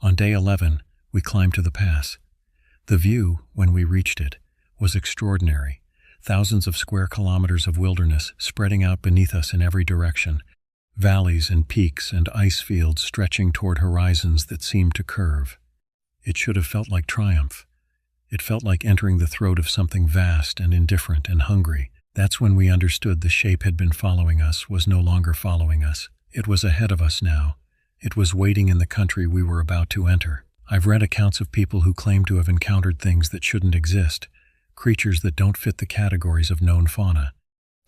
On day 11, we climbed to the pass. The view, when we reached it, was extraordinary. Thousands of square kilometers of wilderness spreading out beneath us in every direction. Valleys and peaks and ice fields stretching toward horizons that seemed to curve. It should have felt like triumph. It felt like entering the throat of something vast and indifferent and hungry. That's when we understood the shape had been following us was no longer following us. It was ahead of us now. It was waiting in the country we were about to enter. I've read accounts of people who claim to have encountered things that shouldn't exist, creatures that don't fit the categories of known fauna.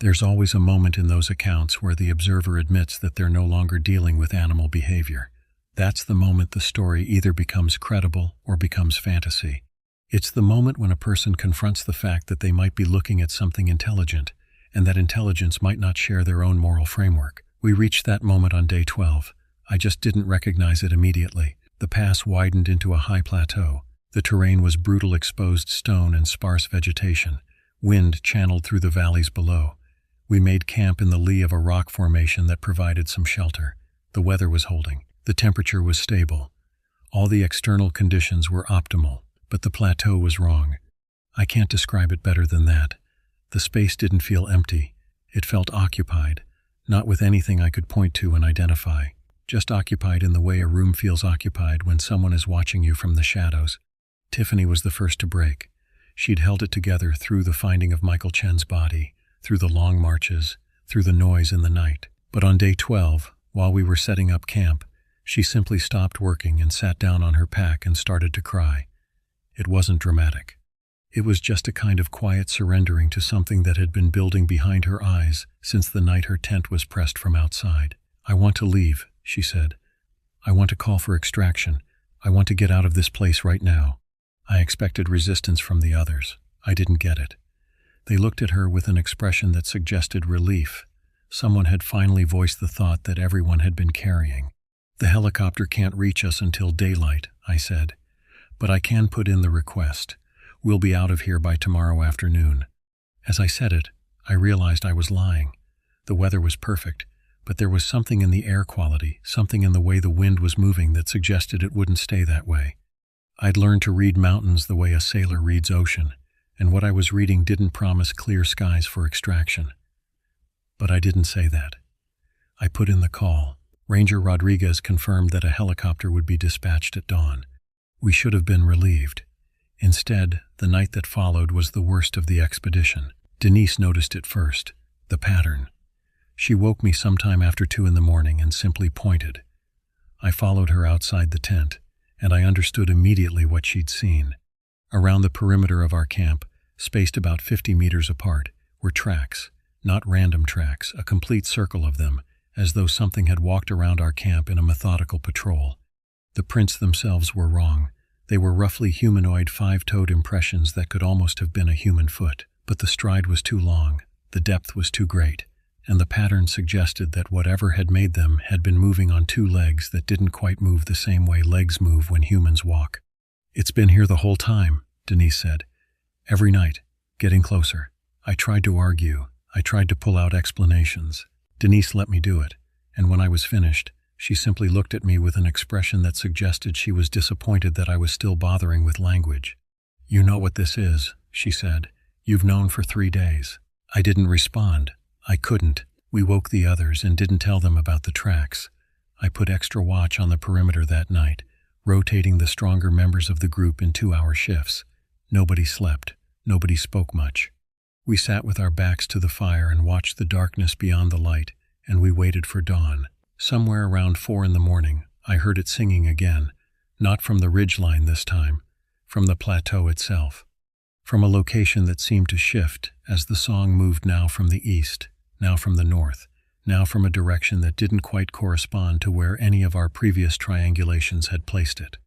There's always a moment in those accounts where the observer admits that they're no longer dealing with animal behavior. That's the moment the story either becomes credible or becomes fantasy. It's the moment when a person confronts the fact that they might be looking at something intelligent, and that intelligence might not share their own moral framework. We reached that moment on day 12. I just didn't recognize it immediately. The pass widened into a high plateau. The terrain was brutal exposed stone and sparse vegetation. Wind channeled through the valleys below. We made camp in the lee of a rock formation that provided some shelter. The weather was holding. The temperature was stable. All the external conditions were optimal, but the plateau was wrong. I can't describe it better than that. The space didn't feel empty. It felt occupied, not with anything I could point to and identify, just occupied in the way a room feels occupied when someone is watching you from the shadows. Tiffany was the first to break. She'd held it together through the finding of Michael Chen's body, through the long marches, through the noise in the night. But on day 12, while we were setting up camp, she simply stopped working and sat down on her pack and started to cry. It wasn't dramatic. It was just a kind of quiet surrendering to something that had been building behind her eyes since the night her tent was pressed from outside. "I want to leave," she said. "I want to call for extraction. I want to get out of this place right now." I expected resistance from the others. I didn't get it. They looked at her with an expression that suggested relief. Someone had finally voiced the thought that everyone had been carrying. "The helicopter can't reach us until daylight," I said. "But I can put in the request. We'll be out of here by tomorrow afternoon." As I said it, I realized I was lying. The weather was perfect, but there was something in the air quality, something in the way the wind was moving that suggested it wouldn't stay that way. I'd learned to read mountains the way a sailor reads ocean, and what I was reading didn't promise clear skies for extraction. But I didn't say that. I put in the call. Ranger Rodriguez confirmed that a helicopter would be dispatched at dawn. We should have been relieved. Instead, the night that followed was the worst of the expedition. Denise noticed it first, the pattern. She woke me sometime after 2 in the morning and simply pointed. I followed her outside the tent, and I understood immediately what she'd seen. Around the perimeter of our camp, spaced about 50 meters apart, were tracks, not random tracks, a complete circle of them, as though something had walked around our camp in a methodical patrol. The prints themselves were wrong. They were roughly humanoid 5-toed impressions that could almost have been a human foot, but the stride was too long, the depth was too great, and the pattern suggested that whatever had made them had been moving on 2 legs that didn't quite move the same way legs move when humans walk. "It's been here the whole time," Denise said. "Every night, getting closer." I tried to argue. I tried to pull out explanations. Denise let me do it, and when I was finished, she simply looked at me with an expression that suggested she was disappointed that I was still bothering with language. "You know what this is," she said. "You've known for 3 days." I didn't respond. I couldn't. We woke the others and didn't tell them about the tracks. I put extra watch on the perimeter that night, rotating the stronger members of the group in 2-hour shifts. Nobody slept. Nobody spoke much. We sat with our backs to the fire and watched the darkness beyond the light, and we waited for dawn. Somewhere around 4 in the morning, I heard it singing again, not from the ridgeline this time, from the plateau itself, from a location that seemed to shift as the song moved now from the east, now from the north, now from a direction that didn't quite correspond to where any of our previous triangulations had placed it.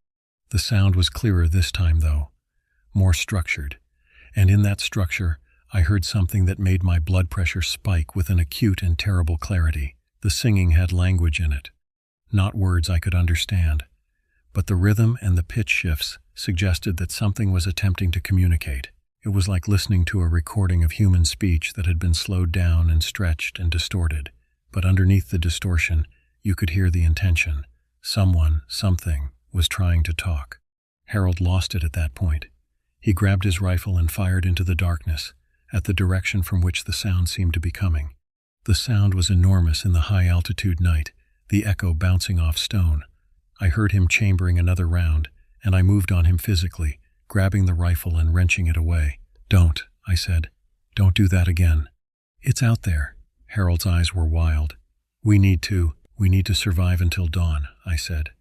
The sound was clearer this time, though, more structured, and in that structure, I heard something that made my blood pressure spike with an acute and terrible clarity. The singing had language in it, not words I could understand, but the rhythm and the pitch shifts suggested that something was attempting to communicate. It was like listening to a recording of human speech that had been slowed down and stretched and distorted, but underneath the distortion, you could hear the intention. Someone, something, was trying to talk. Harold lost it at that point. He grabbed his rifle and fired into the darkness, at the direction from which the sound seemed to be coming. The sound was enormous in the high-altitude night, the echo bouncing off stone. I heard him chambering another round, and I moved on him physically, grabbing the rifle and wrenching it away. "Don't," I said. "Don't do that again." "It's out there." Harold's eyes were wild. We need to survive until dawn," I said.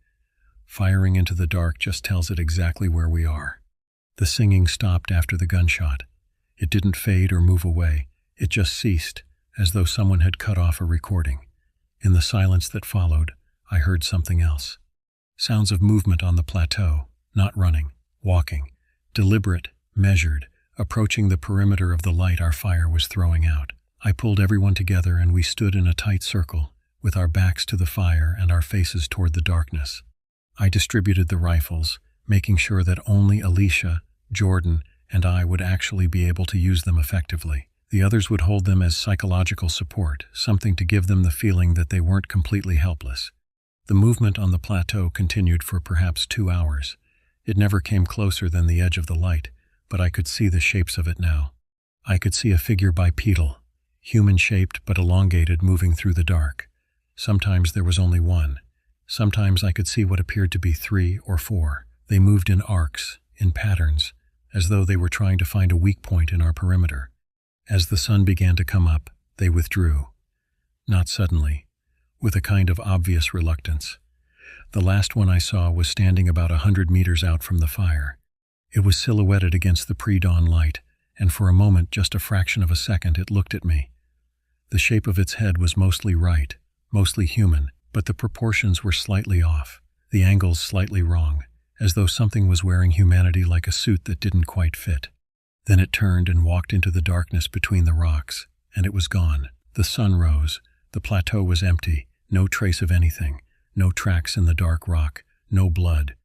"Firing into the dark just tells it exactly where we are." The singing stopped after the gunshot. It didn't fade or move away. It just ceased, as though someone had cut off a recording. In the silence that followed, I heard something else. Sounds of movement on the plateau, not running, walking, deliberate, measured, approaching the perimeter of the light our fire was throwing out. I pulled everyone together and we stood in a tight circle, with our backs to the fire and our faces toward the darkness. I distributed the rifles, making sure that only Alicia, Jordan, and I would actually be able to use them effectively. The others would hold them as psychological support, something to give them the feeling that they weren't completely helpless. The movement on the plateau continued for perhaps 2 hours. It never came closer than the edge of the light, but I could see the shapes of it now. I could see a figure bipedal, human-shaped but elongated, moving through the dark. Sometimes there was only one. Sometimes I could see what appeared to be 3 or 4. They moved in arcs, in patterns, as though they were trying to find a weak point in our perimeter. As the sun began to come up, they withdrew. Not suddenly, with a kind of obvious reluctance. The last one I saw was standing about 100 meters out from the fire. It was silhouetted against the pre-dawn light, and for a moment, just a fraction of a second, it looked at me. The shape of its head was mostly right, mostly human, but the proportions were slightly off, the angles slightly wrong, as though something was wearing humanity like a suit that didn't quite fit. Then it turned and walked into the darkness between the rocks, and it was gone. The sun rose. The plateau was empty, no trace of anything, no tracks in the dark rock, no blood,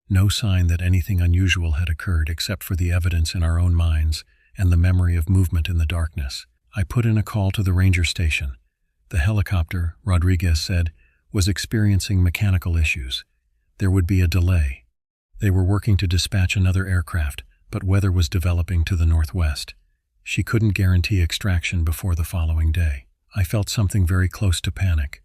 no sign that anything unusual had occurred except for the evidence in our own minds and the memory of movement in the darkness. I put in a call to the ranger station. The helicopter, Rodriguez said, was experiencing mechanical issues. There would be a delay. They were working to dispatch another aircraft, but weather was developing to the northwest. She couldn't guarantee extraction before the following day. I felt something very close to panic.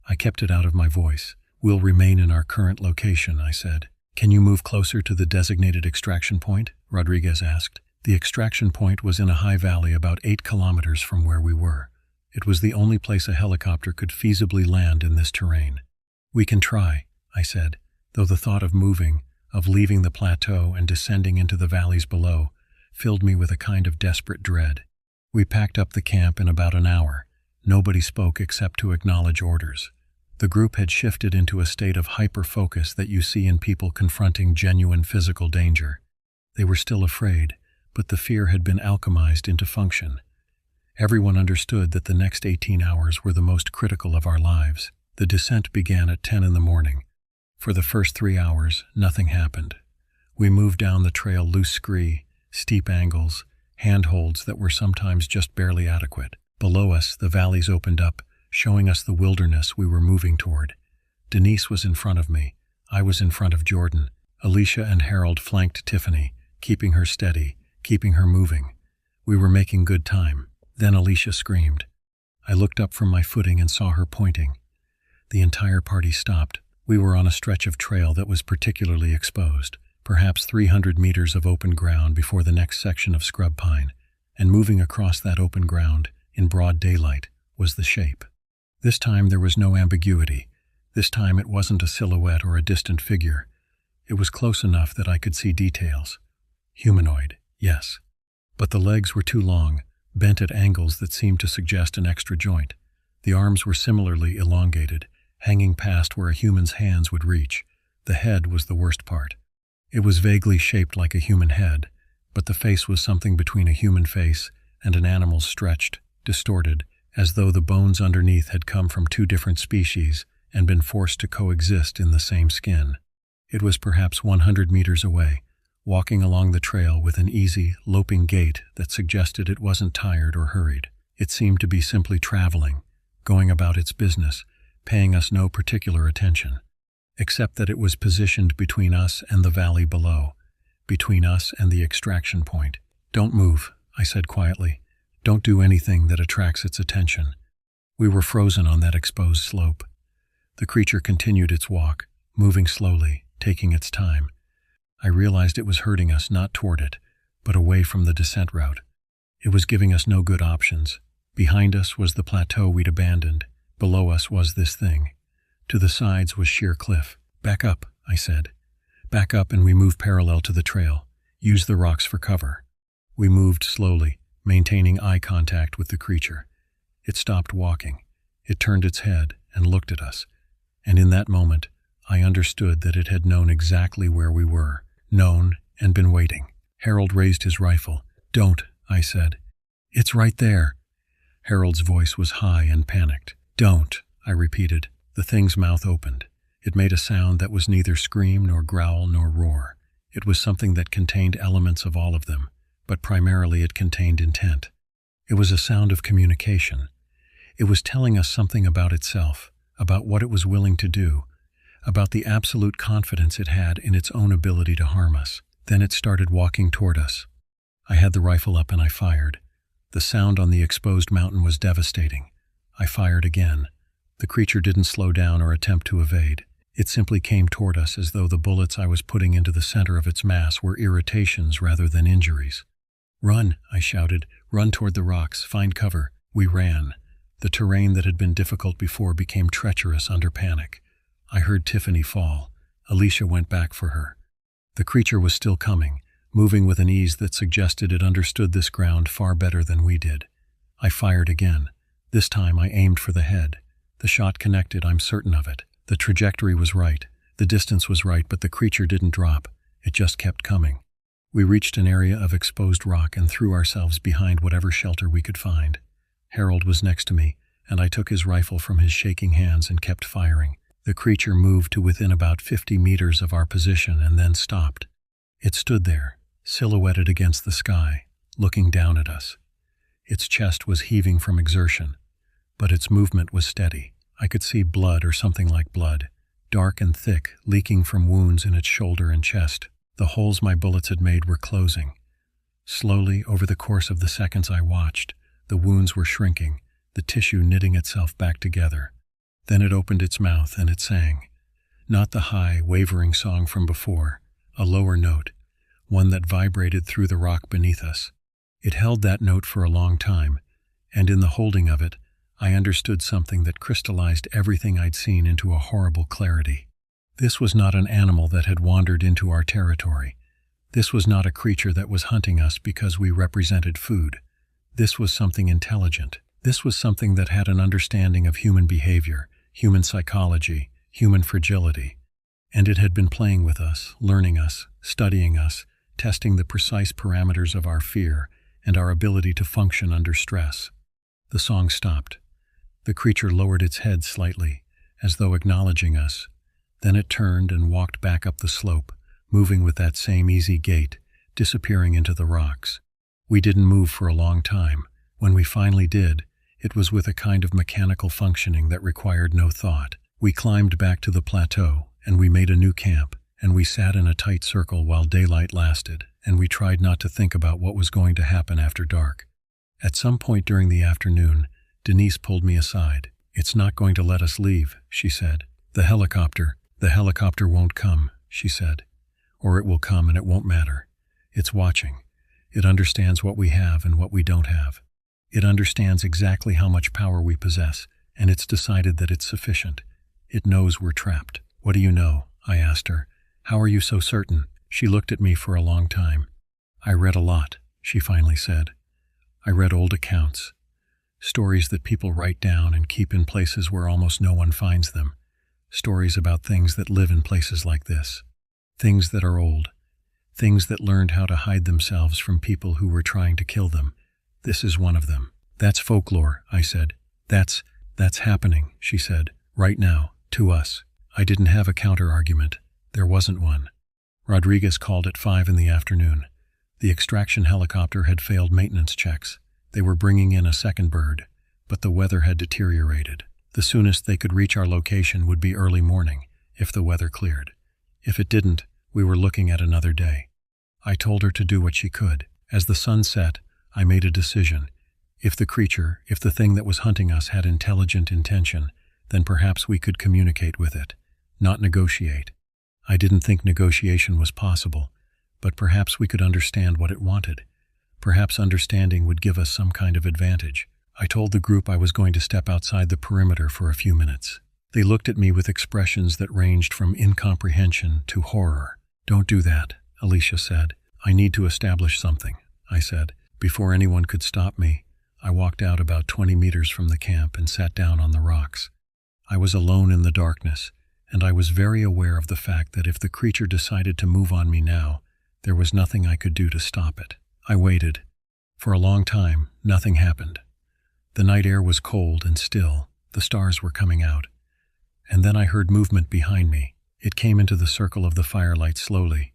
I kept it out of my voice. "We'll remain in our current location," I said. "Can you move closer to the designated extraction point?" Rodriguez asked. The extraction point was in a high valley about 8 kilometers from where we were. It was the only place a helicopter could feasibly land in this terrain. "We can try," I said, though the thought of moving, of leaving the plateau and descending into the valleys below, filled me with a kind of desperate dread. We packed up the camp in about an hour. Nobody spoke except to acknowledge orders. The group had shifted into a state of hyper-focus that you see in people confronting genuine physical danger. They were still afraid, but the fear had been alchemized into function. Everyone understood that the next 18 hours were the most critical of our lives. The descent began at 10 in the morning. For the first 3 hours, nothing happened. We moved down the trail loose scree, steep angles, handholds that were sometimes just barely adequate. Below us, the valleys opened up, showing us the wilderness we were moving toward. Denise was in front of me. I was in front of Jordan. Alicia and Harold flanked Tiffany, keeping her steady, keeping her moving. We were making good time. Then Alicia screamed. I looked up from my footing and saw her pointing. The entire party stopped. We were on a stretch of trail that was particularly exposed, perhaps 300 meters of open ground before the next section of scrub pine, and moving across that open ground, in broad daylight, was the shape. This time there was no ambiguity. This time it wasn't a silhouette or a distant figure. It was close enough that I could see details. Humanoid, yes. But the legs were too long, bent at angles that seemed to suggest an extra joint. The arms were similarly elongated, hanging past where a human's hands would reach. The head was the worst part. It was vaguely shaped like a human head, but the face was something between a human face and an animal's, stretched, distorted, as though the bones underneath had come from two different species and been forced to coexist in the same skin. It was perhaps 100 meters away, walking along the trail with an easy, loping gait that suggested it wasn't tired or hurried. It seemed to be simply traveling, going about its business, paying us no particular attention, except that it was positioned between us and the valley below, between us and the extraction point. "Don't move," I said quietly. "Don't do anything that attracts its attention." We were frozen on that exposed slope. The creature continued its walk, moving slowly, taking its time. I realized it was herding us not toward it, but away from the descent route. It was giving us no good options. Behind us was the plateau we'd abandoned. Below us was this thing. To the sides was sheer cliff. "Back up," I said. "Back up, and we move parallel to the trail. Use the rocks for cover." We moved slowly, maintaining eye contact with the creature. It stopped walking. It turned its head and looked at us. And in that moment, I understood that it had known exactly where we were, known and been waiting. Harold raised his rifle. "Don't," I said. "It's right there." Harold's voice was high and panicked. "Don't," I repeated. The thing's mouth opened. It made a sound that was neither scream nor growl nor roar. It was something that contained elements of all of them, but primarily it contained intent. It was a sound of communication. It was telling us something about itself, about what it was willing to do, about the absolute confidence it had in its own ability to harm us. Then it started walking toward us. I had the rifle up and I fired. The sound on the exposed mountain was devastating. I fired again. The creature didn't slow down or attempt to evade. It simply came toward us as though the bullets I was putting into the center of its mass were irritations rather than injuries. "Run," I shouted. "Run toward the rocks. Find cover." We ran. The terrain that had been difficult before became treacherous under panic. I heard Tiffany fall. Alicia went back for her. The creature was still coming, moving with an ease that suggested it understood this ground far better than we did. I fired again. This time I aimed for the head. The shot connected, I'm certain of it. The trajectory was right. The distance was right, but the creature didn't drop. It just kept coming. We reached an area of exposed rock and threw ourselves behind whatever shelter we could find. Harold was next to me, and I took his rifle from his shaking hands and kept firing. The creature moved to within about 50 meters of our position and then stopped. It stood there, silhouetted against the sky, looking down at us. Its chest was heaving from exertion, but its movement was steady. I could see blood or something like blood, dark and thick, leaking from wounds in its shoulder and chest. The holes my bullets had made were closing. Slowly, over the course of the seconds I watched, the wounds were shrinking, the tissue knitting itself back together. Then it opened its mouth and it sang. Not the high, wavering song from before, a lower note, one that vibrated through the rock beneath us. It held that note for a long time, and in the holding of it, I understood something that crystallized everything I'd seen into a horrible clarity. This was not an animal that had wandered into our territory. This was not a creature that was hunting us because we represented food. This was something intelligent. This was something that had an understanding of human behavior, human psychology, human fragility. And it had been playing with us, learning us, studying us, testing the precise parameters of our fear and our ability to function under stress. The song stopped. The creature lowered its head slightly, as though acknowledging us. Then it turned and walked back up the slope, moving with that same easy gait, disappearing into the rocks. We didn't move for a long time. When we finally did, it was with a kind of mechanical functioning that required no thought. We climbed back to the plateau, and we made a new camp, and we sat in a tight circle while daylight lasted, and we tried not to think about what was going to happen after dark. At some point during the afternoon, Denise pulled me aside. "It's not going to let us leave," she said. The helicopter won't come," she said. "Or it will come and it won't matter. It's watching. It understands what we have and what we don't have. It understands exactly how much power we possess, and it's decided that it's sufficient. It knows we're trapped." "What do you know?" I asked her. "How are you so certain?" She looked at me for a long time. "I read a lot," she finally said. "I read old accounts. Stories that people write down and keep in places where almost no one finds them. Stories about things that live in places like this. Things that are old. Things that learned how to hide themselves from people who were trying to kill them. This is one of them." "That's folklore," I said. That's happening," she said. "Right now, to us." I didn't have a counter-argument. There wasn't one. Rodriguez called at 5 in the afternoon. The extraction helicopter had failed maintenance checks. They were bringing in a second bird, but the weather had deteriorated. The soonest they could reach our location would be early morning, if the weather cleared. If it didn't, we were looking at another day. I told her to do what she could. As the sun set, I made a decision. If the thing that was hunting us had intelligent intention, then perhaps we could communicate with it, not negotiate. I didn't think negotiation was possible, but perhaps we could understand what it wanted. Perhaps understanding would give us some kind of advantage. I told the group I was going to step outside the perimeter for a few minutes. They looked at me with expressions that ranged from incomprehension to horror. "Don't do that," Alicia said. "I need to establish something," I said. Before anyone could stop me, I walked out about 20 meters from the camp and sat down on the rocks. I was alone in the darkness, and I was very aware of the fact that if the creature decided to move on me now, there was nothing I could do to stop it. I waited. For a long time, nothing happened. The night air was cold and still. The stars were coming out. And then I heard movement behind me. It came into the circle of the firelight slowly.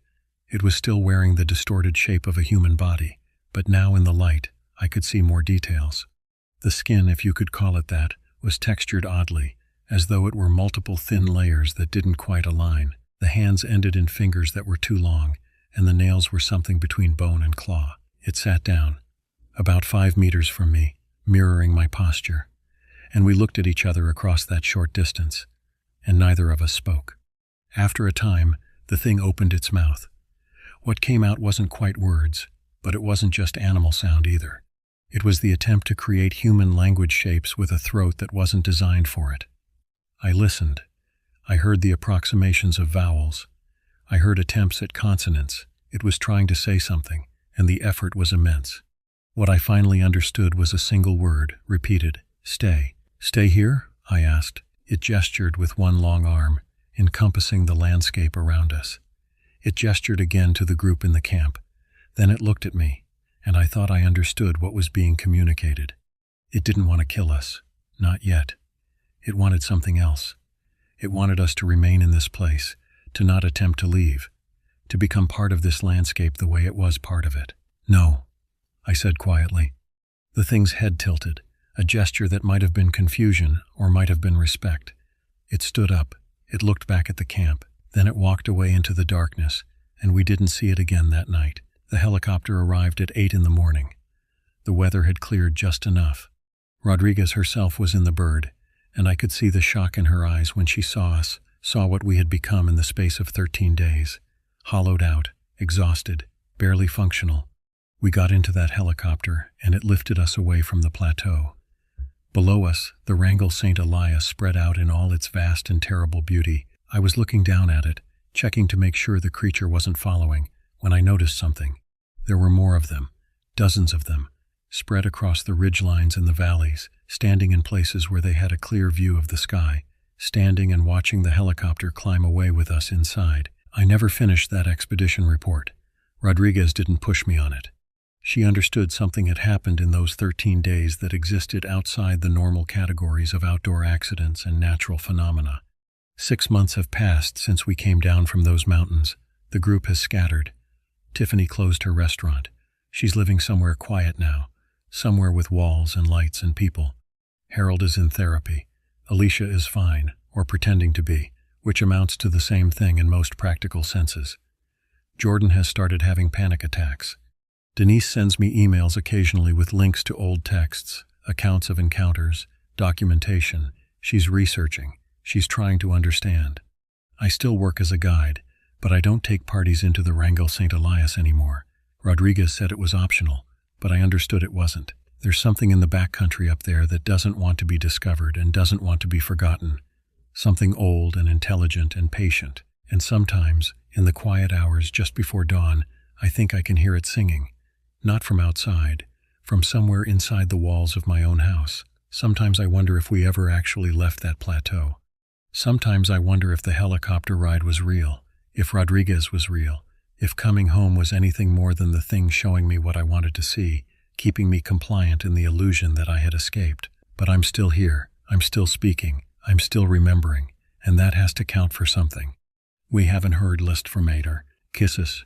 It was still wearing the distorted shape of a human body, but now in the light, I could see more details. The skin, if you could call it that, was textured oddly, as though it were multiple thin layers that didn't quite align. The hands ended in fingers that were too long, and the nails were something between bone and claw. It sat down, about 5 meters from me, mirroring my posture, and we looked at each other across that short distance, and neither of us spoke. After a time, the thing opened its mouth. What came out wasn't quite words, but it wasn't just animal sound either. It was the attempt to create human language shapes with a throat that wasn't designed for it. I listened. I heard the approximations of vowels. I heard attempts at consonants. It was trying to say something, and the effort was immense. What I finally understood was a single word, repeated, "Stay." "Stay here?" I asked. It gestured with one long arm, encompassing the landscape around us. It gestured again to the group in the camp. Then it looked at me, and I thought I understood what was being communicated. It didn't want to kill us. Not yet. It wanted something else. It wanted us to remain in this place, to not attempt to leave, to become part of this landscape the way it was part of it. "No," I said quietly. The thing's head tilted, a gesture that might have been confusion or might have been respect. It stood up. It looked back at the camp. Then it walked away into the darkness, and we didn't see it again that night. The helicopter arrived at 8 in the morning. The weather had cleared just enough. Rodriguez herself was in the bird, and I could see the shock in her eyes when she saw us, saw what we had become in the space of 13 days. Hollowed out, exhausted, barely functional. We got into that helicopter, and it lifted us away from the plateau. Below us, the Wrangell St. Elias spread out in all its vast and terrible beauty. I was looking down at it, checking to make sure the creature wasn't following, when I noticed something. There were more of them, dozens of them, spread across the ridgelines and the valleys, standing in places where they had a clear view of the sky, standing and watching the helicopter climb away with us inside. I never finished that expedition report. Rodriguez didn't push me on it. She understood something had happened in those 13 days that existed outside the normal categories of outdoor accidents and natural phenomena. 6 months have passed since we came down from those mountains. The group has scattered. Tiffany closed her restaurant. She's living somewhere quiet now, somewhere with walls and lights and people. Harold is in therapy. Alicia is fine, or pretending to be, which amounts to the same thing in most practical senses. Jordan has started having panic attacks. Denise sends me emails occasionally with links to old texts, accounts of encounters, documentation. She's researching. She's trying to understand. I still work as a guide, but I don't take parties into the Wrangell St. Elias anymore. Rodriguez said it was optional, but I understood it wasn't. There's something in the backcountry up there that doesn't want to be discovered and doesn't want to be forgotten. Something old and intelligent and patient. And sometimes, in the quiet hours just before dawn, I think I can hear it singing. Not from outside, from somewhere inside the walls of my own house. Sometimes I wonder if we ever actually left that plateau. Sometimes I wonder if the helicopter ride was real, if Rodriguez was real, if coming home was anything more than the thing showing me what I wanted to see, keeping me compliant in the illusion that I had escaped. But I'm still here, I'm still speaking, I'm still remembering, and that has to count for something. We haven't heard list from Mater. Kisses,